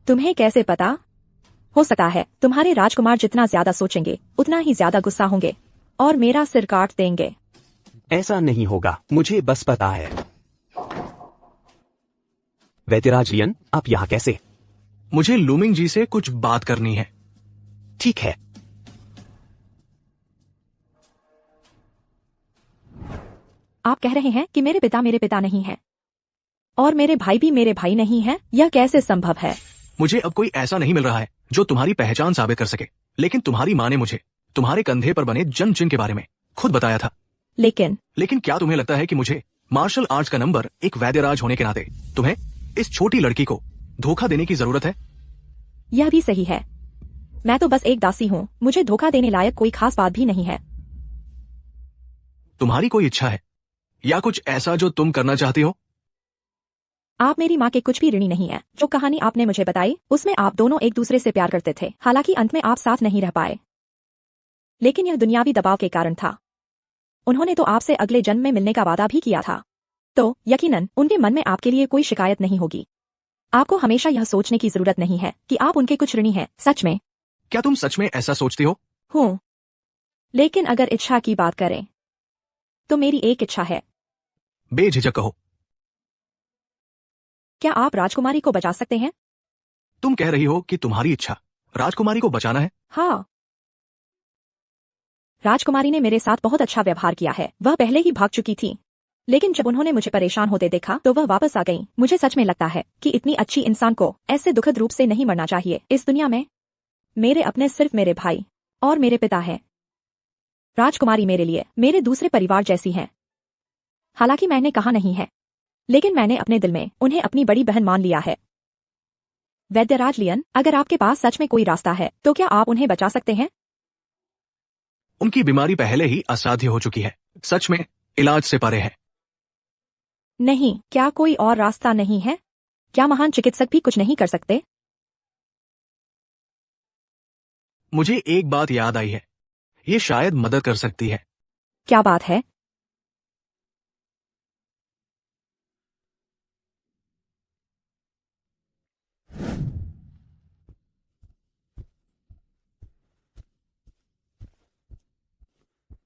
तुम्हें कैसे पता? हो सकता है तुम्हारे राजकुमार जितना ज्यादा सोचेंगे उतना ही ज्यादा गुस्सा होंगे और मेरा सिर काट देंगे। ऐसा नहीं होगा, मुझे बस पता है। वैद्यराज लियन, आप यहाँ कैसे? मुझे लूमिंग जी से कुछ बात करनी है। ठीक है। आप कह रहे हैं कि मेरे पिता नहीं हैं और मेरे भाई भी मेरे भाई नहीं हैं? यह कैसे संभव है? मुझे अब कोई ऐसा नहीं मिल रहा है जो तुम्हारी पहचान साबित कर सके, लेकिन तुम्हारी माँ ने मुझे तुम्हारे कंधे पर बने जन्म चिन्ह के बारे में खुद बताया था। लेकिन क्या तुम्हें लगता है कि मुझे मार्शल आर्ट्स का नंबर एक वैद्यराज होने के नाते तुम्हें इस छोटी लड़की को धोखा देने की जरूरत है? यह भी सही है। मैं तो बस एक दासी हूँ, मुझे धोखा देने लायक कोई खास बात भी नहीं है। तुम्हारी कोई इच्छा है या कुछ ऐसा जो तुम करना चाहती हो? आप मेरी माँ के कुछ भी ऋणी नहीं है। जो कहानी आपने मुझे बताई उसमें आप दोनों एक दूसरे से प्यार करते थे, हालांकि अंत में आप साथ नहीं रह पाए, लेकिन यह दुनियावी दबाव के कारण था। उन्होंने तो आपसे अगले जन्म में मिलने का वादा भी किया था, तो यकीनन उनके मन में आपके लिए कोई शिकायत नहीं होगी। आपको हमेशा यह सोचने की जरूरत नहीं है कि आप उनके कुछ ऋणी हैं। सच में? क्या तुम सच में ऐसा सोचती हो? हूँ, लेकिन अगर इच्छा की बात करें तो मेरी एक इच्छा है। बेझिझक कहो। क्या आप राजकुमारी को बचा सकते हैं? तुम कह रही हो कि तुम्हारी इच्छा राजकुमारी को बचाना है? हाँ। राजकुमारी ने मेरे साथ बहुत अच्छा व्यवहार किया है। वह पहले ही भाग चुकी थी, लेकिन जब उन्होंने मुझे परेशान होते देखा तो वह वापस आ गई। मुझे सच में लगता है कि इतनी अच्छी इंसान को ऐसे दुखद रूप से नहीं मरना चाहिए। इस दुनिया में मेरे अपने सिर्फ मेरे भाई और मेरे पिता हैं। राजकुमारी मेरे लिए मेरे दूसरे परिवार जैसी हैं। हालांकि मैंने कहा नहीं है, लेकिन मैंने अपने दिल में उन्हें अपनी बड़ी बहन मान लिया है। वैद्यराज लियन, अगर आपके पास सच में कोई रास्ता है तो क्या आप उन्हें बचा सकते हैं? उनकी बीमारी पहले ही असाध्य हो चुकी है, सच में इलाज से परे है। नहीं, क्या कोई और रास्ता नहीं है? क्या महान चिकित्सक भी कुछ नहीं कर सकते? मुझे एक बात याद आई है, ये शायद मदद कर सकती है। क्या बात है?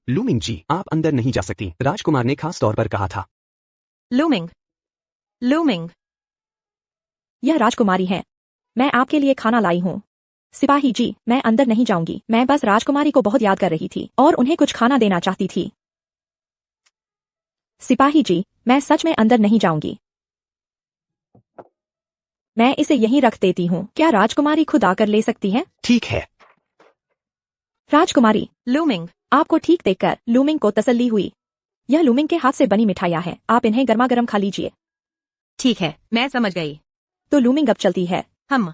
लूमिंग जी, आप अंदर नहीं जा सकती, राजकुमार ने खास तौर पर कहा था। लूमिंग, यह राजकुमारी है। मैं आपके लिए खाना लाई हूँ। सिपाही जी, मैं अंदर नहीं जाऊंगी। मैं बस राजकुमारी को बहुत याद कर रही थी और उन्हें कुछ खाना देना चाहती थी। सिपाही जी, मैं सच में अंदर नहीं जाऊंगी। मैं इसे यहीं रख देती हूँ। क्या राजकुमारी खुद आकर ले सकती है? ठीक है। राजकुमारी, लूमिंग, आपको ठीक देखकर लूमिंग को तसल्ली हुई। यह लूमिंग के हाथ से बनी मिठाइयाँ हैं, आप इन्हें गर्मा गर्म खा लीजिए। ठीक है, मैं समझ गई। तो लूमिंग अब चलती है। हम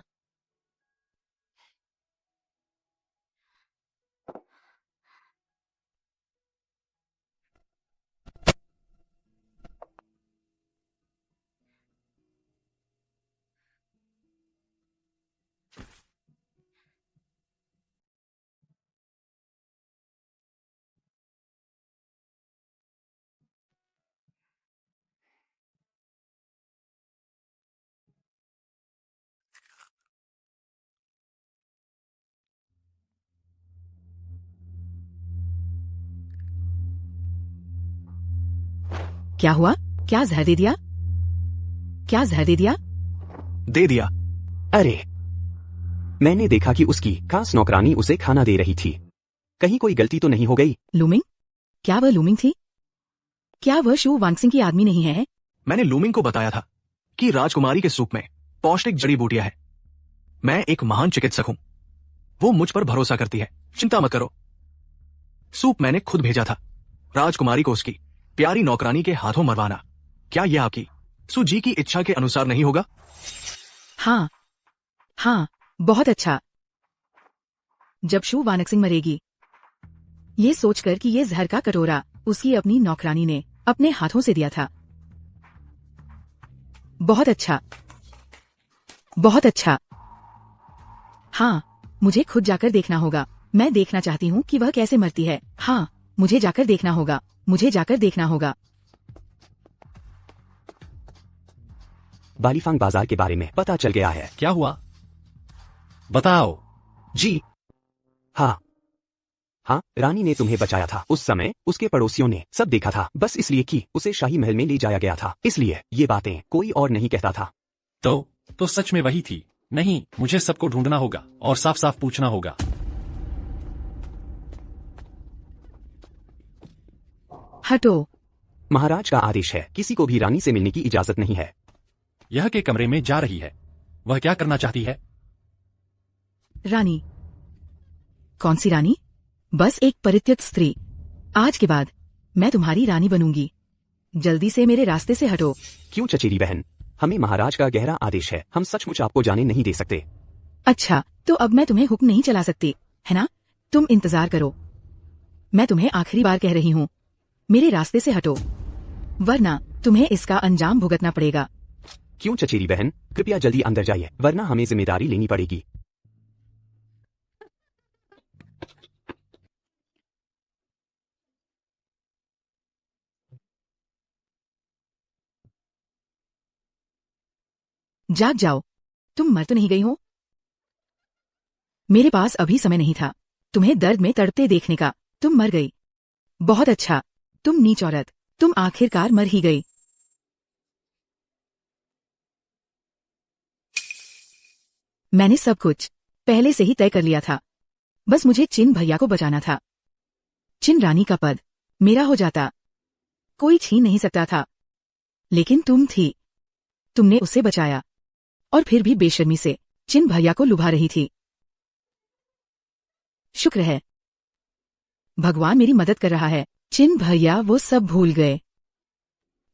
क्या हुआ? क्या जहर दे दिया? क्या जहर दे दिया? दे दिया। अरे, मैंने देखा कि उसकी खास नौकरानी उसे खाना दे रही थी। कहीं कोई गलती तो नहीं हो गई? लूमिंग? क्या वह लूमिंग थी? क्या वह शू वांगसिंग की आदमी नहीं है? मैंने लूमिंग को बताया था कि राजकुमारी के सूप में पौष्टिक जड़ी बूटियां हैं। मैं एक महान चिकित्सक हूं। वो मुझ पर भरोसा करती है, चिंता मत करो। सूप मैंने खुद भेजा था। राजकुमारी को उसकी प्यारी नौकरानी के हाथों मरवाना, क्या यह आपकी सुजी की इच्छा के अनुसार नहीं होगा? हाँ, हाँ, बहुत अच्छा। जब शू वानक्सिंग मरेगी, ये सोचकर कि ये जहर का कटोरा उसकी अपनी नौकरानी ने अपने हाथों से दिया था। बहुत अच्छा, बहुत अच्छा। हाँ, मुझे खुद जाकर देखना होगा। मैं देखना चाहती हूँ कि वह कैसे मरती है। हाँ, मुझे जाकर देखना होगा। मुझे जाकर देखना होगा। बालीफांग बाजार के बारे में पता चल गया है। क्या हुआ? बताओ। जी हाँ, हाँ, रानी ने तुम्हें बचाया था। उस समय उसके पड़ोसियों ने सब देखा था, बस इसलिए कि उसे शाही महल में ले जाया गया था। इसलिए ये बातें कोई और नहीं कहता था। तो सच में वही थी? नहीं, मुझे सबको ढूंढना होगा और साफ साफ पूछना होगा। हटो। महाराज का आदेश है, किसी को भी रानी से मिलने की इजाजत नहीं है। यह के कमरे में जा रही है। वह क्या करना चाहती है? रानी? कौन सी रानी? बस एक परित्यक्त स्त्री। आज के बाद मैं तुम्हारी रानी बनूंगी। जल्दी से मेरे रास्ते से हटो। क्यों चचेरी बहन, हमें महाराज का गहरा आदेश है। हम सचमुच आपको जाने नहीं दे सकते। अच्छा, तो अब मैं तुम्हें हुक्म नहीं चला सकती, है ना? तुम इंतजार करो। मैं तुम्हें आखिरी बार कह रही हूँ, मेरे रास्ते से हटो, वरना तुम्हें इसका अंजाम भुगतना पड़ेगा। क्यों चचेरी बहन, कृपया जल्दी अंदर जाइए, वरना हमें जिम्मेदारी लेनी पड़ेगी। जाग जाओ। तुम मर तो नहीं गई हो? मेरे पास अभी समय नहीं था तुम्हें दर्द में तड़पते देखने का। तुम मर गई। बहुत अच्छा। तुम नीच औरत, तुम आखिरकार मर ही गई। मैंने सब कुछ पहले से ही तय कर लिया था। बस मुझे चिन भैया को बचाना था। चिन रानी का पद मेरा हो जाता, कोई छीन नहीं सकता था। लेकिन तुम थी, तुमने उसे बचाया, और फिर भी बेशर्मी से चिन भैया को लुभा रही थी। शुक्र है, भगवान मेरी मदद कर रहा है। चिन भैया वो सब भूल गए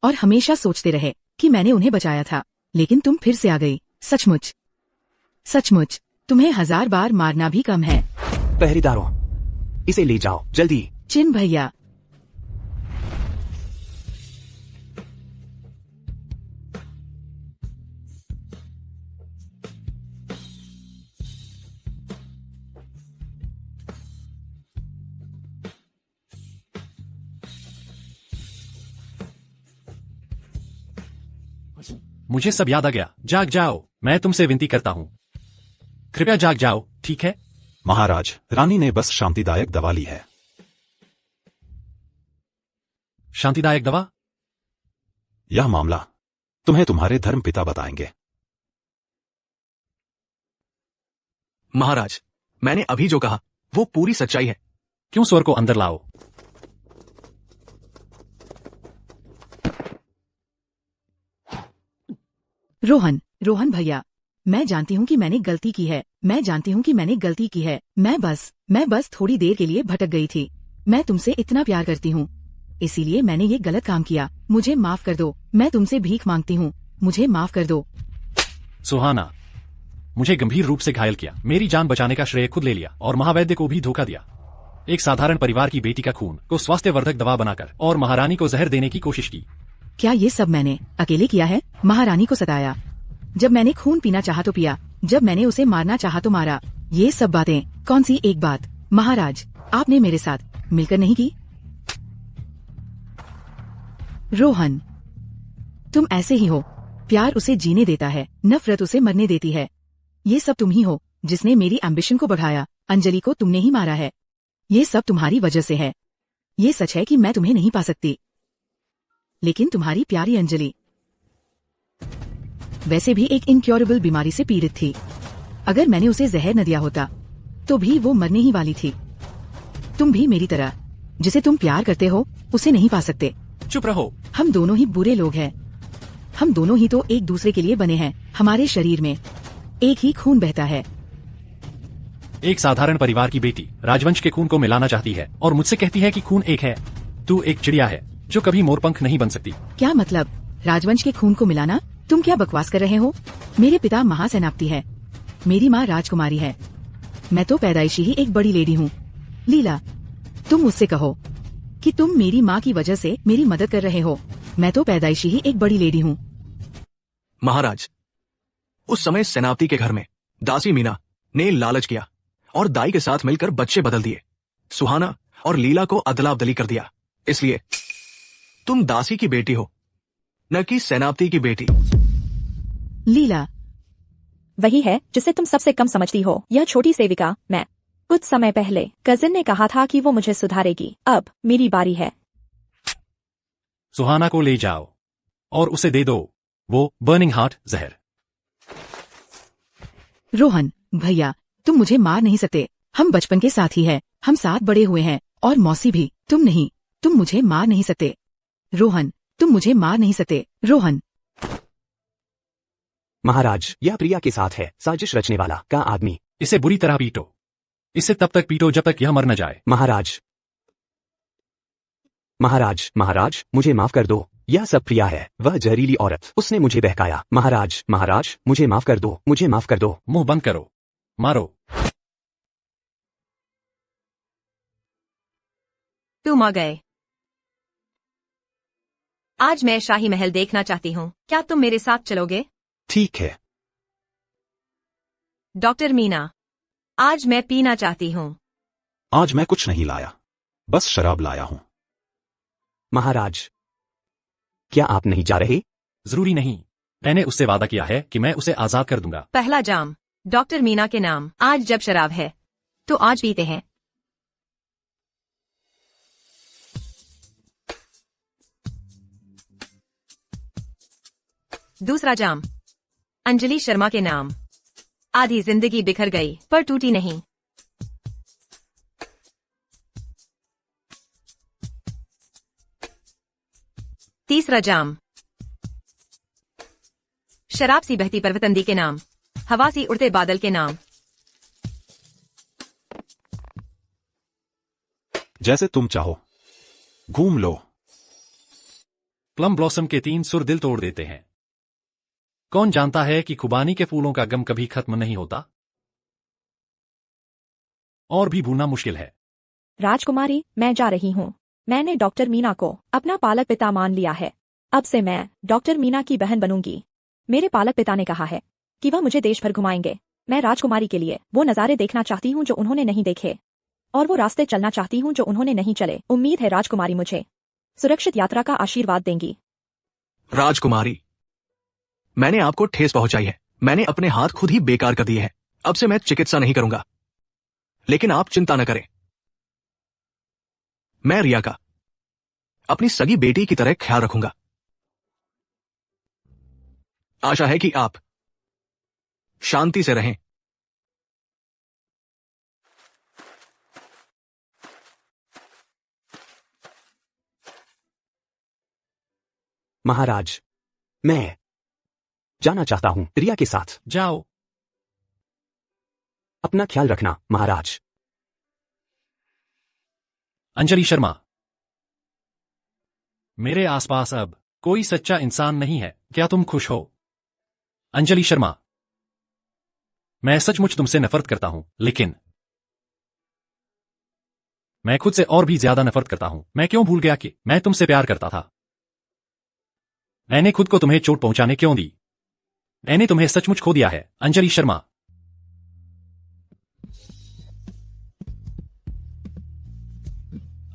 और हमेशा सोचते रहे कि मैंने उन्हें बचाया था। लेकिन तुम फिर से आ गई। सचमुच, सचमुच तुम्हें 1000 बार मारना भी कम है। पहरेदारों, इसे ले जाओ जल्दी। चिन भैया। मुझे सब याद आ गया। जाग जाओ, मैं तुमसे विनती करता हूँ, कृपया जाग जाओ, ठीक है? महाराज, रानी ने बस शांतिदायक दवा ली है। शांतिदायक दवा? यह मामला तुम्हें तुम्हारे धर्मपिता बताएंगे। महाराज, मैंने अभी जो कहा वो पूरी सच्चाई है। क्यों स्वर को अंदर लाओ। रोहन, रोहन भैया, मैं जानती हूँ कि मैंने गलती की है। मैं जानती हूँ कि मैंने गलती की है। मैं बस थोड़ी देर के लिए भटक गई थी। मैं तुमसे इतना प्यार करती हूँ, इसीलिए मैंने ये गलत काम किया। मुझे माफ कर दो। मैं तुमसे भीख मांगती हूँ, मुझे माफ कर दो। सुहाना, मुझे गंभीर रूप से घायल किया, मेरी जान बचाने का श्रेय खुद ले लिया और महावैद्य को भी धोखा दिया। एक साधारण परिवार की बेटी का खून को स्वास्थ्यवर्धक दवा बनाकर और महारानी को जहर देने की कोशिश की। क्या ये सब मैंने अकेले किया है? महारानी को सताया, जब मैंने खून पीना चाहा तो पिया, जब मैंने उसे मारना चाहा तो मारा। ये सब बातें कौन सी एक बात महाराज आपने मेरे साथ मिलकर नहीं की? रोहन, तुम ऐसे ही हो। प्यार उसे जीने देता है, नफरत उसे मरने देती है। ये सब तुम ही हो जिसने मेरी एम्बिशन को बढ़ाया। अंजलि को तुमने ही मारा है। ये सब तुम्हारी वजह से है। ये सच है कि मैं तुम्हें नहीं पा सकती। लेकिन तुम्हारी प्यारी अंजलि वैसे भी एक इनक्योरेबल बीमारी से पीड़ित थी। अगर मैंने उसे जहर न दिया होता तो भी वो मरने ही वाली थी। तुम भी मेरी तरह जिसे तुम प्यार करते हो उसे नहीं पा सकते। चुप रहो। हम दोनों ही बुरे लोग हैं। हम दोनों ही तो एक दूसरे के लिए बने हैं। हमारे शरीर में एक ही खून बहता है। एक साधारण परिवार की बेटी राजवंश के खून को मिलाना चाहती है और मुझसे कहती है कि खून एक है। तू एक चिड़िया है जो कभी मोरपंख नहीं बन सकती। क्या मतलब राजवंश के खून को मिलाना? तुम क्या बकवास कर रहे हो? मेरे पिता महासेनापति है, मेरी माँ राजकुमारी है। मैं तो पैदाइशी ही एक बड़ी लेडी हूँ। लीला, तुम मुझसे कहो कि तुम मेरी माँ की वजह से मेरी मदद कर रहे हो। मैं तो पैदाइशी ही एक बड़ी लेडी हूँ। महाराज, उस समय सेनापति के घर में दासी मीना ने लालच किया और दाई के साथ मिलकर बच्चे बदल दिए। सुहाना और लीला को अदला-बदली कर दिया। इसलिए तुम दासी की बेटी हो, न कि सेनापति की बेटी। लीला, वही है जिसे तुम सबसे कम समझती हो। यह छोटी सेविका मैं। कुछ समय पहले कजिन ने कहा था कि वो मुझे सुधारेगी। अब मेरी बारी है। सुहाना को ले जाओ और उसे दे दो वो बर्निंग हार्ट जहर। रोहन भैया, तुम मुझे मार नहीं सकते। हम बचपन के साथी हैं। हम साथ बड़े हुए हैं और मौसी भी। तुम नहीं, तुम मुझे मार नहीं सकते। रोहन, तुम मुझे मार नहीं सकते। रोहन। महाराज, यह प्रिया के साथ है, साजिश रचने वाला का आदमी। इसे बुरी तरह पीटो। इसे तब तक पीटो जब तक यह मर न जाए। महाराज, महाराज, महाराज, मुझे माफ कर दो। यह सब प्रिया है, वह जहरीली औरत। उसने मुझे बहकाया। महाराज, महाराज, मुझे माफ कर दो। मुझे माफ कर दो। मुंह बंद करो। मारो। तुम आ गए। आज मैं शाही महल देखना चाहती हूँ। क्या तुम मेरे साथ चलोगे? ठीक है। डॉक्टर मीना, आज मैं पीना चाहती हूँ। आज मैं कुछ नहीं लाया, बस शराब लाया हूँ। महाराज, क्या आप नहीं जा रहे? जरूरी नहीं। मैंने उससे वादा किया है कि मैं उसे आजाद कर दूंगा। पहला जाम डॉक्टर मीना के नाम। आज जब शराब है तो आज पीते हैं। दूसरा जाम अंजलि शर्मा के नाम। आधी जिंदगी बिखर गई पर टूटी नहीं। तीसरा जाम शराब सी बहती पर्वतंदी के नाम। हवा सी उड़ते बादल के नाम। जैसे तुम चाहो, घूम लो। प्लम ब्लॉसम के 3 सुर दिल तोड़ देते हैं। कौन जानता है कि खुबानी के फूलों का गम कभी खत्म नहीं होता और भी भूलना मुश्किल है। राजकुमारी, मैं जा रही हूँ। मैंने डॉक्टर मीना को अपना पालक पिता मान लिया है। अब से मैं डॉक्टर मीना की बहन बनूंगी। मेरे पालक पिता ने कहा है कि वह मुझे देश भर घुमाएंगे। मैं राजकुमारी के लिए वो नज़ारे देखना चाहती हूँ जो उन्होंने नहीं देखे, और वो रास्ते चलना चाहती हूँ जो उन्होंने नहीं चले। उम्मीद है राजकुमारी मुझे सुरक्षित यात्रा का आशीर्वाद देंगी। राजकुमारी, मैंने आपको ठेस पहुंचाई है। मैंने अपने हाथ खुद ही बेकार कर दिए हैं। अब से मैं चिकित्सा नहीं करूंगा। लेकिन आप चिंता न करें, मैं रिया का अपनी सगी बेटी की तरह ख्याल रखूंगा। आशा है कि आप शांति से रहें। महाराज, मैं जाना चाहता हूँ रिया के साथ। जाओ। अपना ख्याल रखना, महाराज। अंजलि शर्मा, मेरे आसपास अब कोई सच्चा इंसान नहीं है। क्या तुम खुश हो? अंजलि शर्मा, मैं सचमुच तुमसे नफरत करता हूं, लेकिन मैं खुद से और भी ज्यादा नफरत करता हूं। मैं क्यों भूल गया कि मैं तुमसे प्यार करता था? मैंने खुद को तुम्हें चोट पहुंचाने क्यों दी? मैंने तुम्हें सचमुच खो दिया है, अंजलि शर्मा।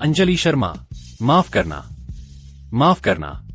अंजलि शर्मा, माफ करना, माफ करना।